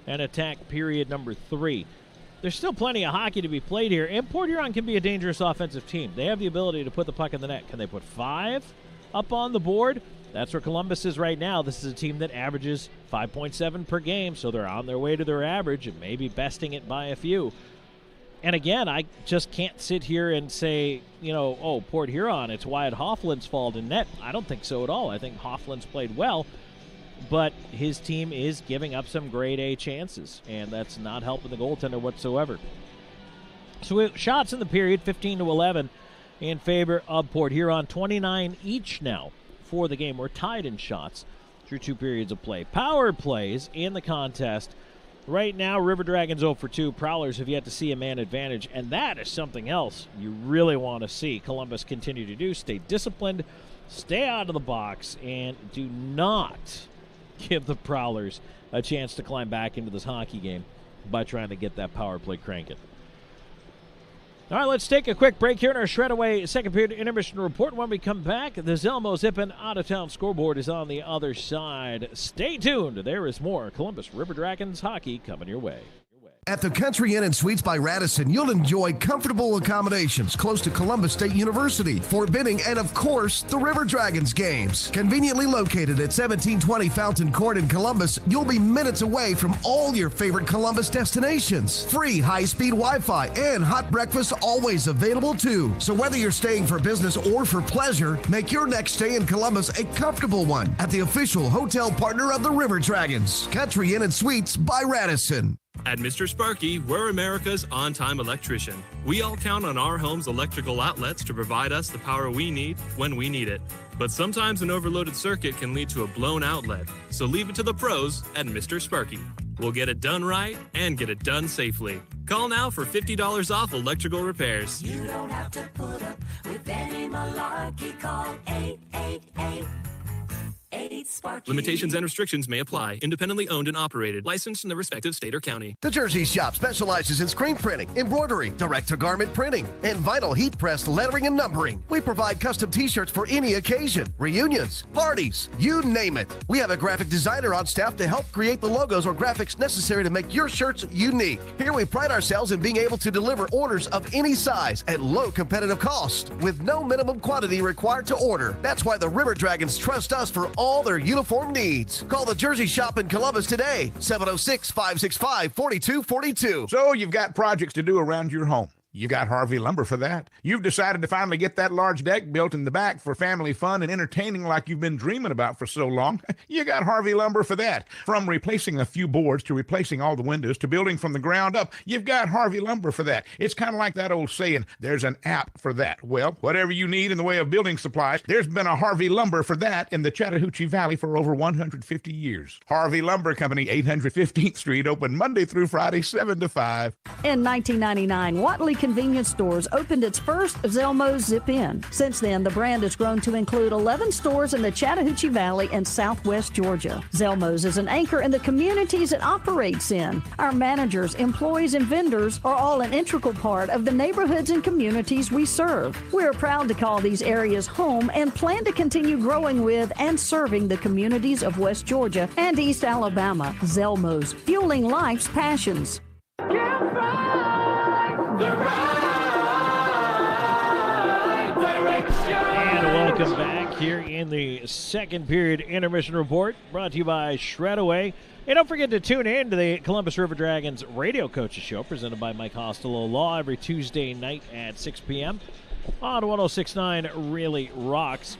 and attack period number 3. There's still plenty of hockey to be played here, and Port Huron can be a dangerous offensive team. They have the ability to put the puck in the net. Can they put 5 up on the board? That's where Columbus is right now. This is a team that averages 5.7 per game, so they're on their way to their average and maybe besting it by a few. And again, I just can't sit here and say, Port Huron, it's Wyatt Hoffland's fault in net. I don't think so at all. I think Hoffland's played well, but his team is giving up some grade A chances, and that's not helping the goaltender whatsoever. So shots in the period, 15-11 in favor of Port Huron, 29 each now for the game. We're tied in shots through 2 periods of play. Power plays in the contest. Right now, River Dragons 0 for 2. Prowlers have yet to see a man advantage, and that is something else you really want to see Columbus continue to do. Stay disciplined, stay out of the box, and do not give the Prowlers a chance to climb back into this hockey game by trying to get that power play cranking. All right, let's take a quick break here in our Shred Away second period intermission report. When we come back, the Zelmo Zippin out-of-town scoreboard is on the other side. Stay tuned. There is more Columbus River Dragons hockey coming your way. At the Country Inn & Suites by Radisson, you'll enjoy comfortable accommodations close to Columbus State University, Fort Benning, and of course, the River Dragons games. Conveniently located at 1720 Fountain Court in Columbus, you'll be minutes away from all your favorite Columbus destinations. Free high-speed Wi-Fi and hot breakfast always available too. So whether you're staying for business or for pleasure, make your next stay in Columbus a comfortable one at the official hotel partner of the River Dragons, Country Inn & Suites by Radisson. At Mr. Sparky, we're America's on-time electrician. We all count on our home's electrical outlets to provide us the power we need when we need it. But sometimes an overloaded circuit can lead to a blown outlet. So leave it to the pros at Mr. Sparky. We'll get it done right and get it done safely. Call now for $50 off electrical repairs. You don't have to put up with any malarkey. Call 888. Limitations and restrictions may apply. Independently owned and operated. Licensed in the respective state or county. The Jersey Shop specializes in screen printing, embroidery, direct-to-garment printing, and vinyl heat-pressed lettering and numbering. We provide custom t-shirts for any occasion, reunions, parties, you name it. We have a graphic designer on staff to help create the logos or graphics necessary to make your shirts unique. Here we pride ourselves in being able to deliver orders of any size at low competitive cost with no minimum quantity required to order. That's why the River Dragons trust us for all their uniform needs. Call the Jersey Shop in Columbus today, 706-565-4242. So you've got projects to do around your home. You got Harvey Lumber for that. You've decided to finally get that large deck built in the back for family fun and entertaining like you've been dreaming about for so long. You got Harvey Lumber for that. From replacing a few boards to replacing all the windows to building from the ground up, you've got Harvey Lumber for that. It's kind of like that old saying, there's an app for that. Well, whatever you need in the way of building supplies, there's been a Harvey Lumber for that in the Chattahoochee Valley for over 150 years. Harvey Lumber Company, 815th Street, open Monday through Friday, 7 to 5. In 1999, Watley Convenience Stores opened its first Zelmo's Zip-In. Since then, the brand has grown to include 11 stores in the Chattahoochee Valley and southwest Georgia. Zelmo's is an anchor in the communities it operates in. Our managers, employees, and vendors are all an integral part of the neighborhoods and communities we serve. We are proud to call these areas home and plan to continue growing with and serving the communities of West Georgia and East Alabama. Zelmo's, fueling life's passions. And welcome back here in the second period intermission report, brought to you by Shredaway. And don't forget to tune in to the Columbus River Dragons Radio Coaches Show, presented by Mike Costello Law, every Tuesday night at 6 p.m. on 106.9 Really Rocks.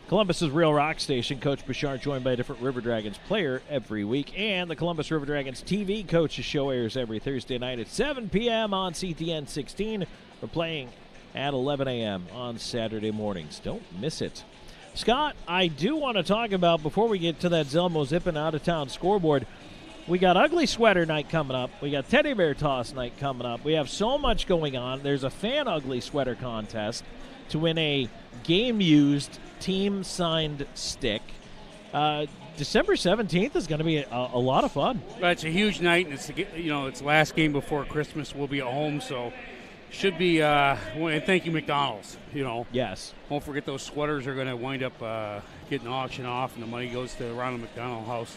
Columbus's Real Rock Station. Coach Bouchard joined by a different River Dragons player every week. And the Columbus River Dragons TV Coaches Show airs every Thursday night at 7 p.m. on CTN 16. We're playing at 11 a.m. on Saturday mornings. Don't miss it. Scott, I do want to talk about, before we get to that Zelmo Zippin' out-of-town scoreboard, we got Ugly Sweater Night coming up. We got Teddy Bear Toss Night coming up. We have so much going on. There's a fan ugly sweater contest to win a game-used, team-signed stick. December 17th is going to be a lot of fun. Well, it's a huge night, and it's it's the last game before Christmas. We'll be at home, so should be. And thank you, McDonald's. Yes. Won't forget those sweaters are going to wind up getting auctioned off, and the money goes to Ronald McDonald House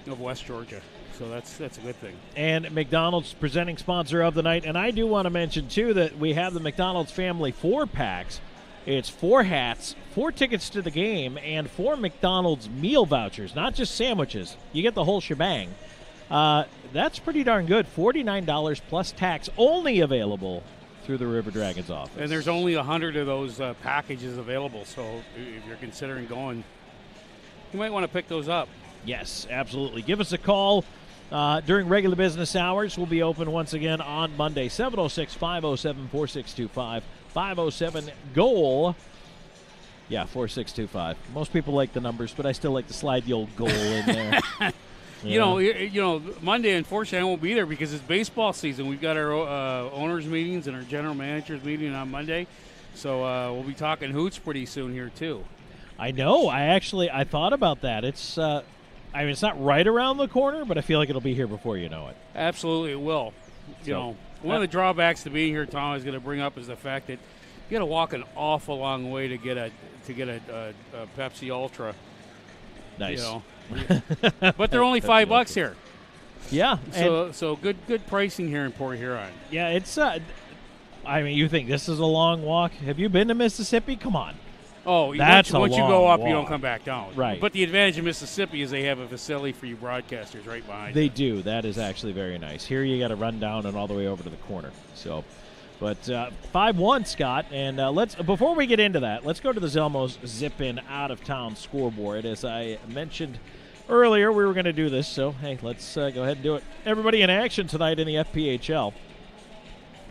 of West Georgia. So that's a good thing. And McDonald's presenting sponsor of the night. And I do want to mention, too, that we have the McDonald's Family 4-packs. It's 4 hats, 4 tickets to the game, and 4 McDonald's meal vouchers, not just sandwiches. You get the whole shebang. That's pretty darn good. $49 plus tax, only available through the River Dragons office. And there's only 100 of those packages available, so if you're considering going, you might want to pick those up. Yes, absolutely. Give us a call. During regular business hours, we'll be open once again on Monday, 706-507-4625, 507-GOAL. Yeah, 4625. Most people like the numbers, but I still like to slide the old goal in there. Monday, unfortunately, I won't be there because it's baseball season. We've got our owners' meetings and our general managers' meeting on Monday, so we'll be talking hoots pretty soon here, too. I know. I thought about that. It's it's not right around the corner, but I feel like it'll be here before you know it. Absolutely, it will. One of the drawbacks to being here, Tom, is going to bring up is the fact that you got to walk an awful long way to get a Pepsi Ultra. Nice. But they're only $5 here. Yeah. So good pricing here in Port Huron. Yeah, it's. You think this is a long walk? Have you been to Mississippi? Come on. Oh, once you go up, you don't come back down. Right. But the advantage of Mississippi is they have a facility for you broadcasters right behind They do. That is actually very nice. Here you got to run down and all the way over to the corner. So, but 5-1, Scott. And before we get into that, let's go to the Zelmo's Zip-In out-of-town scoreboard. As I mentioned earlier, we were going to do this. So, hey, let's go ahead and do it. Everybody in action tonight in the FPHL.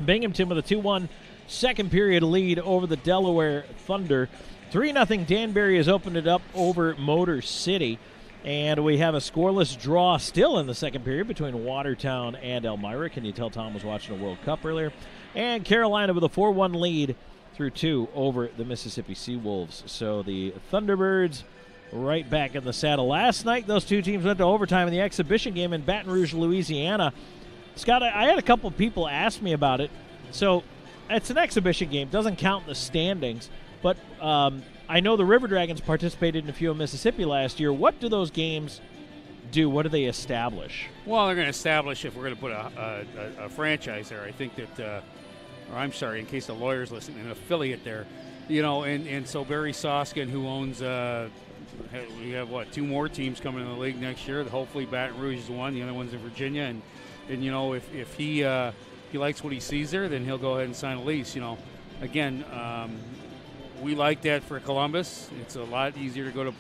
Binghamton with a 2-1 second period lead over the Delaware Thunder. 3-0 Danbury has opened it up over Motor City. And we have a scoreless draw still in the second period between Watertown and Elmira. Can you tell Tom was watching a World Cup earlier? And Carolina with a 4-1 lead through 2 over the Mississippi Seawolves. So the Thunderbirds right back in the saddle. Last night, those two teams went to overtime in the exhibition game in Baton Rouge, Louisiana. Scott, I had a couple people ask me about it. So it's an exhibition game. Doesn't count in the standings. But I know the River Dragons participated in a few in Mississippi last year. What do those games do? What do they establish? Well, they're going to establish, if we're going to put a franchise there, I think that, or I'm sorry, in case the lawyer's listening, an affiliate there. And so Barry Soskin, who owns we have, 2 more teams coming in the league next year. Hopefully Baton Rouge is one. The other one's in Virginia. And if he likes what he sees there, then he'll go ahead and sign a lease. Again, we like that for Columbus. It's a lot easier to go to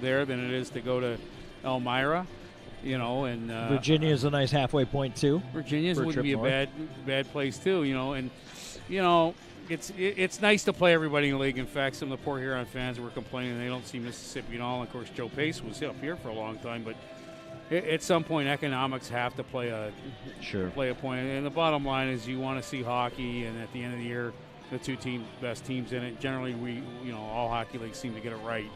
there than it is to go to Elmira. And Virginia is a nice halfway point too. Virginia wouldn't be a bad place too. It's nice to play everybody in the league. In fact, some of the Port Huron fans were complaining they don't see Mississippi at all. And of course, Joe Pace was up here for a long time, but at some point, economics have to play a point. And the bottom line is, you want to see hockey, and at the end of the year, the 2 best teams in it. Generally, all hockey leagues seem to get it right.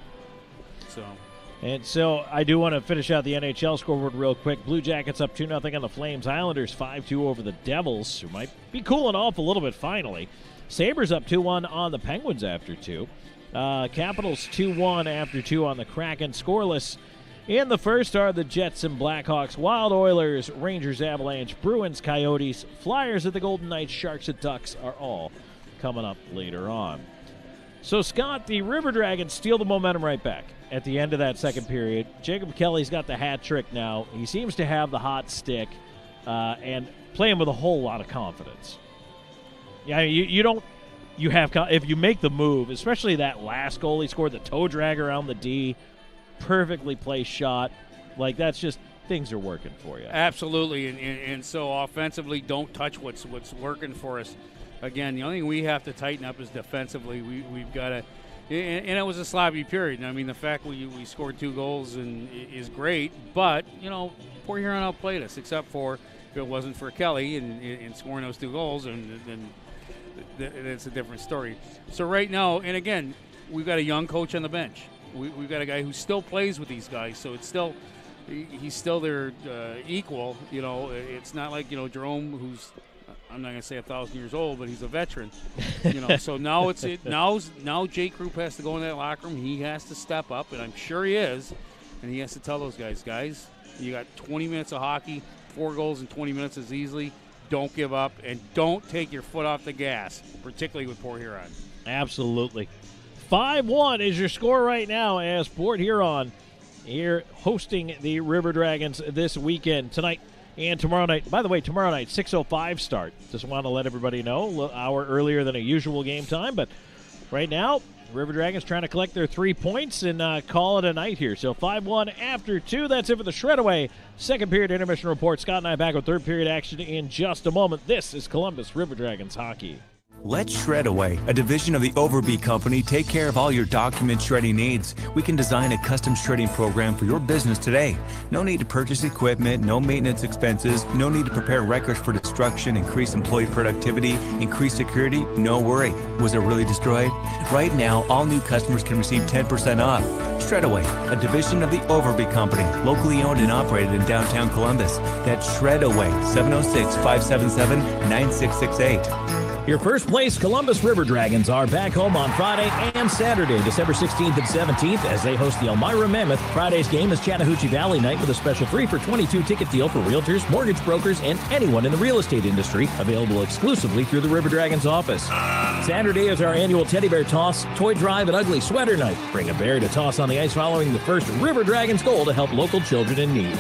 So I do want to finish out the NHL scoreboard real quick. Blue Jackets up 2-0 on the Flames. Islanders 5-2 over the Devils, who might be cooling off a little bit finally. Sabres up 2-1 on the Penguins after 2. Capitals 2-1 after 2 on the Kraken. Scoreless in the first are the Jets and Blackhawks. Wild, Oilers, Rangers, Avalanche, Bruins, Coyotes, Flyers at the Golden Knights, Sharks at Ducks are all coming up later on. So, Scott, the River Dragons steal the momentum right back at the end of that second period. Jacob Kelly's got the hat trick now. He seems to have the hot stick and playing with a whole lot of confidence. Yeah, if you make the move, especially that last goal he scored, the toe drag around the D, perfectly placed shot. Like, that's just, things are working for you. Absolutely, and so offensively, don't touch what's working for us. Again, the only thing we have to tighten up is defensively. We've got to, and it was a sloppy period. I mean, the fact we scored 2 goals is great, but Port Huron outplayed us, except for if it wasn't for Kelly and scoring those 2 goals, and then it's a different story. So right now, and again, we've got a young coach on the bench. We've got a guy who still plays with these guys, so he's still their equal. It's not like Jerome, who's, I'm not going to say 1,000 years old, but he's a veteran. So now now Jake Krupp has to go in that locker room. He has to step up, and I'm sure he is. And he has to tell those guys, you got 20 minutes of hockey, 4 goals in 20 minutes is easily. Don't give up, and don't take your foot off the gas, particularly with Port Huron. Absolutely. 5-1 is your score right now as Port Huron here hosting the River Dragons this weekend, tonight and tomorrow night. By the way, tomorrow night, 6:05 start. Just want to let everybody know, an hour earlier than a usual game time. But right now, River Dragons trying to collect their 3 points and call it a night here. So 5-1 after 2. That's it for the Shredaway second period intermission report. Scott and I back with third period action in just a moment. This is Columbus River Dragons hockey. Let Shredaway, a division of the Overby Company, take care of all your document shredding needs. We can design a custom shredding program for your business today. No need to purchase equipment, no maintenance expenses, no need to prepare records for destruction, increase employee productivity, increase security, no worry. Was it really destroyed? Right now, all new customers can receive 10% off. Shredaway, a division of the Overby Company, locally owned and operated in downtown Columbus. That's Shredaway, 706-577-9668. Your first place Columbus River Dragons are back home on Friday and Saturday, December 16th and 17th, as they host the Elmira Mammoth. Friday's game is Chattahoochee Valley night with a special 3-for-22 ticket deal for realtors, mortgage brokers, and anyone in the real estate industry, available exclusively through the River Dragons office. Saturday is our annual teddy bear toss, toy drive, and ugly sweater night. Bring a bear to toss on the ice following the first River Dragons goal to help local children in need.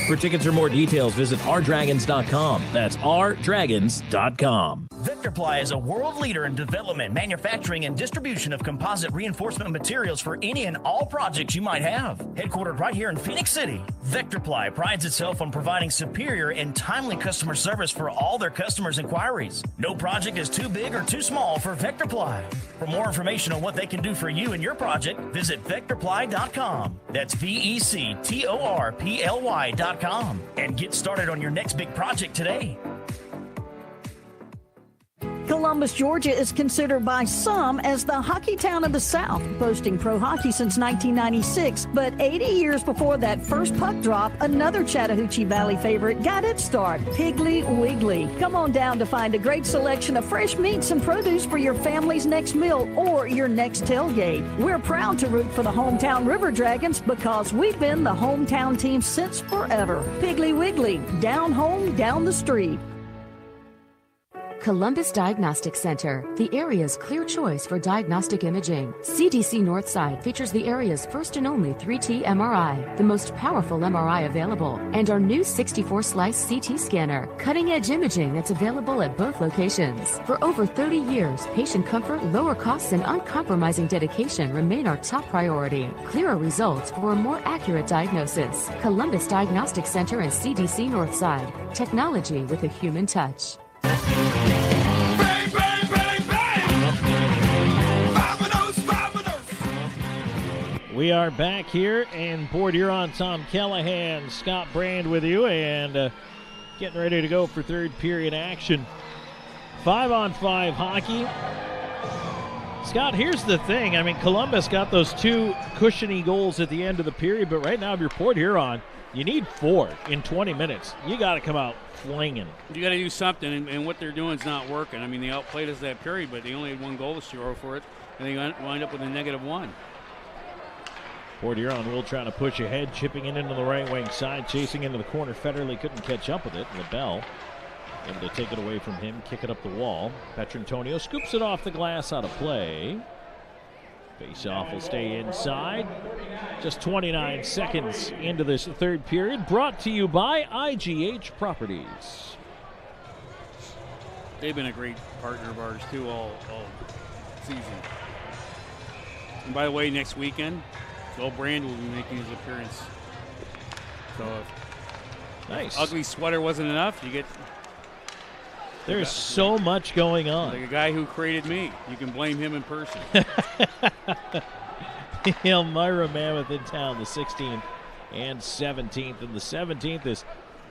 For tickets or more details, visit rdragons.com. That's rdragons.com. Vectorply is a world leader in development, manufacturing, and distribution of composite reinforcement materials for any and all projects you might have. Headquartered right here in Phoenix City, Vectorply prides itself on providing superior and timely customer service for all their customers' inquiries. No project is too big or too small for Vectorply. For more information on what they can do for you and your project, visit vectorply.com. That's VECTORPLY.com. And get started on your next big project today. Columbus, Georgia is considered by some as the hockey town of the South, boasting pro hockey since 1996. But 80 years before that first puck drop, another Chattahoochee Valley favorite got its start, Piggly Wiggly. Come on down to find a great selection of fresh meats and produce for your family's next meal or your next tailgate. We're proud to root for the hometown River Dragons because we've been the hometown team since forever. Piggly Wiggly, down home, down the street. Columbus Diagnostic Center, the area's clear choice for diagnostic imaging. CDC Northside features the area's first and only 3T MRI, the most powerful MRI available, and our new 64-slice CT scanner, cutting-edge imaging that's available at both locations. For over 30 years, patient comfort, lower costs, and uncompromising dedication remain our top priority. Clearer results for a more accurate diagnosis. Columbus Diagnostic Center and CDC Northside. Technology with a human touch. We are back here in Port Huron. Tom Callahan, Scott Brand with you, and getting ready to go for third period action. 5-on-5 hockey. Scott, here's the thing. I mean, Columbus got those two cushiony goals at the end of the period, but right now if you're Port Huron, you need 4 in 20 minutes. You got to come out flinging. You got to do something, and what they're doing is not working. I mean, they outplayed us that period, but they only had 1 goal to score for it, and they wind up with a -1. Port Huron will try to push ahead, chipping it into the right wing side, chasing into the corner. Federley couldn't catch up with it. LaBelle able to take it away from him, kick it up the wall. Petrantonio scoops it off the glass, out of play. Face-off will stay inside. Just 29 seconds into this third period. Brought to you by IGH Properties. They've been a great partner of ours, too, all season. And by the way, next weekend, Joe Brand will be making his appearance. So if nice. Ugly sweater wasn't enough, you get... There's so much going on. Like a guy who created me. You can blame him in person. Elmira Mammoth in town, the 16th and 17th. And the 17th is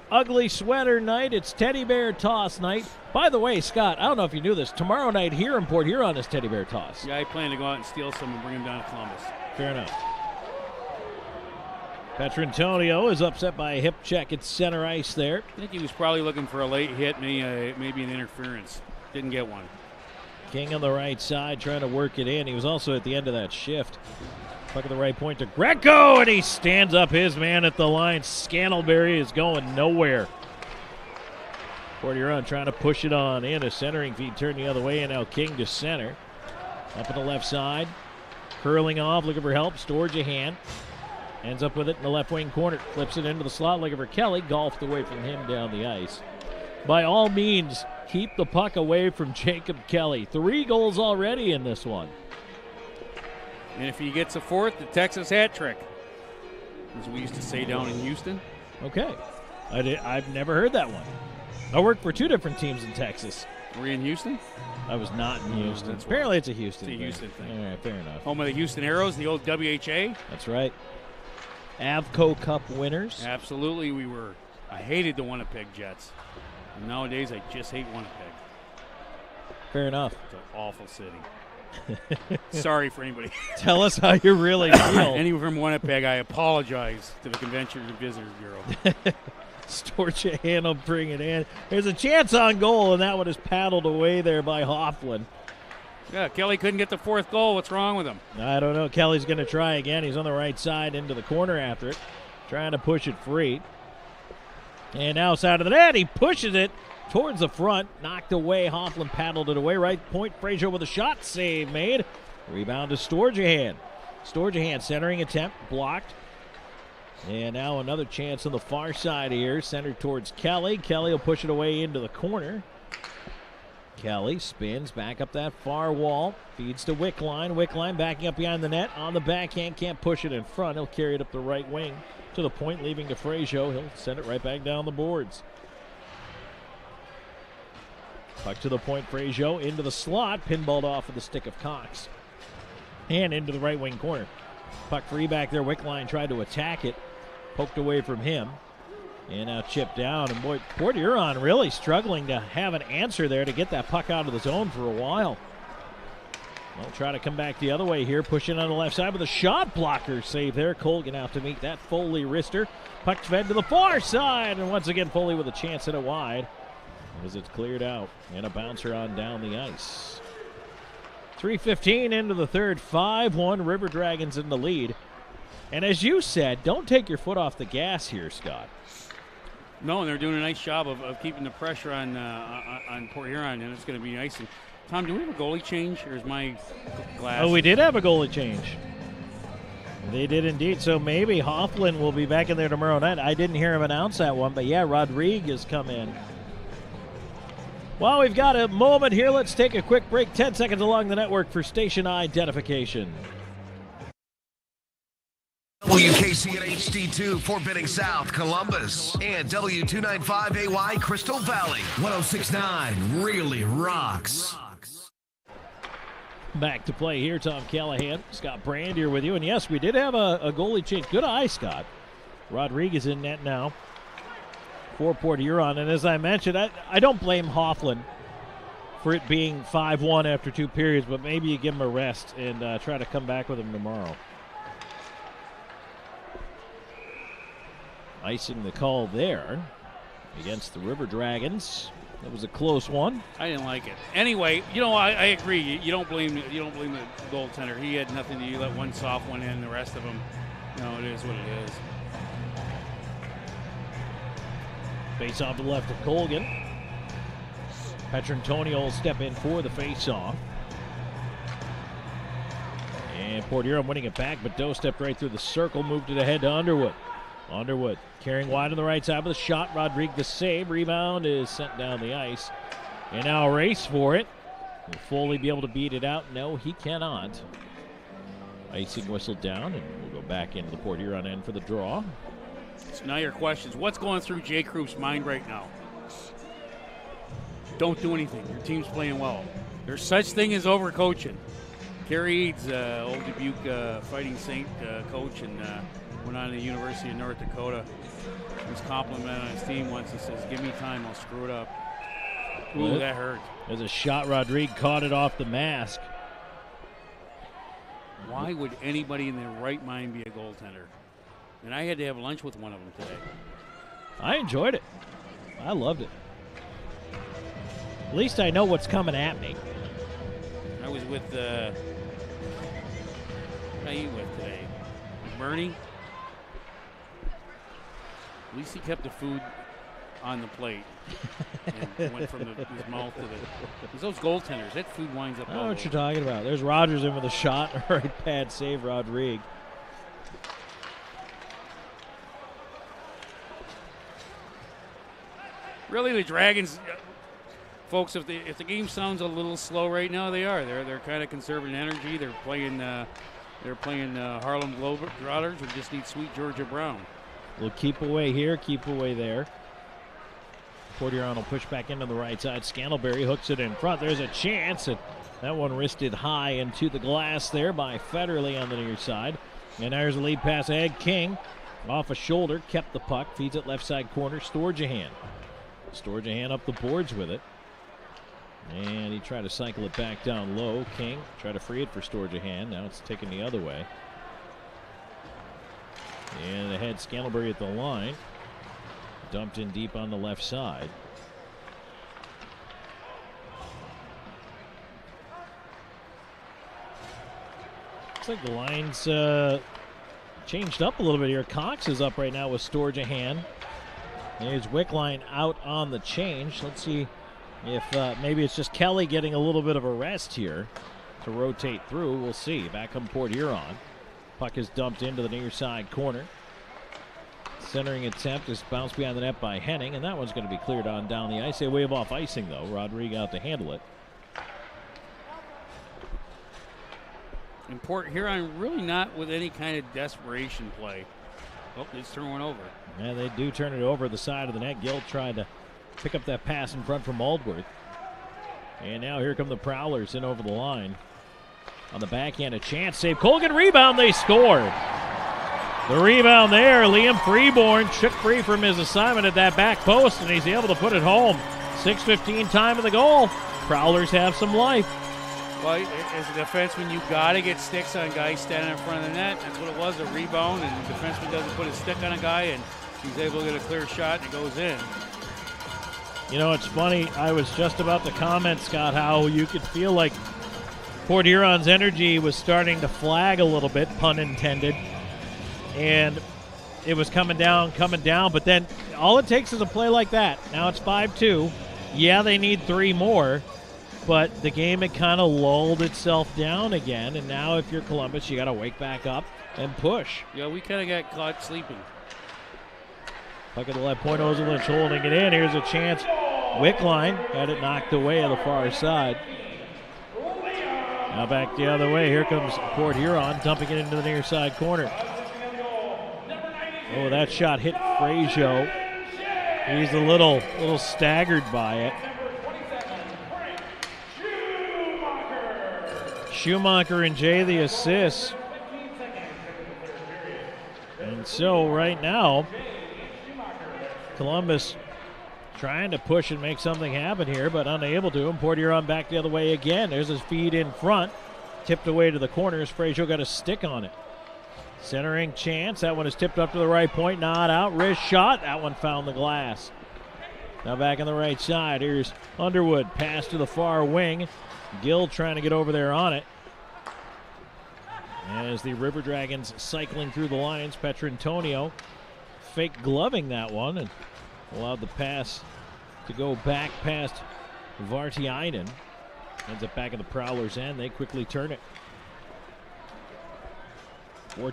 Ugly Sweater Night. It's Teddy Bear Toss Night. By the way, Scott, I don't know if you knew this. Tomorrow night here in Port Huron is Teddy Bear Toss. Yeah, I plan to go out and steal some and bring them down to Columbus. Fair enough. Petrantonio is upset by a hip check at center ice there. I think he was probably looking for a late hit, maybe an interference. Didn't get one. King on the right side trying to work it in. He was also at the end of that shift. Puck at the right point to Greco, and he stands up his man at the line. Scantlebury is going nowhere. Port Huron trying to push it on in. A centering feed turned the other way, and now King to center. Up on the left side. Curling off, looking for help. Storage a hand. Ends up with it in the left wing corner. Flips it into the slot, looking for Kelly. Golfed away from him down the ice. By all means, keep the puck away from Jacob Kelly. 3 goals already in this one. And if he gets a 4th, the Texas hat trick, as we used to say down in Houston. Okay. I've never heard that one. I worked for 2 different teams in Texas. Were you in Houston? I was not in Houston. Apparently it's a Houston thing. It's a Houston thing. All right, fair enough. Home of the Houston Aeros, the old WHA. That's right. Avco Cup winners. Absolutely, we were. I hated the Winnipeg Jets. And nowadays, I just hate Winnipeg. Fair enough. It's an awful city. Sorry for anybody. Tell us how you really feel. Anyone from Winnipeg, I apologize to the Convention and Visitors Bureau. Storchahan will bring it in. There's a chance on goal, and that one is paddled away there by Hofflin. Yeah, Kelly couldn't get the 4th goal. What's wrong with him? I don't know. Kelly's going to try again. He's on the right side into the corner after it, trying to push it free. And now side of the net, he pushes it towards the front. Knocked away. Hofflin paddled it away. Right point, Frazier with a shot. Save made. Rebound to Storchahan. Storchahan centering attempt. Blocked. And now another chance on the far side here. Centered towards Kelly. Kelly will push it away into the corner. Kelly spins back up that far wall. Feeds to Wickline. Wickline backing up behind the net. On the backhand. Can't push it in front. He'll carry it up the right wing to the point, leaving to Frazier. He'll send it right back down the boards. Puck to the point. Frazier into the slot. Pinballed off of the stick of Cox. And into the right wing corner. Puck free back there. Wickline tried to attack it. Poked away from him. And now chipped down. And boy, Port Huron really struggling to have an answer there to get that puck out of the zone for a while. They'll try to come back the other way here. Pushing on the left side with a shot blocker save there. Colgan out to meet that. Foley wrister. Puck fed to the far side. And once again, Foley with a chance at it wide as it's cleared out. And a bouncer on down the ice. 3:15 into the third. 5-1 River Dragons in the lead. And as you said, don't take your foot off the gas here, Scott. No, and they're doing a nice job of keeping the pressure on Port Huron, and it's going to be nice. And Tom, do we have a goalie change, or is my glass? Oh, we did have a goalie change. They did indeed. So maybe Hofflin will be back in there tomorrow night. I didn't hear him announce that one, but yeah, Rodriguez come in. Well, we've got a moment here. Let's take a quick break. 10 seconds along the network for station identification. WKC and HD2, Fort Benning South, Columbus, and W295AY, Crystal Valley. 106.9 really rocks. Back to play here, Tom Callahan. Scott Brand here with you. And yes, we did have a goalie change. Good eye, Scott. Rodriguez in net now for Port Huron. And as I mentioned, I don't blame Hofflin for it being 5-1 after 2 periods, but maybe you give him a rest and try to come back with him tomorrow. Icing the call there against the River Dragons. That was a close one. I didn't like it. Anyway, I agree. You don't blame the goaltender. He had nothing to do. Let one soft one in. The rest of them, it is what it is. Face off to the left of Colgan. Petrantonio will step in for the face-off. And Port Huron winning it back, but Doe stepped right through the circle, moved it ahead to Underwood. Underwood carrying wide on the right side with a shot. Rodriguez save. Rebound is sent down the ice. And now a race for it. Will Foley be able to beat it out? No, he cannot. Icing whistle down, and we'll go back into the Port Huron end for the draw. So now your questions. What's going through Jay Krupp's mind right now? Don't do anything. Your team's playing well. There's such thing as overcoaching. Kerry Eads, old Dubuque Fighting Saint coach, and went on to the University of North Dakota. He was complimented on his team once. He says, "Give me time, I'll screw it up." Ooh, that hurt. There's a shot. Rodriguez caught it off the mask. Why would anybody in their right mind be a goaltender? And I had to have lunch with one of them today. I enjoyed it. I loved it. At least I know what's coming at me. I was with, who are you with today? Bernie? At least he kept the food on the plate and went from his mouth to the. Because those goaltenders, that food winds up. I know what you're talking about. There's Rogers in with a shot. Right pad save, Rodriguez. Really, the Dragons, folks. If the game sounds a little slow right now, they are. They're kind of conserving energy. They're playing. Harlem Globetrotters who just need sweet Georgia Brown. We'll keep away here, keep away there. Port Huron will push back into the right side. Scantlebury hooks it in front. There's a chance. And that one wristed high into the glass there by Federley on the near side. And there's a lead pass ahead. King off a shoulder, kept the puck, feeds it left side corner. Storjahan. Storjahan up the boards with it. And he tried to cycle it back down low. King tried to free it for Storjahan. Now it's taken the other way. And ahead, Scantlebury at the line. Dumped in deep on the left side. Looks like the line's changed up a little bit here. Cox is up right now with Storjahan. There's Wickline out on the change. Let's see if maybe it's just Kelly getting a little bit of a rest here to rotate through. We'll see. Back come Port Huron. Puck is dumped into the near side corner. Centering attempt is bounced behind the net by Henning, and that one's going to be cleared on down the ice. They wave off icing, though. Rodriguez out to handle it. And Port Huron really not with any kind of desperation play. Oh, it's throwing over. Yeah, they do turn it over the side of the net. Gill tried to pick up that pass in front from Aldworth. And now here come the Prowlers in over the line. On the backhand, a chance save. Colgan rebound, they score. The rebound there, Liam Freeborn shook free from his assignment at that back post, and he's able to put it home. 6:15 time of the goal. Prowlers have some life. Well, as a defenseman, you got to get sticks on guys standing in front of the net. That's what it was, a rebound, and the defenseman doesn't put his stick on a guy, and he's able to get a clear shot, and it goes in. You know, it's funny. I was just about to comment, Scott, how you could feel like Port Huron's energy was starting to flag a little bit, pun intended. And it was coming down, but then all it takes is a play like that. Now it's 5-2. Yeah, they need 3 more, but the game had kind of lulled itself down again, and now if you're Columbus, you got to wake back up and push. Yeah, we kind of got caught sleeping. Puck at the left point, Ozelich holding it in. Here's a chance. Wickline had it knocked away on the far side. Now back the other way. Here comes Port Huron, dumping it into the near side corner. Oh, that shot hit Frazier. He's a little staggered by it. Schumacher and Jay the assists. And so right now, Columbus trying to push and make something happen here, but unable to. And Port Huron back the other way again. There's his feed in front. Tipped away to the corners. Frazier got a stick on it. Centering chance. That one is tipped up to the right point. Not out. Wrist shot. That one found the glass. Now back on the right side. Here's Underwood. Pass to the far wing. Gill trying to get over there on it. As the River Dragons cycling through the lines, Petrantonio fake gloving that one and allowed the pass to go back past Vartiainen. Ends up back at the Prowlers' end. They quickly turn it.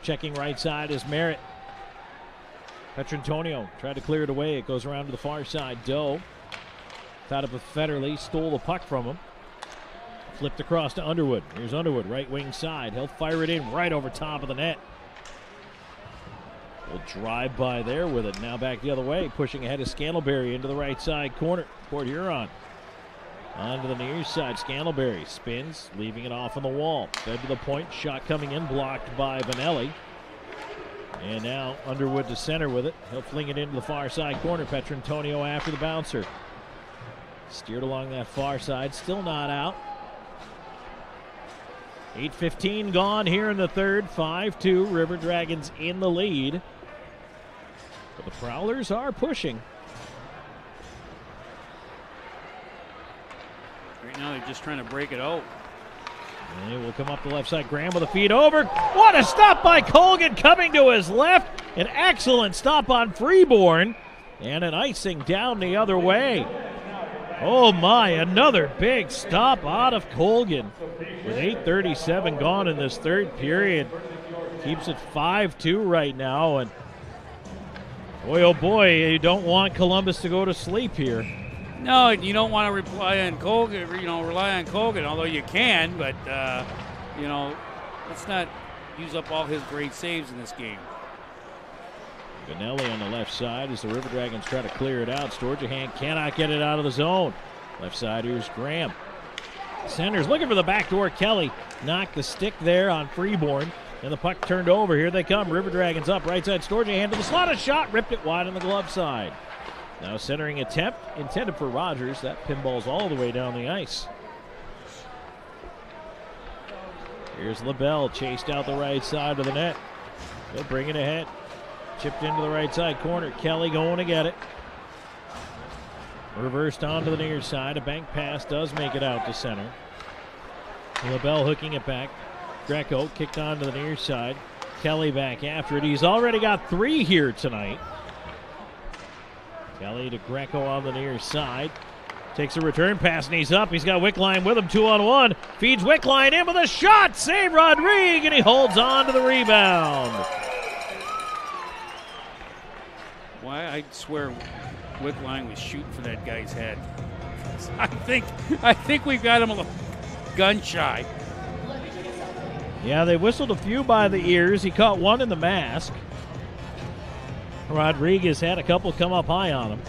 Checking right side is Merritt. Petrantonio tried to clear it away. It goes around to the far side. Doe tied up with Federley. Stole the puck from him. Flipped across to Underwood. Here's Underwood, right wing side. He'll fire it in right over top of the net. We'll drive by there with it. Now back the other way, pushing ahead of Scantlebury into the right side corner. Port Huron onto the near side. Scantlebury spins, leaving it off on the wall. Fed to the point, shot coming in, blocked by Vanelli. And now Underwood to center with it. He'll fling it into the far side corner. Petrantonio after the bouncer. Steered along that far side, still not out. 8:15 gone here in the third. 5-2, River Dragons in the lead. But the Prowlers are pushing. Right now they're just trying to break it out. And they will come up the left side. Graham with a feed over. What a stop by Colgan coming to his left. An excellent stop on Freeborn. And an icing down the other way. Oh my, another big stop out of Colgan. With 8:37 gone in this third period. Keeps it 5-2 right now. And boy, oh boy, you don't want Columbus to go to sleep here. No, you don't want to rely on Colgan, although you can, but, let's not use up all his great saves in this game. Vanelli on the left side as the River Dragons try to clear it out. Storjahan cannot get it out of the zone. Left side, here's Graham. Centers looking for the back door. Kelly knocked the stick there on Freeborn. And the puck turned over. Here they come. River Dragons up. Right side, Storjahan to the slot. A shot. Ripped it wide on the glove side. Now centering attempt intended for Rogers. That pinballs all the way down the ice. Here's LaBelle chased out the right side of the net. They'll bring it ahead. Chipped into the right side corner. Kelly going to get it. Reversed onto the near side. A bank pass does make it out to center. LaBelle hooking it back. Greco kicked onto the near side. Kelly back after it. He's already got 3 here tonight. Kelly to Greco on the near side. Takes a return pass and he's up. He's got Wickline with him 2-on-1. Feeds Wickline in with a shot. Save Rodriguez and he holds on to the rebound. Why, I swear Wickline was shooting for that guy's head. I think we've got him a gun shy. Yeah, they whistled a few by the ears. He caught one in the mask. Rodriguez had a couple come up high on him.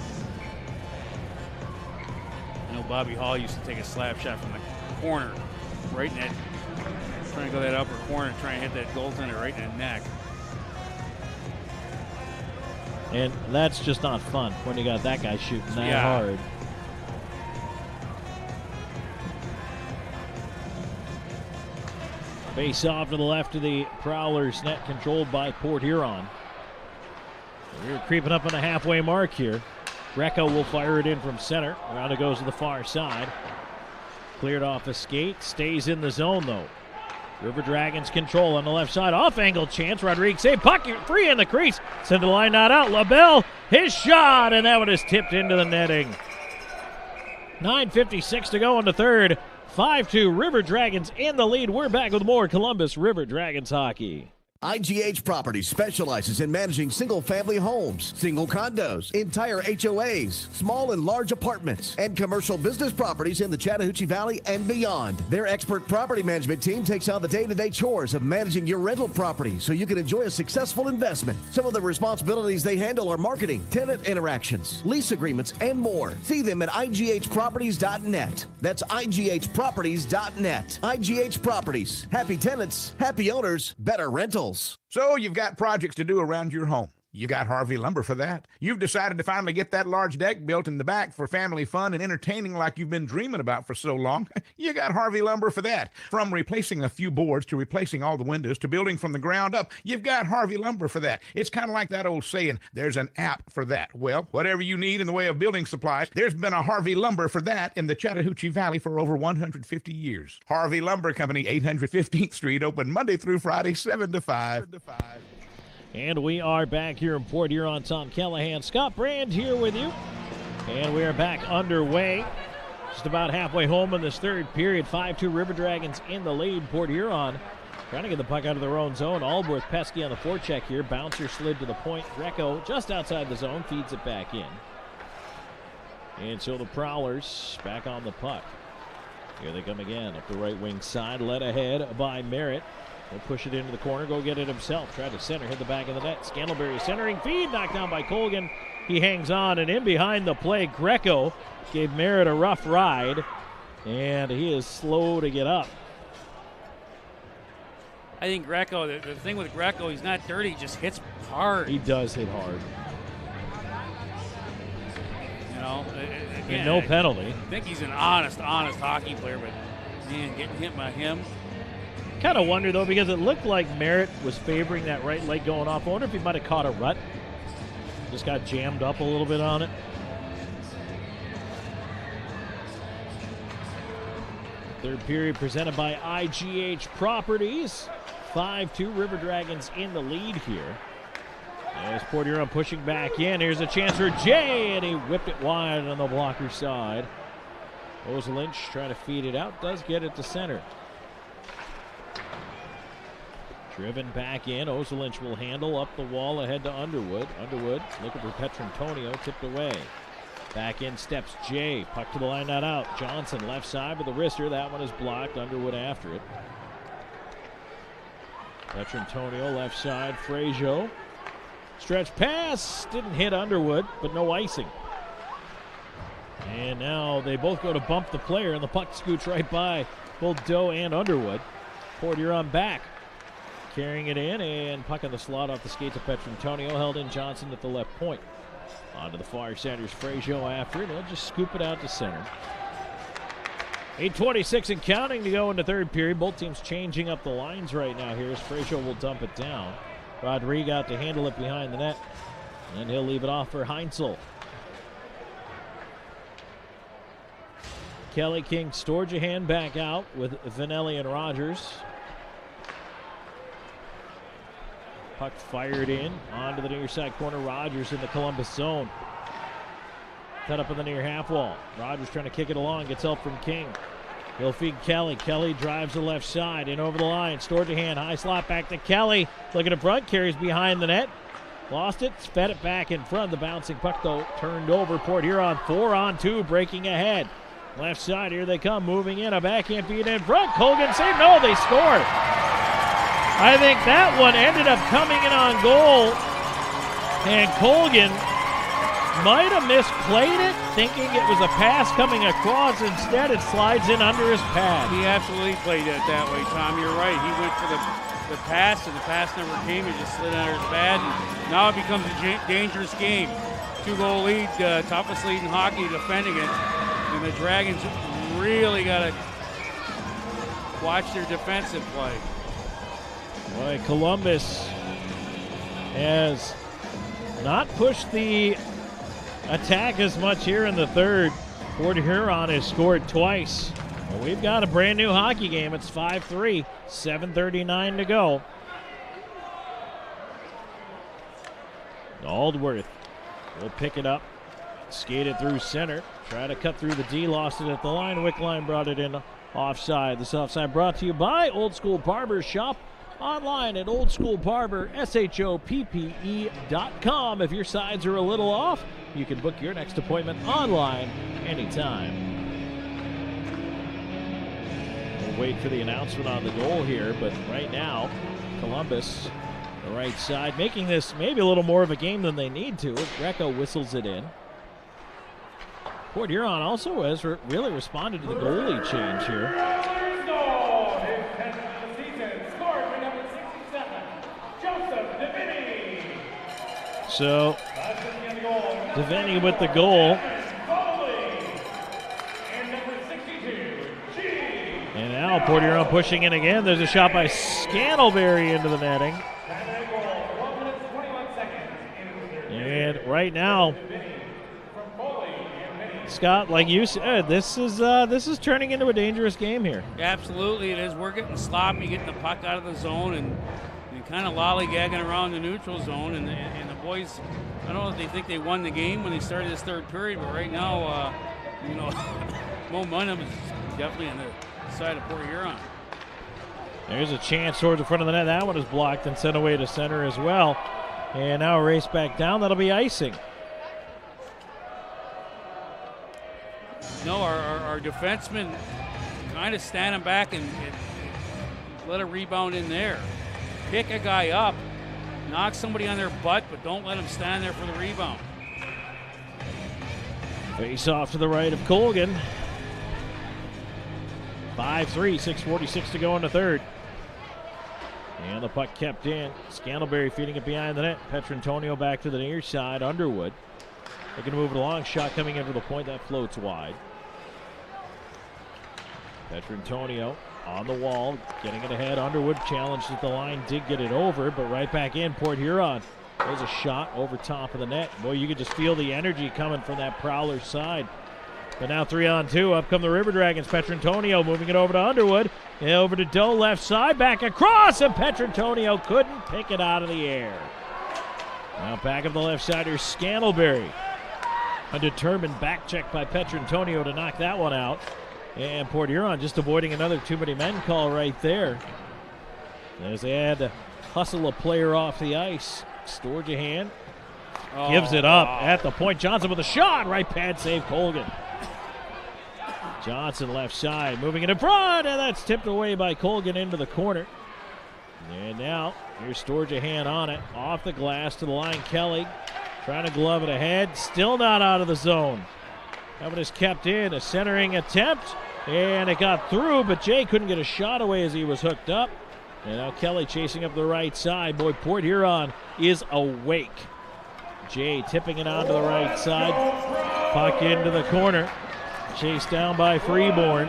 I know Bobby Hall used to take a slap shot from the corner, right in that, trying to go that upper corner, trying to hit that goaltender right in the neck. And that's just not fun when you got that guy shooting that hard. Face off to the left of the Prowlers net, controlled by Port Huron. We're creeping up on the halfway mark here. Greco will fire it in from center. Around it goes to the far side. Cleared off a skate. Stays in the zone, though. River Dragons control on the left side. Off-angle chance. Rodriguez save. Puck, 3 in the crease. Send the line not out. LaBelle, his shot, and that one is tipped into the netting. 9:56 to go in the third. 5-2 River Dragons in the lead. We're back with more Columbus River Dragons hockey. IGH Properties specializes in managing single-family homes, single condos, entire HOAs, small and large apartments, and commercial business properties in the Chattahoochee Valley and beyond. Their expert property management team takes on the day-to-day chores of managing your rental property so you can enjoy a successful investment. Some of the responsibilities they handle are marketing, tenant interactions, lease agreements, and more. See them at IGHproperties.net. That's IGHproperties.net. IGH Properties. Happy tenants, happy owners, better rentals. So you've got projects to do around your home. You got Harvey Lumber for that. You've decided to finally get that large deck built in the back for family fun and entertaining like you've been dreaming about for so long. You got Harvey Lumber for that. From replacing a few boards to replacing all the windows to building from the ground up, you've got Harvey Lumber for that. It's kind of like that old saying, there's an app for that. Well, whatever you need in the way of building supplies, there's been a Harvey Lumber for that in the Chattahoochee Valley for over 150 years. Harvey Lumber Company, 815th Street, open Monday through Friday, 7 to 5. And we are back here in Port Huron. Tom Callahan, Scott Brand here with you. And we are back underway. Just about halfway home in this third period. 5-2 River Dragons in the lead. Port Huron trying to get the puck out of their own zone. Allworth pesky on the forecheck here. Bouncer slid to the point. Greco just outside the zone. Feeds it back in. And so the Prowlers back on the puck. Here they come again. Up the right wing side. Led ahead by Merritt. He'll push it into the corner, go get it himself. Tried to center, hit the back of the net. Scantlebury centering feed, knocked down by Colgan. He hangs on, and in behind the play, Greco gave Merritt a rough ride, and he is slow to get up. I think Greco, the thing with Greco, he's not dirty, he just hits hard. He does hit hard. You know, again, and no penalty. I think he's an honest hockey player, but man, getting hit by him. Kind of wonder, though, because it looked like Merritt was favoring that right leg going off. I wonder if he might have caught a rut. Just got jammed up a little bit on it. Third period presented by IGH Properties. 5-2 River Dragons in the lead here. As Port Huron pushing back in. Here's a chance for Jay, and he whipped it wide on the blocker side. Lynch trying to feed it out. Does get it to center. Driven back in. Lynch will handle up the wall ahead to Underwood. Underwood looking for Petrantonio, tipped away. Back in steps Jay. Puck to the line, not out. Johnson left side with the wrister. That one is blocked. Underwood after it. Petrantonio left side. Frazier. Stretch pass. Didn't hit Underwood, but no icing. And now they both go to bump the player, and the puck scoots right by both Doe and Underwood. Port Huron back. Carrying it in, and puck on the slot off the skates of Petrantonio. Held in Johnson at the left point. Onto the far Sanders Frazier after it. He'll just scoop it out to center. 8:26 and counting to go in the third period. Both teams changing up the lines right now here as Frazier will dump it down. Rodriguez got to handle it behind the net, and he'll leave it off for Heinzel. Kelly King, Storjahan back out with Vanelli and Rogers. Puck fired in onto the near side corner. Rogers in the Columbus zone. Cut up in the near half wall. Rogers trying to kick it along. Gets help from King. He'll feed Kelly. Kelly drives the left side in over the line. Storjahan, high slot back to Kelly. Looking in front, carries behind the net. Lost it, fed it back in front. The bouncing puck, though, turned over. Port Huron 4-on-2, breaking ahead. Left side, here they come, moving in. A backhand feed in front. Colgan save. No, they scored. I think that one ended up coming in on goal, and Colgan might have misplayed it, thinking it was a pass coming across. Instead, it slides in under his pad. He absolutely played it that way, Tom. You're right. He went for the pass, and the pass never came. It just slid under his pad. And now it becomes a dangerous game. 2-goal lead, toughest lead in hockey defending it. And the Dragons really got to watch their defensive play. Boy, Columbus has not pushed the attack as much here in the third. Port Huron has scored twice. Well, we've got a brand new hockey game. It's 5-3, 7:39 to go. Aldworth will pick it up, skate it through center, try to cut through the D, lost it at the line. Wickline brought it in offside. This offside brought to you by Old School Barber Shop. Online at oldschoolbarbershoppe.com. If your sides are a little off, you can book your next appointment online anytime. We'll wait for the announcement on the goal here, but right now, Columbus, the right side, making this maybe a little more of a game than they need to. Greco whistles it in. Port Huron also has really responded to the goalie change here. So, Devaney with the goal. And now Port Huron pushing in again. There's a shot by Scantlebury into the netting. And right now, Scott, like you said, this is turning into a dangerous game here. Absolutely, it is. We're getting sloppy, getting the puck out of the zone, and kind of lollygagging around the neutral zone. And the boys, I don't know if they think they won the game when they started this third period, but right now, momentum is definitely on the side of Port Huron. There's a chance towards the front of the net. That one is blocked and sent away to center as well. And now a race back down. That'll be icing. No, our defensemen kind of standing back and let a rebound in there. Pick a guy up, knock somebody on their butt, but don't let them stand there for the rebound. Face off to the right of Colgan. 5-3, 6:46 to go in the third. And the puck kept in. Scantlebury feeding it behind the net. Petrantonio back to the near side. Underwood. They're going to move it along. Shot coming in for the point. That floats wide. Petrantonio on the wall, getting it ahead. Underwood challenged at the line, did get it over, but right back in. Port Huron. There's a shot over top of the net. Boy, you could just feel the energy coming from that Prowlers side. But now 3-on-2. Up come the River Dragons. Petrantonio moving it over to Underwood. And over to Doe, left side, back across, and Petrantonio couldn't pick it out of the air. Now back of the left side, here's Scantlebury. A determined back check by Petrantonio to knock that one out. And Port Huron just avoiding another too many men call right there. As they had to hustle a player off the ice. Storjahan gives it up at the point. Johnson with a shot. Right pad save, Colgan. Johnson left side, moving it in front, and that's tipped away by Colgan into the corner. And now, here's Storjahan on it. Off the glass to the line, Kelly. Trying to glove it ahead, still not out of the zone. That one is kept in, a centering attempt, and it got through, but Jay couldn't get a shot away as he was hooked up. And now Kelly chasing up the right side. Boy, Port Huron is awake. Jay tipping it onto the right side. Puck into the corner. Chased down by Freeborn.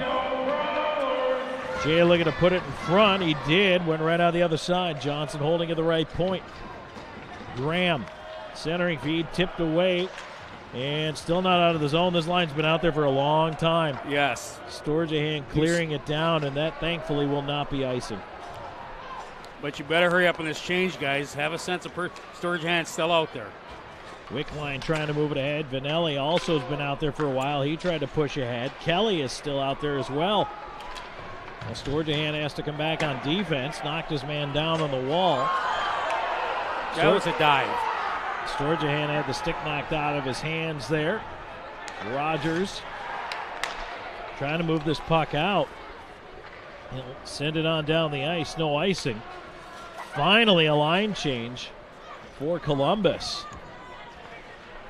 Jay looking to put it in front. He did. Went right out the other side. Johnson holding at the right point. Graham centering feed, tipped away, and still not out of the zone. This line's been out there for a long time. Yes. Storjahan clearing it down, and that thankfully will not be icing. But you better hurry up on this change, guys. Have a sense of Storjahan's still out there. Wickline trying to move it ahead. Vanelli also has been out there for a while. He tried to push ahead. Kelly is still out there as well. Now Storjahan has to come back on defense. Knocked his man down on the wall. That was a dive. Storjahan had the stick knocked out of his hands there. Rogers trying to move this puck out. He'll send it on down the ice. No icing. Finally a line change for Columbus.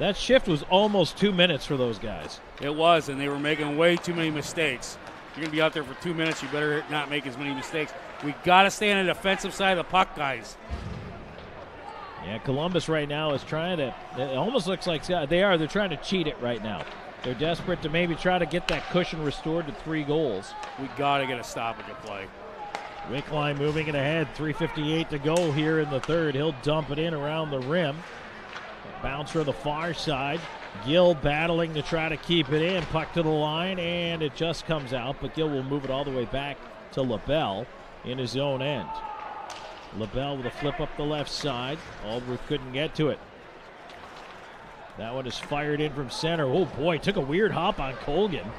That shift was almost 2 minutes for those guys. It was, and they were making way too many mistakes. You're going to be out there for 2 minutes. You better not make as many mistakes. We got to stay on the defensive side of the puck, guys. Yeah, Columbus right now is trying to, it almost looks like they're trying to cheat it right now. They're desperate to maybe try to get that cushion restored to 3 goals. We got to get a stoppage of play. Wickline moving it ahead, 3:58 to go here in the third. He'll dump it in around the rim. Bouncer on the far side. Gill battling to try to keep it in. Puck to the line, and it just comes out, but Gill will move it all the way back to LaBelle in his own end. LaBelle with a flip up the left side. Aldworth couldn't get to it. That one is fired in from center. Oh, boy, took a weird hop on Colgan,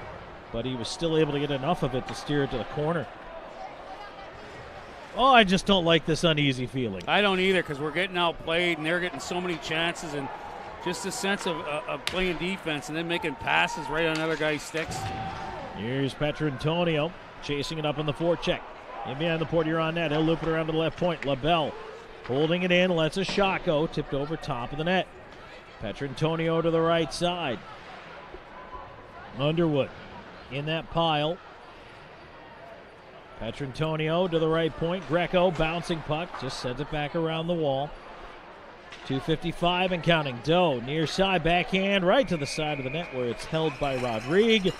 but he was still able to get enough of it to steer it to the corner. Oh, I just don't like this uneasy feeling. I don't either, because we're getting outplayed, and they're getting so many chances, and just a sense of playing defense and then making passes right on other guys' sticks. Here's Petrantonio chasing it up in the forecheck. In behind the Port Huron net. He'll loop it around to the left point. LaBelle holding it in, lets a shot go, tipped over top of the net. Petrantonio to the right side. Underwood in that pile. Petrantonio to the right point. Greco bouncing puck, just sends it back around the wall. 2:55 and counting. Doe near side backhand right to the side of the net where it's held by Rodrigue.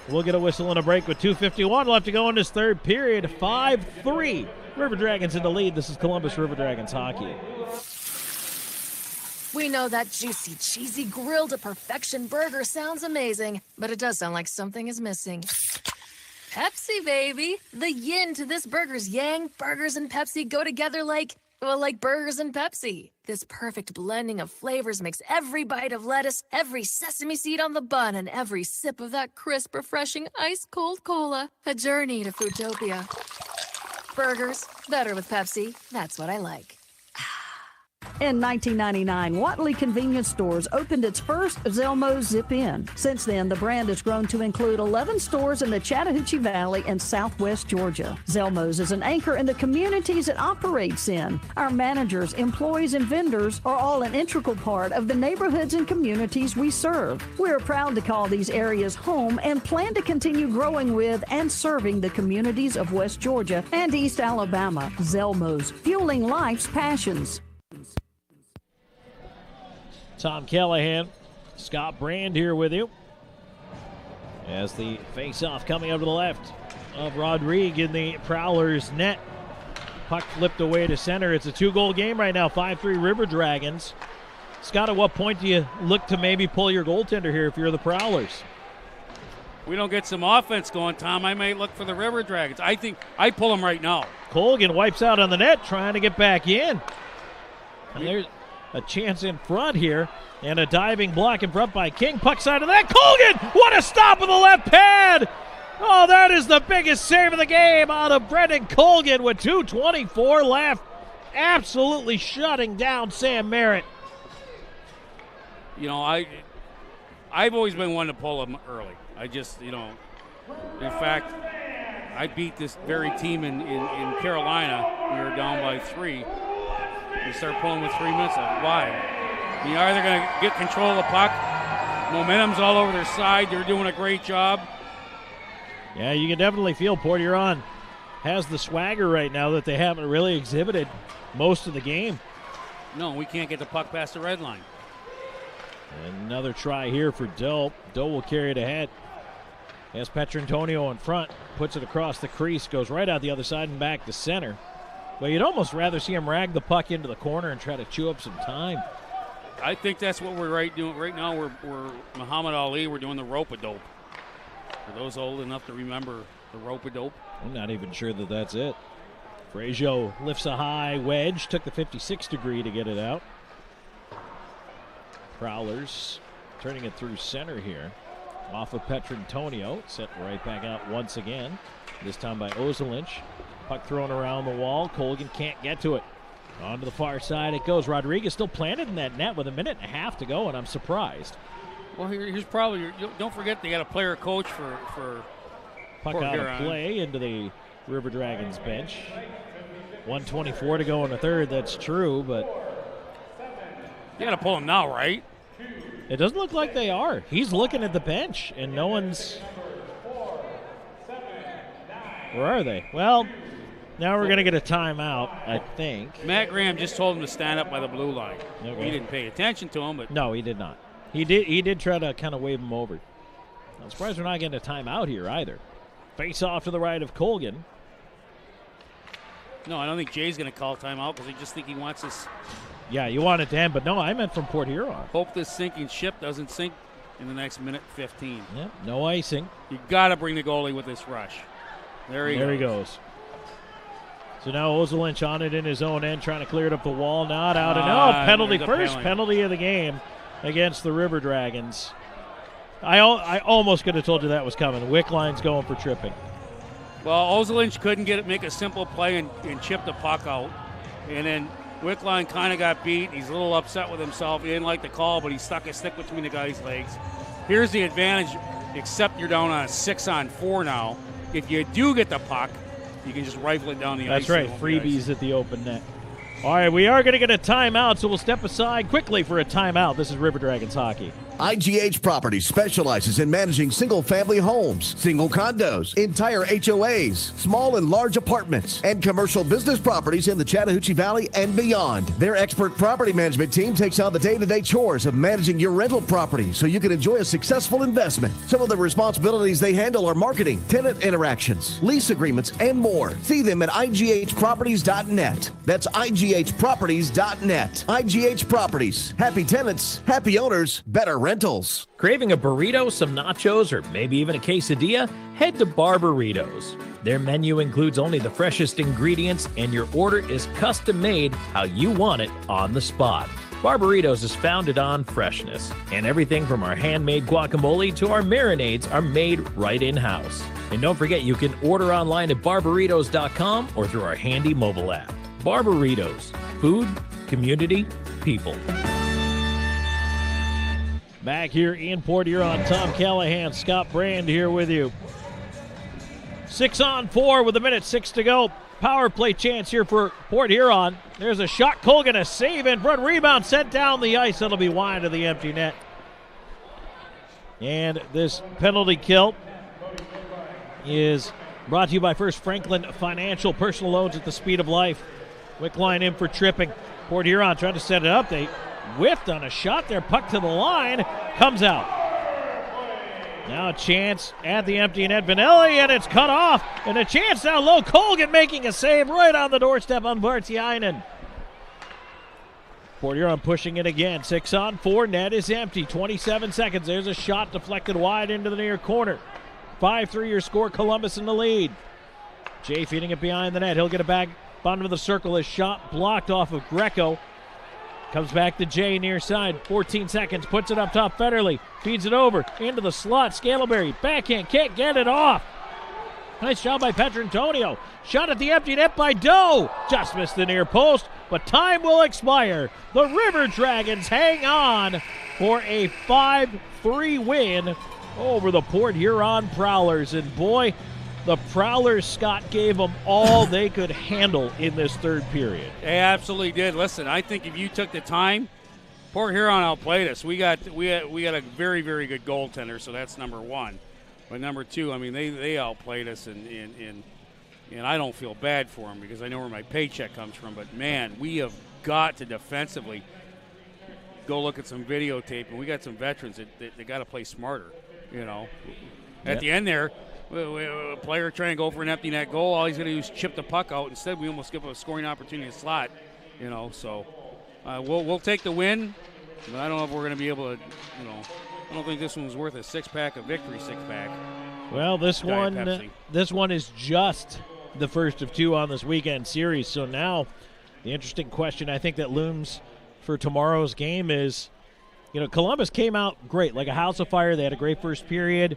We'll get a whistle and a break with 2:51 left to go in this third period. 5-3. River Dragons in the lead. This is Columbus River Dragons hockey. We know that juicy, cheesy, grilled to perfection burger sounds amazing, but it does sound like something is missing. Pepsi, baby. The yin to this burger's yang. Burgers and Pepsi go together like burgers and Pepsi. This perfect blending of flavors makes every bite of lettuce, every sesame seed on the bun, and every sip of that crisp, refreshing, ice-cold cola a journey to Foodtopia. Burgers, better with Pepsi. That's what I like. In 1999, Watley Convenience Stores opened its first Zelmo's Zip-In. Since then, the brand has grown to include 11 stores in the Chattahoochee Valley and southwest Georgia. Zelmo's is an anchor in the communities it operates in. Our managers, employees, and vendors are all an integral part of the neighborhoods and communities we serve. We're proud to call these areas home and plan to continue growing with and serving the communities of West Georgia and East Alabama. Zelmo's, fueling life's passions. Tom Callahan, Scott Brand here with you. As the face-off coming up to the left of Rodrigue in the Prowlers net. Puck flipped away to center. It's a 2-goal game right now, 5-3 River Dragons. Scott, at what point do you look to maybe pull your goaltender here if you're the Prowlers? We don't get some offense going, Tom. I may look for the River Dragons. I think I pull them right now. Colgan wipes out on the net, trying to get back in. And there's a chance in front here, and a diving block in front by King. Puck side of that. Colgan! What a stop with the left pad! Oh, that is the biggest save of the game out of Brendan Colgan with 2:24 left. Absolutely shutting down Sam Merritt. You know, I've always been one to pull them early. I just, in fact, I beat this very team in Carolina. We were down by 3. You start pulling with 3 minutes left. Why? You're either going to get control of the puck. Momentum's all over their side. They're doing a great job. Yeah, you can definitely feel Port Huron has the swagger right now that they haven't really exhibited most of the game. No, we can't get the puck past the red line. Another try here for Doe. Doe will carry it ahead. Has Petrantonio in front. Puts it across the crease. Goes right out the other side and back to center. But you'd almost rather see him rag the puck into the corner and try to chew up some time. I think that's what we're doing right now. We're Muhammad Ali. We're doing the rope-a-dope. For those old enough to remember the rope-a-dope. I'm not even sure that that's it. Frazier lifts a high wedge. Took the 56 degree to get it out. Prowlers turning it through center here. Off of Petrantonio. Set right back out once again. This time by Ozelinch. Puck thrown around the wall. Colgan can't get to it. On to the far side it goes. Rodriguez still planted in that net with 1.5 minutes to go, and I'm surprised. Well, here's probably don't forget they got a player coach for puck out of play into the River Dragons bench. 1:24 to go in the third. That's true, but you got to pull him now, right? It doesn't look like they are. He's looking at the bench, and no one's. Where are they? Well. Now we're going to get a timeout, I think. Matt Graham just told him to stand up by the blue line. Okay. He didn't pay attention to him, but no, he did not. He did try to kind of wave him over. I'm surprised we're not getting a timeout here either. Face off to the right of Colgan. No, I don't think Jay's going to call timeout because I just think he wants Yeah, you want it to end, but no, I meant from Port Huron. Hope this sinking ship doesn't sink in the next minute 15. Yep, no icing. You got to bring the goalie with this rush. There he goes. So now Zylec on it in his own end, trying to clear it up the wall. Not out and out. Penalty. First penalty of the game against the River Dragons. I almost could have told you that was coming. Wickline's going for tripping. Well, Zylec couldn't make a simple play and chip the puck out. And then Wickline kind of got beat. He's a little upset with himself. He didn't like the call, but he stuck his stick between the guy's legs. Here's the advantage, except you're down on a 6-on-4 now. If you do get the puck, you can just rifle it down the ice. That's right, freebies at the open net. All right, we are going to get a timeout, so we'll step aside quickly for a timeout. This is River Dragons hockey. IGH Properties specializes in managing single-family homes, single condos, entire HOAs, small and large apartments, and commercial business properties in the Chattahoochee Valley and beyond. Their expert property management team takes on the day-to-day chores of managing your rental property so you can enjoy a successful investment. Some of the responsibilities they handle are marketing, tenant interactions, lease agreements, and more. See them at IGHproperties.net. That's IGHproperties.net. IGH Properties. Happy tenants, happy owners, better rentals. Craving a burrito, some nachos, or maybe even a quesadilla? Head to Barbaritos. Their menu includes only the freshest ingredients, and your order is custom made how you want it on the spot. Barbaritos is founded on freshness, and everything from our handmade guacamole to our marinades are made right in-house. And don't forget, you can order online at barbaritos.com or through our handy mobile app. Barbaritos. Food, community, people. Back here in Port Huron, Tom Callahan, Scott Brand here with you. 6-on-4 with 1:06 to go. Power play chance here for Port Huron. There's a shot. Colgan, a save in front. Rebound sent down the ice. That'll be wide of the empty net. And this penalty kill is brought to you by First Franklin Financial. Personal loans at the speed of life. Wickline in for tripping. Port Huron tried to set it up. They whiffed on a shot there. Puck to the line. Comes out. Now a chance at the empty net. Vanelli, and it's cut off. And a chance down low. Colgan making a save right on the doorstep on Bartiainen. Port Huron pushing it again. 6-on-4. Net is empty. 27 seconds. There's a shot deflected wide into the near corner. 5-3 your score. Columbus in the lead. Jay feeding it behind the net. He'll get it back. Bottom of the circle. His shot blocked off of Greco. Comes back to Jay near side. 14 seconds. Puts it up top. Federley feeds it over into the slot. Scalaberry backhand. Can't get it off. Nice job by Petrantonio. Shot at the empty net by Doe. Just missed the near post, but time will expire. The River Dragons hang on for a 5-3 win over the Port Huron Prowlers. And boy, the Prowlers, Scott, gave them all they could handle in this third period. They absolutely did. Listen, I think if you took the time, Port Huron outplayed us. We got a very, very good goaltender, so that's number one. But number two, I mean, they outplayed us, and I don't feel bad for them because I know where my paycheck comes from. But, man, we have got to defensively go look at some videotape, and we got some veterans that got to play smarter, you know. At the end there, a player trying to go for an empty net goal, all he's going to do is chip the puck out. Instead, we almost give him a scoring opportunity in the slot, you know. So we'll take the win, but I don't know if we're going to be able to, you know. I don't think this one was worth a six-pack, a victory six-pack. Well, this one is just the first of two on this weekend series. So now the interesting question I think that looms for tomorrow's game is, you know, Columbus came out great, like a house of fire. They had a great first period.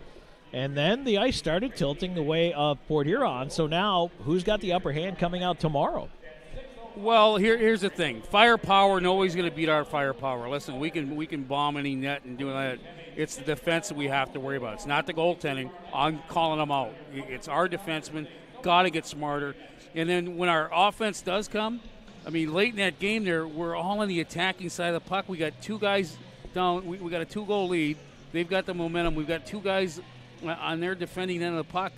And then the ice started tilting the way of Port Huron. So now, who's got the upper hand coming out tomorrow? Well, here's the thing. Firepower, nobody's going to beat our firepower. Listen, we can bomb any net and do that. It's the defense that we have to worry about. It's not the goaltending. I'm calling them out. It's our defensemen. Got to get smarter. And then when our offense does come, I mean, late in that game there, we're all on the attacking side of the puck. We got two guys down. We got a 2-goal lead. They've got the momentum. We've got two guys on their defending end of the puck,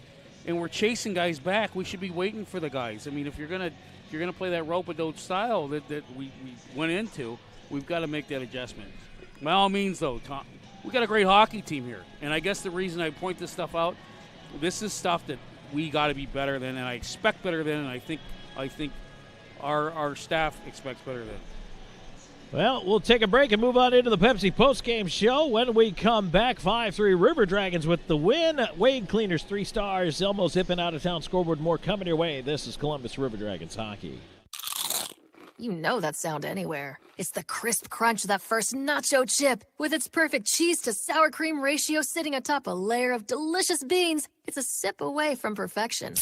and we're chasing guys back. We should be waiting for the guys. I mean, if you're gonna play that rope-a-dope style that we went into, we've got to make that adjustment. By all means, though, Tom, we got a great hockey team here, and I guess the reason I point this stuff out, this is stuff that we got to be better than, and I expect better than, and I think our staff expects better than. Well, we'll take a break and move on into the Pepsi postgame show. When we come back, 5-3 River Dragons with the win. Wade Cleaners 3 stars. Elmo zipping out of town. Scoreboard more coming your way. This is Columbus River Dragons hockey. You know that sound anywhere. It's the crisp crunch of that first nacho chip. With its perfect cheese to sour cream ratio sitting atop a layer of delicious beans, it's a sip away from perfection.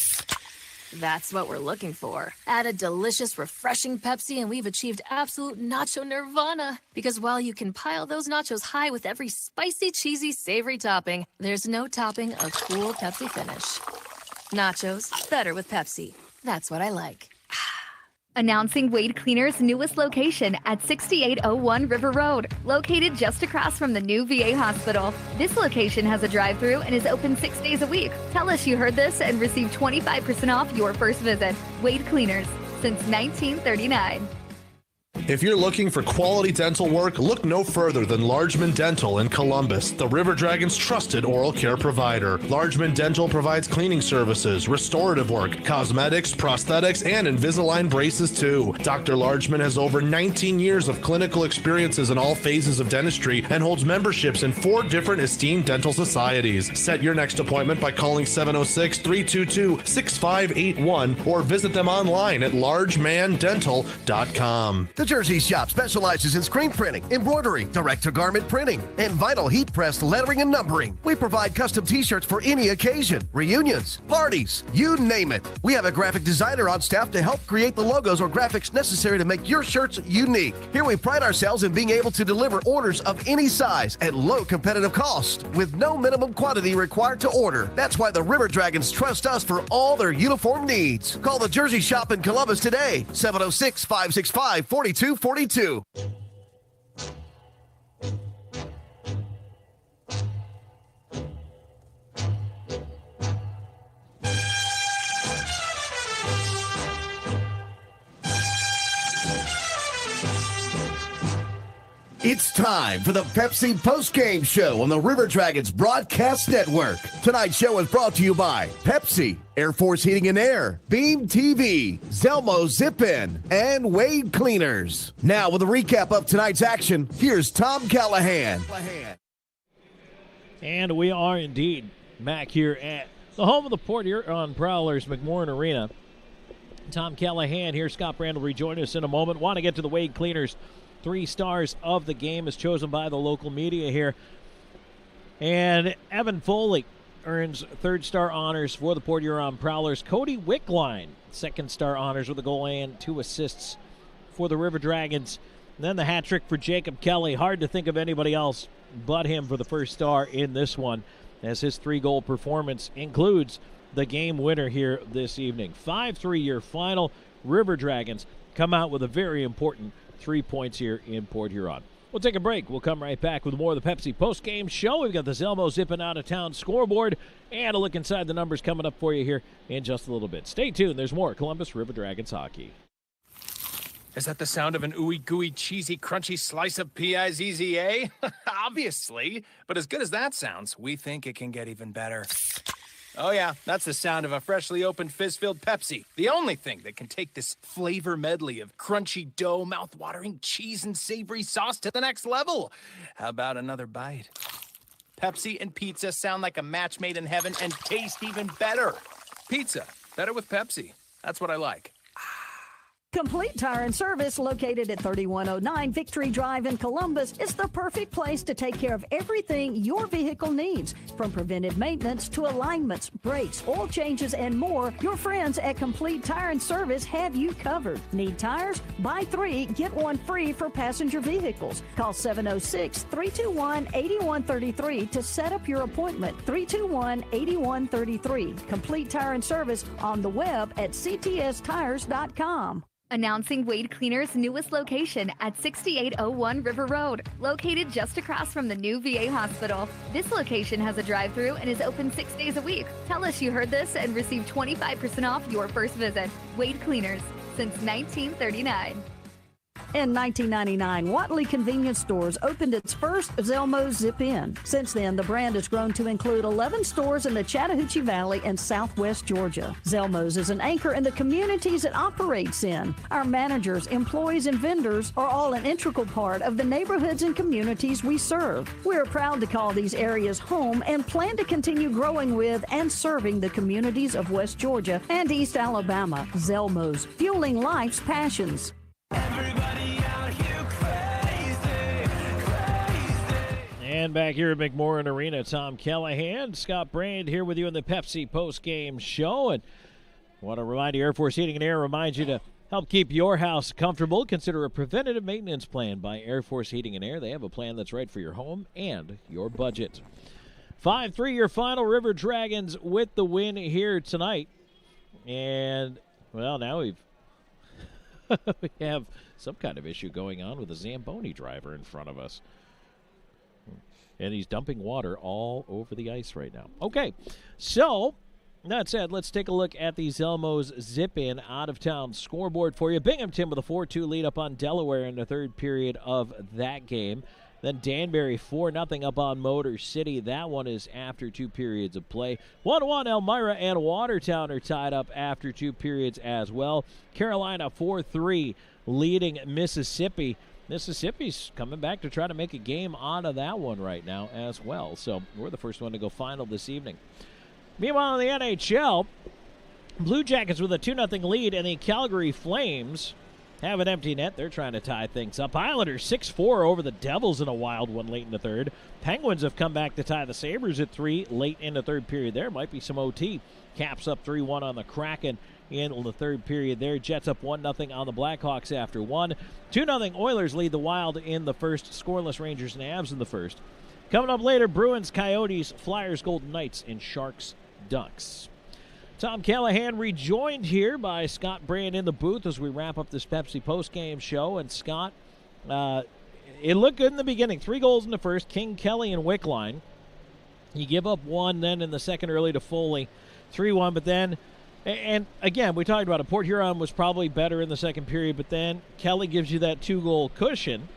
That's what we're looking for. Add a delicious, refreshing Pepsi and we've achieved absolute nacho nirvana. Because while you can pile those nachos high with every spicy, cheesy, savory topping, there's no topping a cool Pepsi finish. Nachos, better with Pepsi. That's what I like. Announcing Wade Cleaner's newest location at 6801 River Road, located just across from the new VA hospital. This location has a drive-thru and is open 6 days a week. Tell us you heard this and receive 25% off your first visit. Wade Cleaners, since 1939. If you're looking for quality dental work, look no further than Largeman Dental in Columbus, the River Dragons' trusted oral care provider. Largeman Dental provides cleaning services, restorative work, cosmetics, prosthetics, and Invisalign braces too. Dr. Largeman has over 19 years of clinical experiences in all phases of dentistry and holds memberships in 4 different esteemed dental societies. Set your next appointment by calling 706-322-6581 or visit them online at largemandental.com. The Jersey Shop specializes in screen printing, embroidery, direct-to-garment printing, and vinyl heat-pressed lettering and numbering. We provide custom t-shirts for any occasion, reunions, parties, you name it. We have a graphic designer on staff to help create the logos or graphics necessary to make your shirts unique. Here we pride ourselves in being able to deliver orders of any size at low competitive cost with no minimum quantity required to order. That's why the River Dragons trust us for all their uniform needs. Call the Jersey Shop in Columbus today, 706-565-4242. It's time for the Pepsi postgame show on the River Dragons Broadcast Network. Tonight's show is brought to you by Pepsi, Air Force Heating and Air, Beam TV, Zelmo Zip-In, and Wade Cleaners. Now with a recap of tonight's action, here's Tom Callahan. And we are indeed back here at the home of the Port Huron Prowlers, McMorran Arena. Tom Callahan here. Scott Brand will rejoin us in a moment. Want to get to the Wade Cleaners 3 stars of the game as chosen by the local media here. And Evan Foley earns 3rd star honors for the Port Huron Prowlers. Cody Wickline, 2nd star honors with a goal and 2 assists for the River Dragons. And then the hat trick for Jacob Kelly. Hard to think of anybody else but him for the 1st star in this one, as his 3-goal performance includes the game winner here this evening. 5-3 your final. River Dragons come out with a very important 3 points here in Port Huron. We'll take a break. We'll come right back with more of the Pepsi postgame show. We've got the Zelmo zipping out of town scoreboard and a look inside the numbers coming up for you here in just a little bit. Stay tuned. There's more Columbus River Dragons hockey. Is that the sound of an ooey gooey cheesy crunchy slice of P-I-Z-Z-A? Obviously. But as good as that sounds, we think it can get even better. Oh yeah, that's the sound of a freshly opened fizz-filled Pepsi. The only thing that can take this flavor medley of crunchy dough, mouth-watering cheese, and savory sauce to the next level. How about another bite? Pepsi and pizza sound like a match made in heaven and taste even better. Pizza, better with Pepsi. That's what I like. Complete Tire and Service, located at 3109 Victory Drive in Columbus, is the perfect place to take care of everything your vehicle needs. From preventive maintenance to alignments, brakes, oil changes, and more, your friends at Complete Tire and Service have you covered. Need tires? Buy 3, get 1 free for passenger vehicles. Call 706-321-8133 to set up your appointment. 321-8133. Complete Tire and Service on the web at ctstires.com. Announcing Wade Cleaner's newest location at 6801 River Road, located just across from the new VA hospital. This location has a drive-thru and is open 6 days a week. Tell us you heard this and receive 25% off your first visit. Wade Cleaners, since 1939. In 1999, Watley Convenience Stores opened its first Zelmo's Zip-In. Since then, the brand has grown to include 11 stores in the Chattahoochee Valley and Southwest Georgia. Zelmo's is an anchor in the communities it operates in. Our managers, employees, and vendors are all an integral part of the neighborhoods and communities we serve. We're proud to call these areas home and plan to continue growing with and serving the communities of West Georgia and East Alabama. Zelmo's, fueling life's passions. And back here at McMorran Arena, Tom Callahan, Scott Bryant here with you in the Pepsi post-game show. And want to remind you, Air Force Heating and Air reminds you to help keep your house comfortable. Consider a preventative maintenance plan by Air Force Heating and Air. They have a plan that's right for your home and your budget. 5-3 your final. River Dragons with the win here tonight. And, well, now we have some kind of issue going on with a Zamboni driver in front of us. And he's dumping water all over the ice right now. Okay, so that said, let's take a look at the Zelmo's Zip-In out-of-town scoreboard for you. Binghamton with a 4-2 lead up on Delaware in the third period of that game. Then Danbury 4-0 up on Motor City. That one is after 2 periods of play. 1-1 Elmira and Watertown are tied up after 2 periods as well. Carolina 4-3 leading Mississippi. Mississippi's coming back to try to make a game out of that one right now as well. So we're the first one to go final this evening. Meanwhile, in the NHL, Blue Jackets with a 2-0 lead, and the Calgary Flames have an empty net. They're trying to tie things up. Islanders 6-4 over the Devils in a wild one late in the third. Penguins have come back to tie the Sabres at 3 late in the third period. There might be some OT. Caps up 3-1 on the Kraken in the third period there. Jets up 1-0 on the Blackhawks after 1. 2-0 Oilers lead the Wild in the first. Scoreless Rangers and Avs in the first. Coming up later, Bruins, Coyotes, Flyers, Golden Knights, and Sharks, Ducks. Tom Callahan rejoined here by Scott Bryant in the booth as we wrap up this Pepsi postgame show. And Scott, it looked good in the beginning. 3 goals in the first, King, Kelly, and Wickline. You give up 1 then in the second early to Foley, 3-1, but then, and again, we talked about it, Port Huron was probably better in the second period, but then Kelly gives you that 2-goal cushion,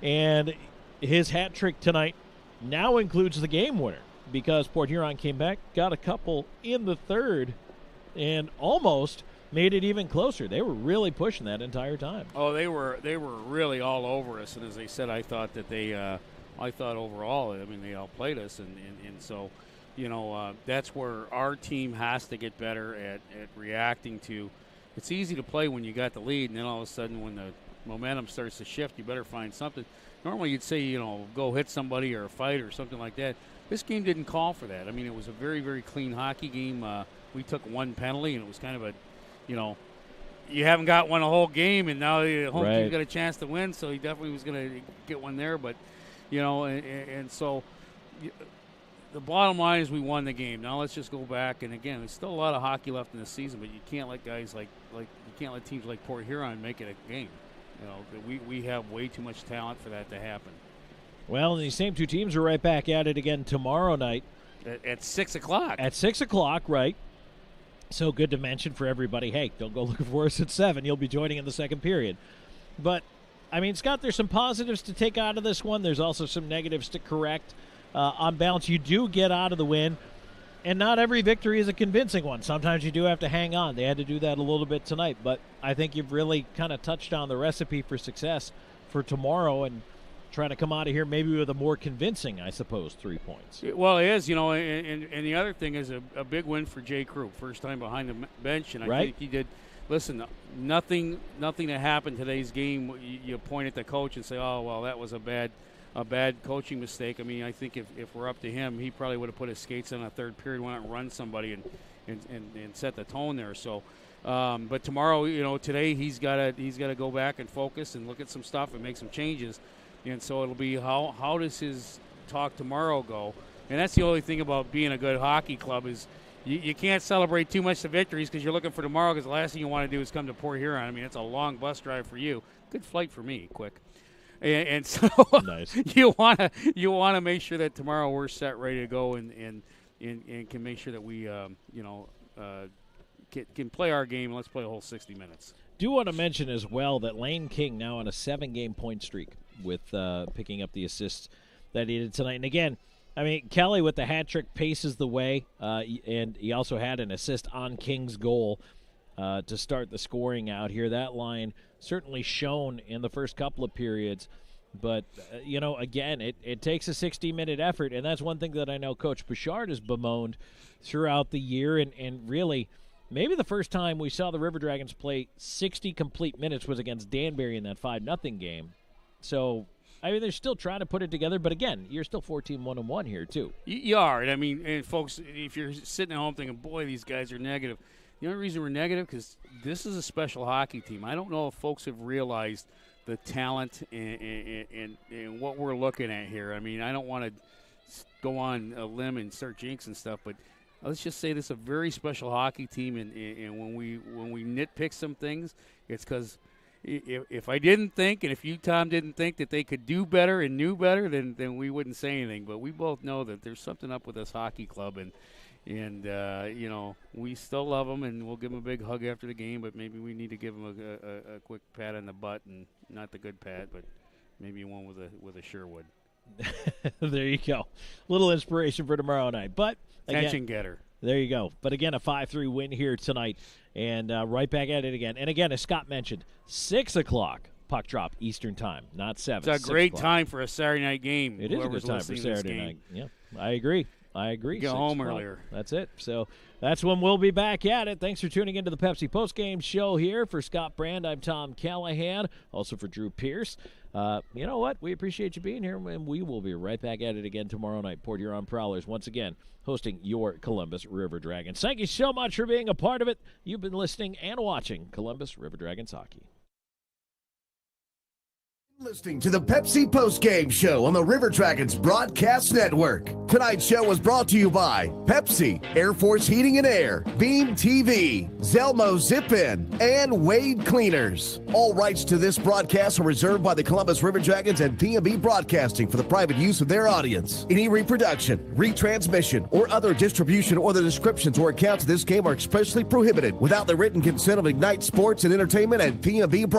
and his hat trick tonight now includes the game winner because Port Huron came back, got a couple in the third, and almost made it even closer. They were really pushing that entire time. Oh, they were really all over us, and as I said, I thought that I thought overall, I mean, they outplayed us, and so, you know, that's where our team has to get better at reacting to. It's easy to play when you got the lead, and then all of a sudden when the momentum starts to shift, you better find something. Normally you'd say, you know, go hit somebody or fight or something like that. This game didn't call for that. I mean, it was a very, very clean hockey game. We took 1 penalty, and it was kind of a, you know, you haven't got one a whole game, and now the home team's got a chance to win, so he definitely was going to get one there. But, you know, and so the bottom line is we won the game. Now let's just go back, and again, there's still a lot of hockey left in the season, but you can't let guys like you can't let teams like Port Huron make it a game. You know, we have way too much talent for that to happen. Well, and these same 2 teams are right back at it again tomorrow night. At 6 o'clock. At 6 o'clock, right. So good to mention for everybody, hey, don't go looking for us at 7. You'll be joining in the second period. But, I mean, Scott, there's some positives to take out of this one. There's also some negatives to correct. On balance, you do get out of the win, and not every victory is a convincing one. Sometimes you do have to hang on. They had to do that a little bit tonight, but I think you've really kind of touched on the recipe for success for tomorrow and trying to come out of here maybe with a more convincing, I suppose, 3 points. Well, it is, you know, and the other thing is a big win for Jay Crew. First time behind the bench, and I think he did. Listen, nothing that happened today's game, you point at the coach and say, oh, well, that was a bad coaching mistake. I mean, I think if we're up to him, he probably would have put his skates in a third period, went out and run somebody and set the tone there. So, but tomorrow, you know, today he's got to go back and focus and look at some stuff and make some changes. And so it'll be how does his talk tomorrow go? And that's the only thing about being a good hockey club is you can't celebrate too much the victories because you're looking for tomorrow because the last thing you want to do is come to Port Huron. I mean, it's a long bus drive for you. Good flight for me, quick. And so nice. you want to make sure that tomorrow we're set, ready to go, and can make sure that we can play our game. And let's play a whole 60 minutes. Do want to mention as well that Lane King now on a 7-game point streak with picking up the assists that he did tonight. And again, I mean, Kelly with the hat trick paces the way, and he also had an assist on King's goal to start the scoring out here. That line certainly shone in the first couple of periods. But, again, it takes a 60-minute effort, and that's one thing that I know Coach Bouchard has bemoaned throughout the year. And really, maybe the first time we saw the River Dragons play 60 complete minutes was against Danbury in that 5-0 game. So, I mean, they're still trying to put it together. But, again, you're still 14-1-1 here, too. You are. And, I mean, and folks, if you're sitting at home thinking, boy, these guys are negative, the only reason we're negative because this is a special hockey team. I don't know if folks have realized the talent and what we're looking at here. I mean, I don't want to go on a limb and start jinxing stuff, but let's just say this is a very special hockey team, and when we nitpick some things, it's because if I didn't think, and if you, Tom, didn't think that they could do better and knew better, then we wouldn't say anything. But we both know that there's something up with this hockey club, and we still love them, and we'll give them a big hug after the game, but maybe we need to give them a quick pat on the butt, and not the good pat, but maybe one with a Sherwood. There you go. Little inspiration for tomorrow night. But again, attention getter. There you go. But again, a 5-3 win here tonight, and right back at it again. And again, as Scott mentioned, 6 o'clock puck drop Eastern time, not 7. It's a great time for a Saturday night game. It is a good time for Saturday night. Yeah, I agree. Get home earlier. That's it. So that's when we'll be back at it. Thanks for tuning into the Pepsi Postgame Show here. For Scott Brand, I'm Tom Callahan. Also for Drew Pierce. You know what? We appreciate you being here, and we will be right back at it again tomorrow night. Port Huron Prowlers, once again, hosting your Columbus River Dragons. Thank you so much for being a part of it. You've been listening and watching Columbus River Dragons hockey. Listening to the Pepsi Postgame Show on the River Dragons Broadcast Network. Tonight's show was brought to you by Pepsi, Air Force Heating and Air, Beam TV, Zelmo Zip-In, and Wade Cleaners. All rights to this broadcast are reserved by the Columbus River Dragons and P&B Broadcasting for the private use of their audience. Any reproduction, retransmission, or other distribution or the descriptions or accounts of this game are expressly prohibited without the written consent of Ignite Sports and Entertainment and P&B Broadcasting.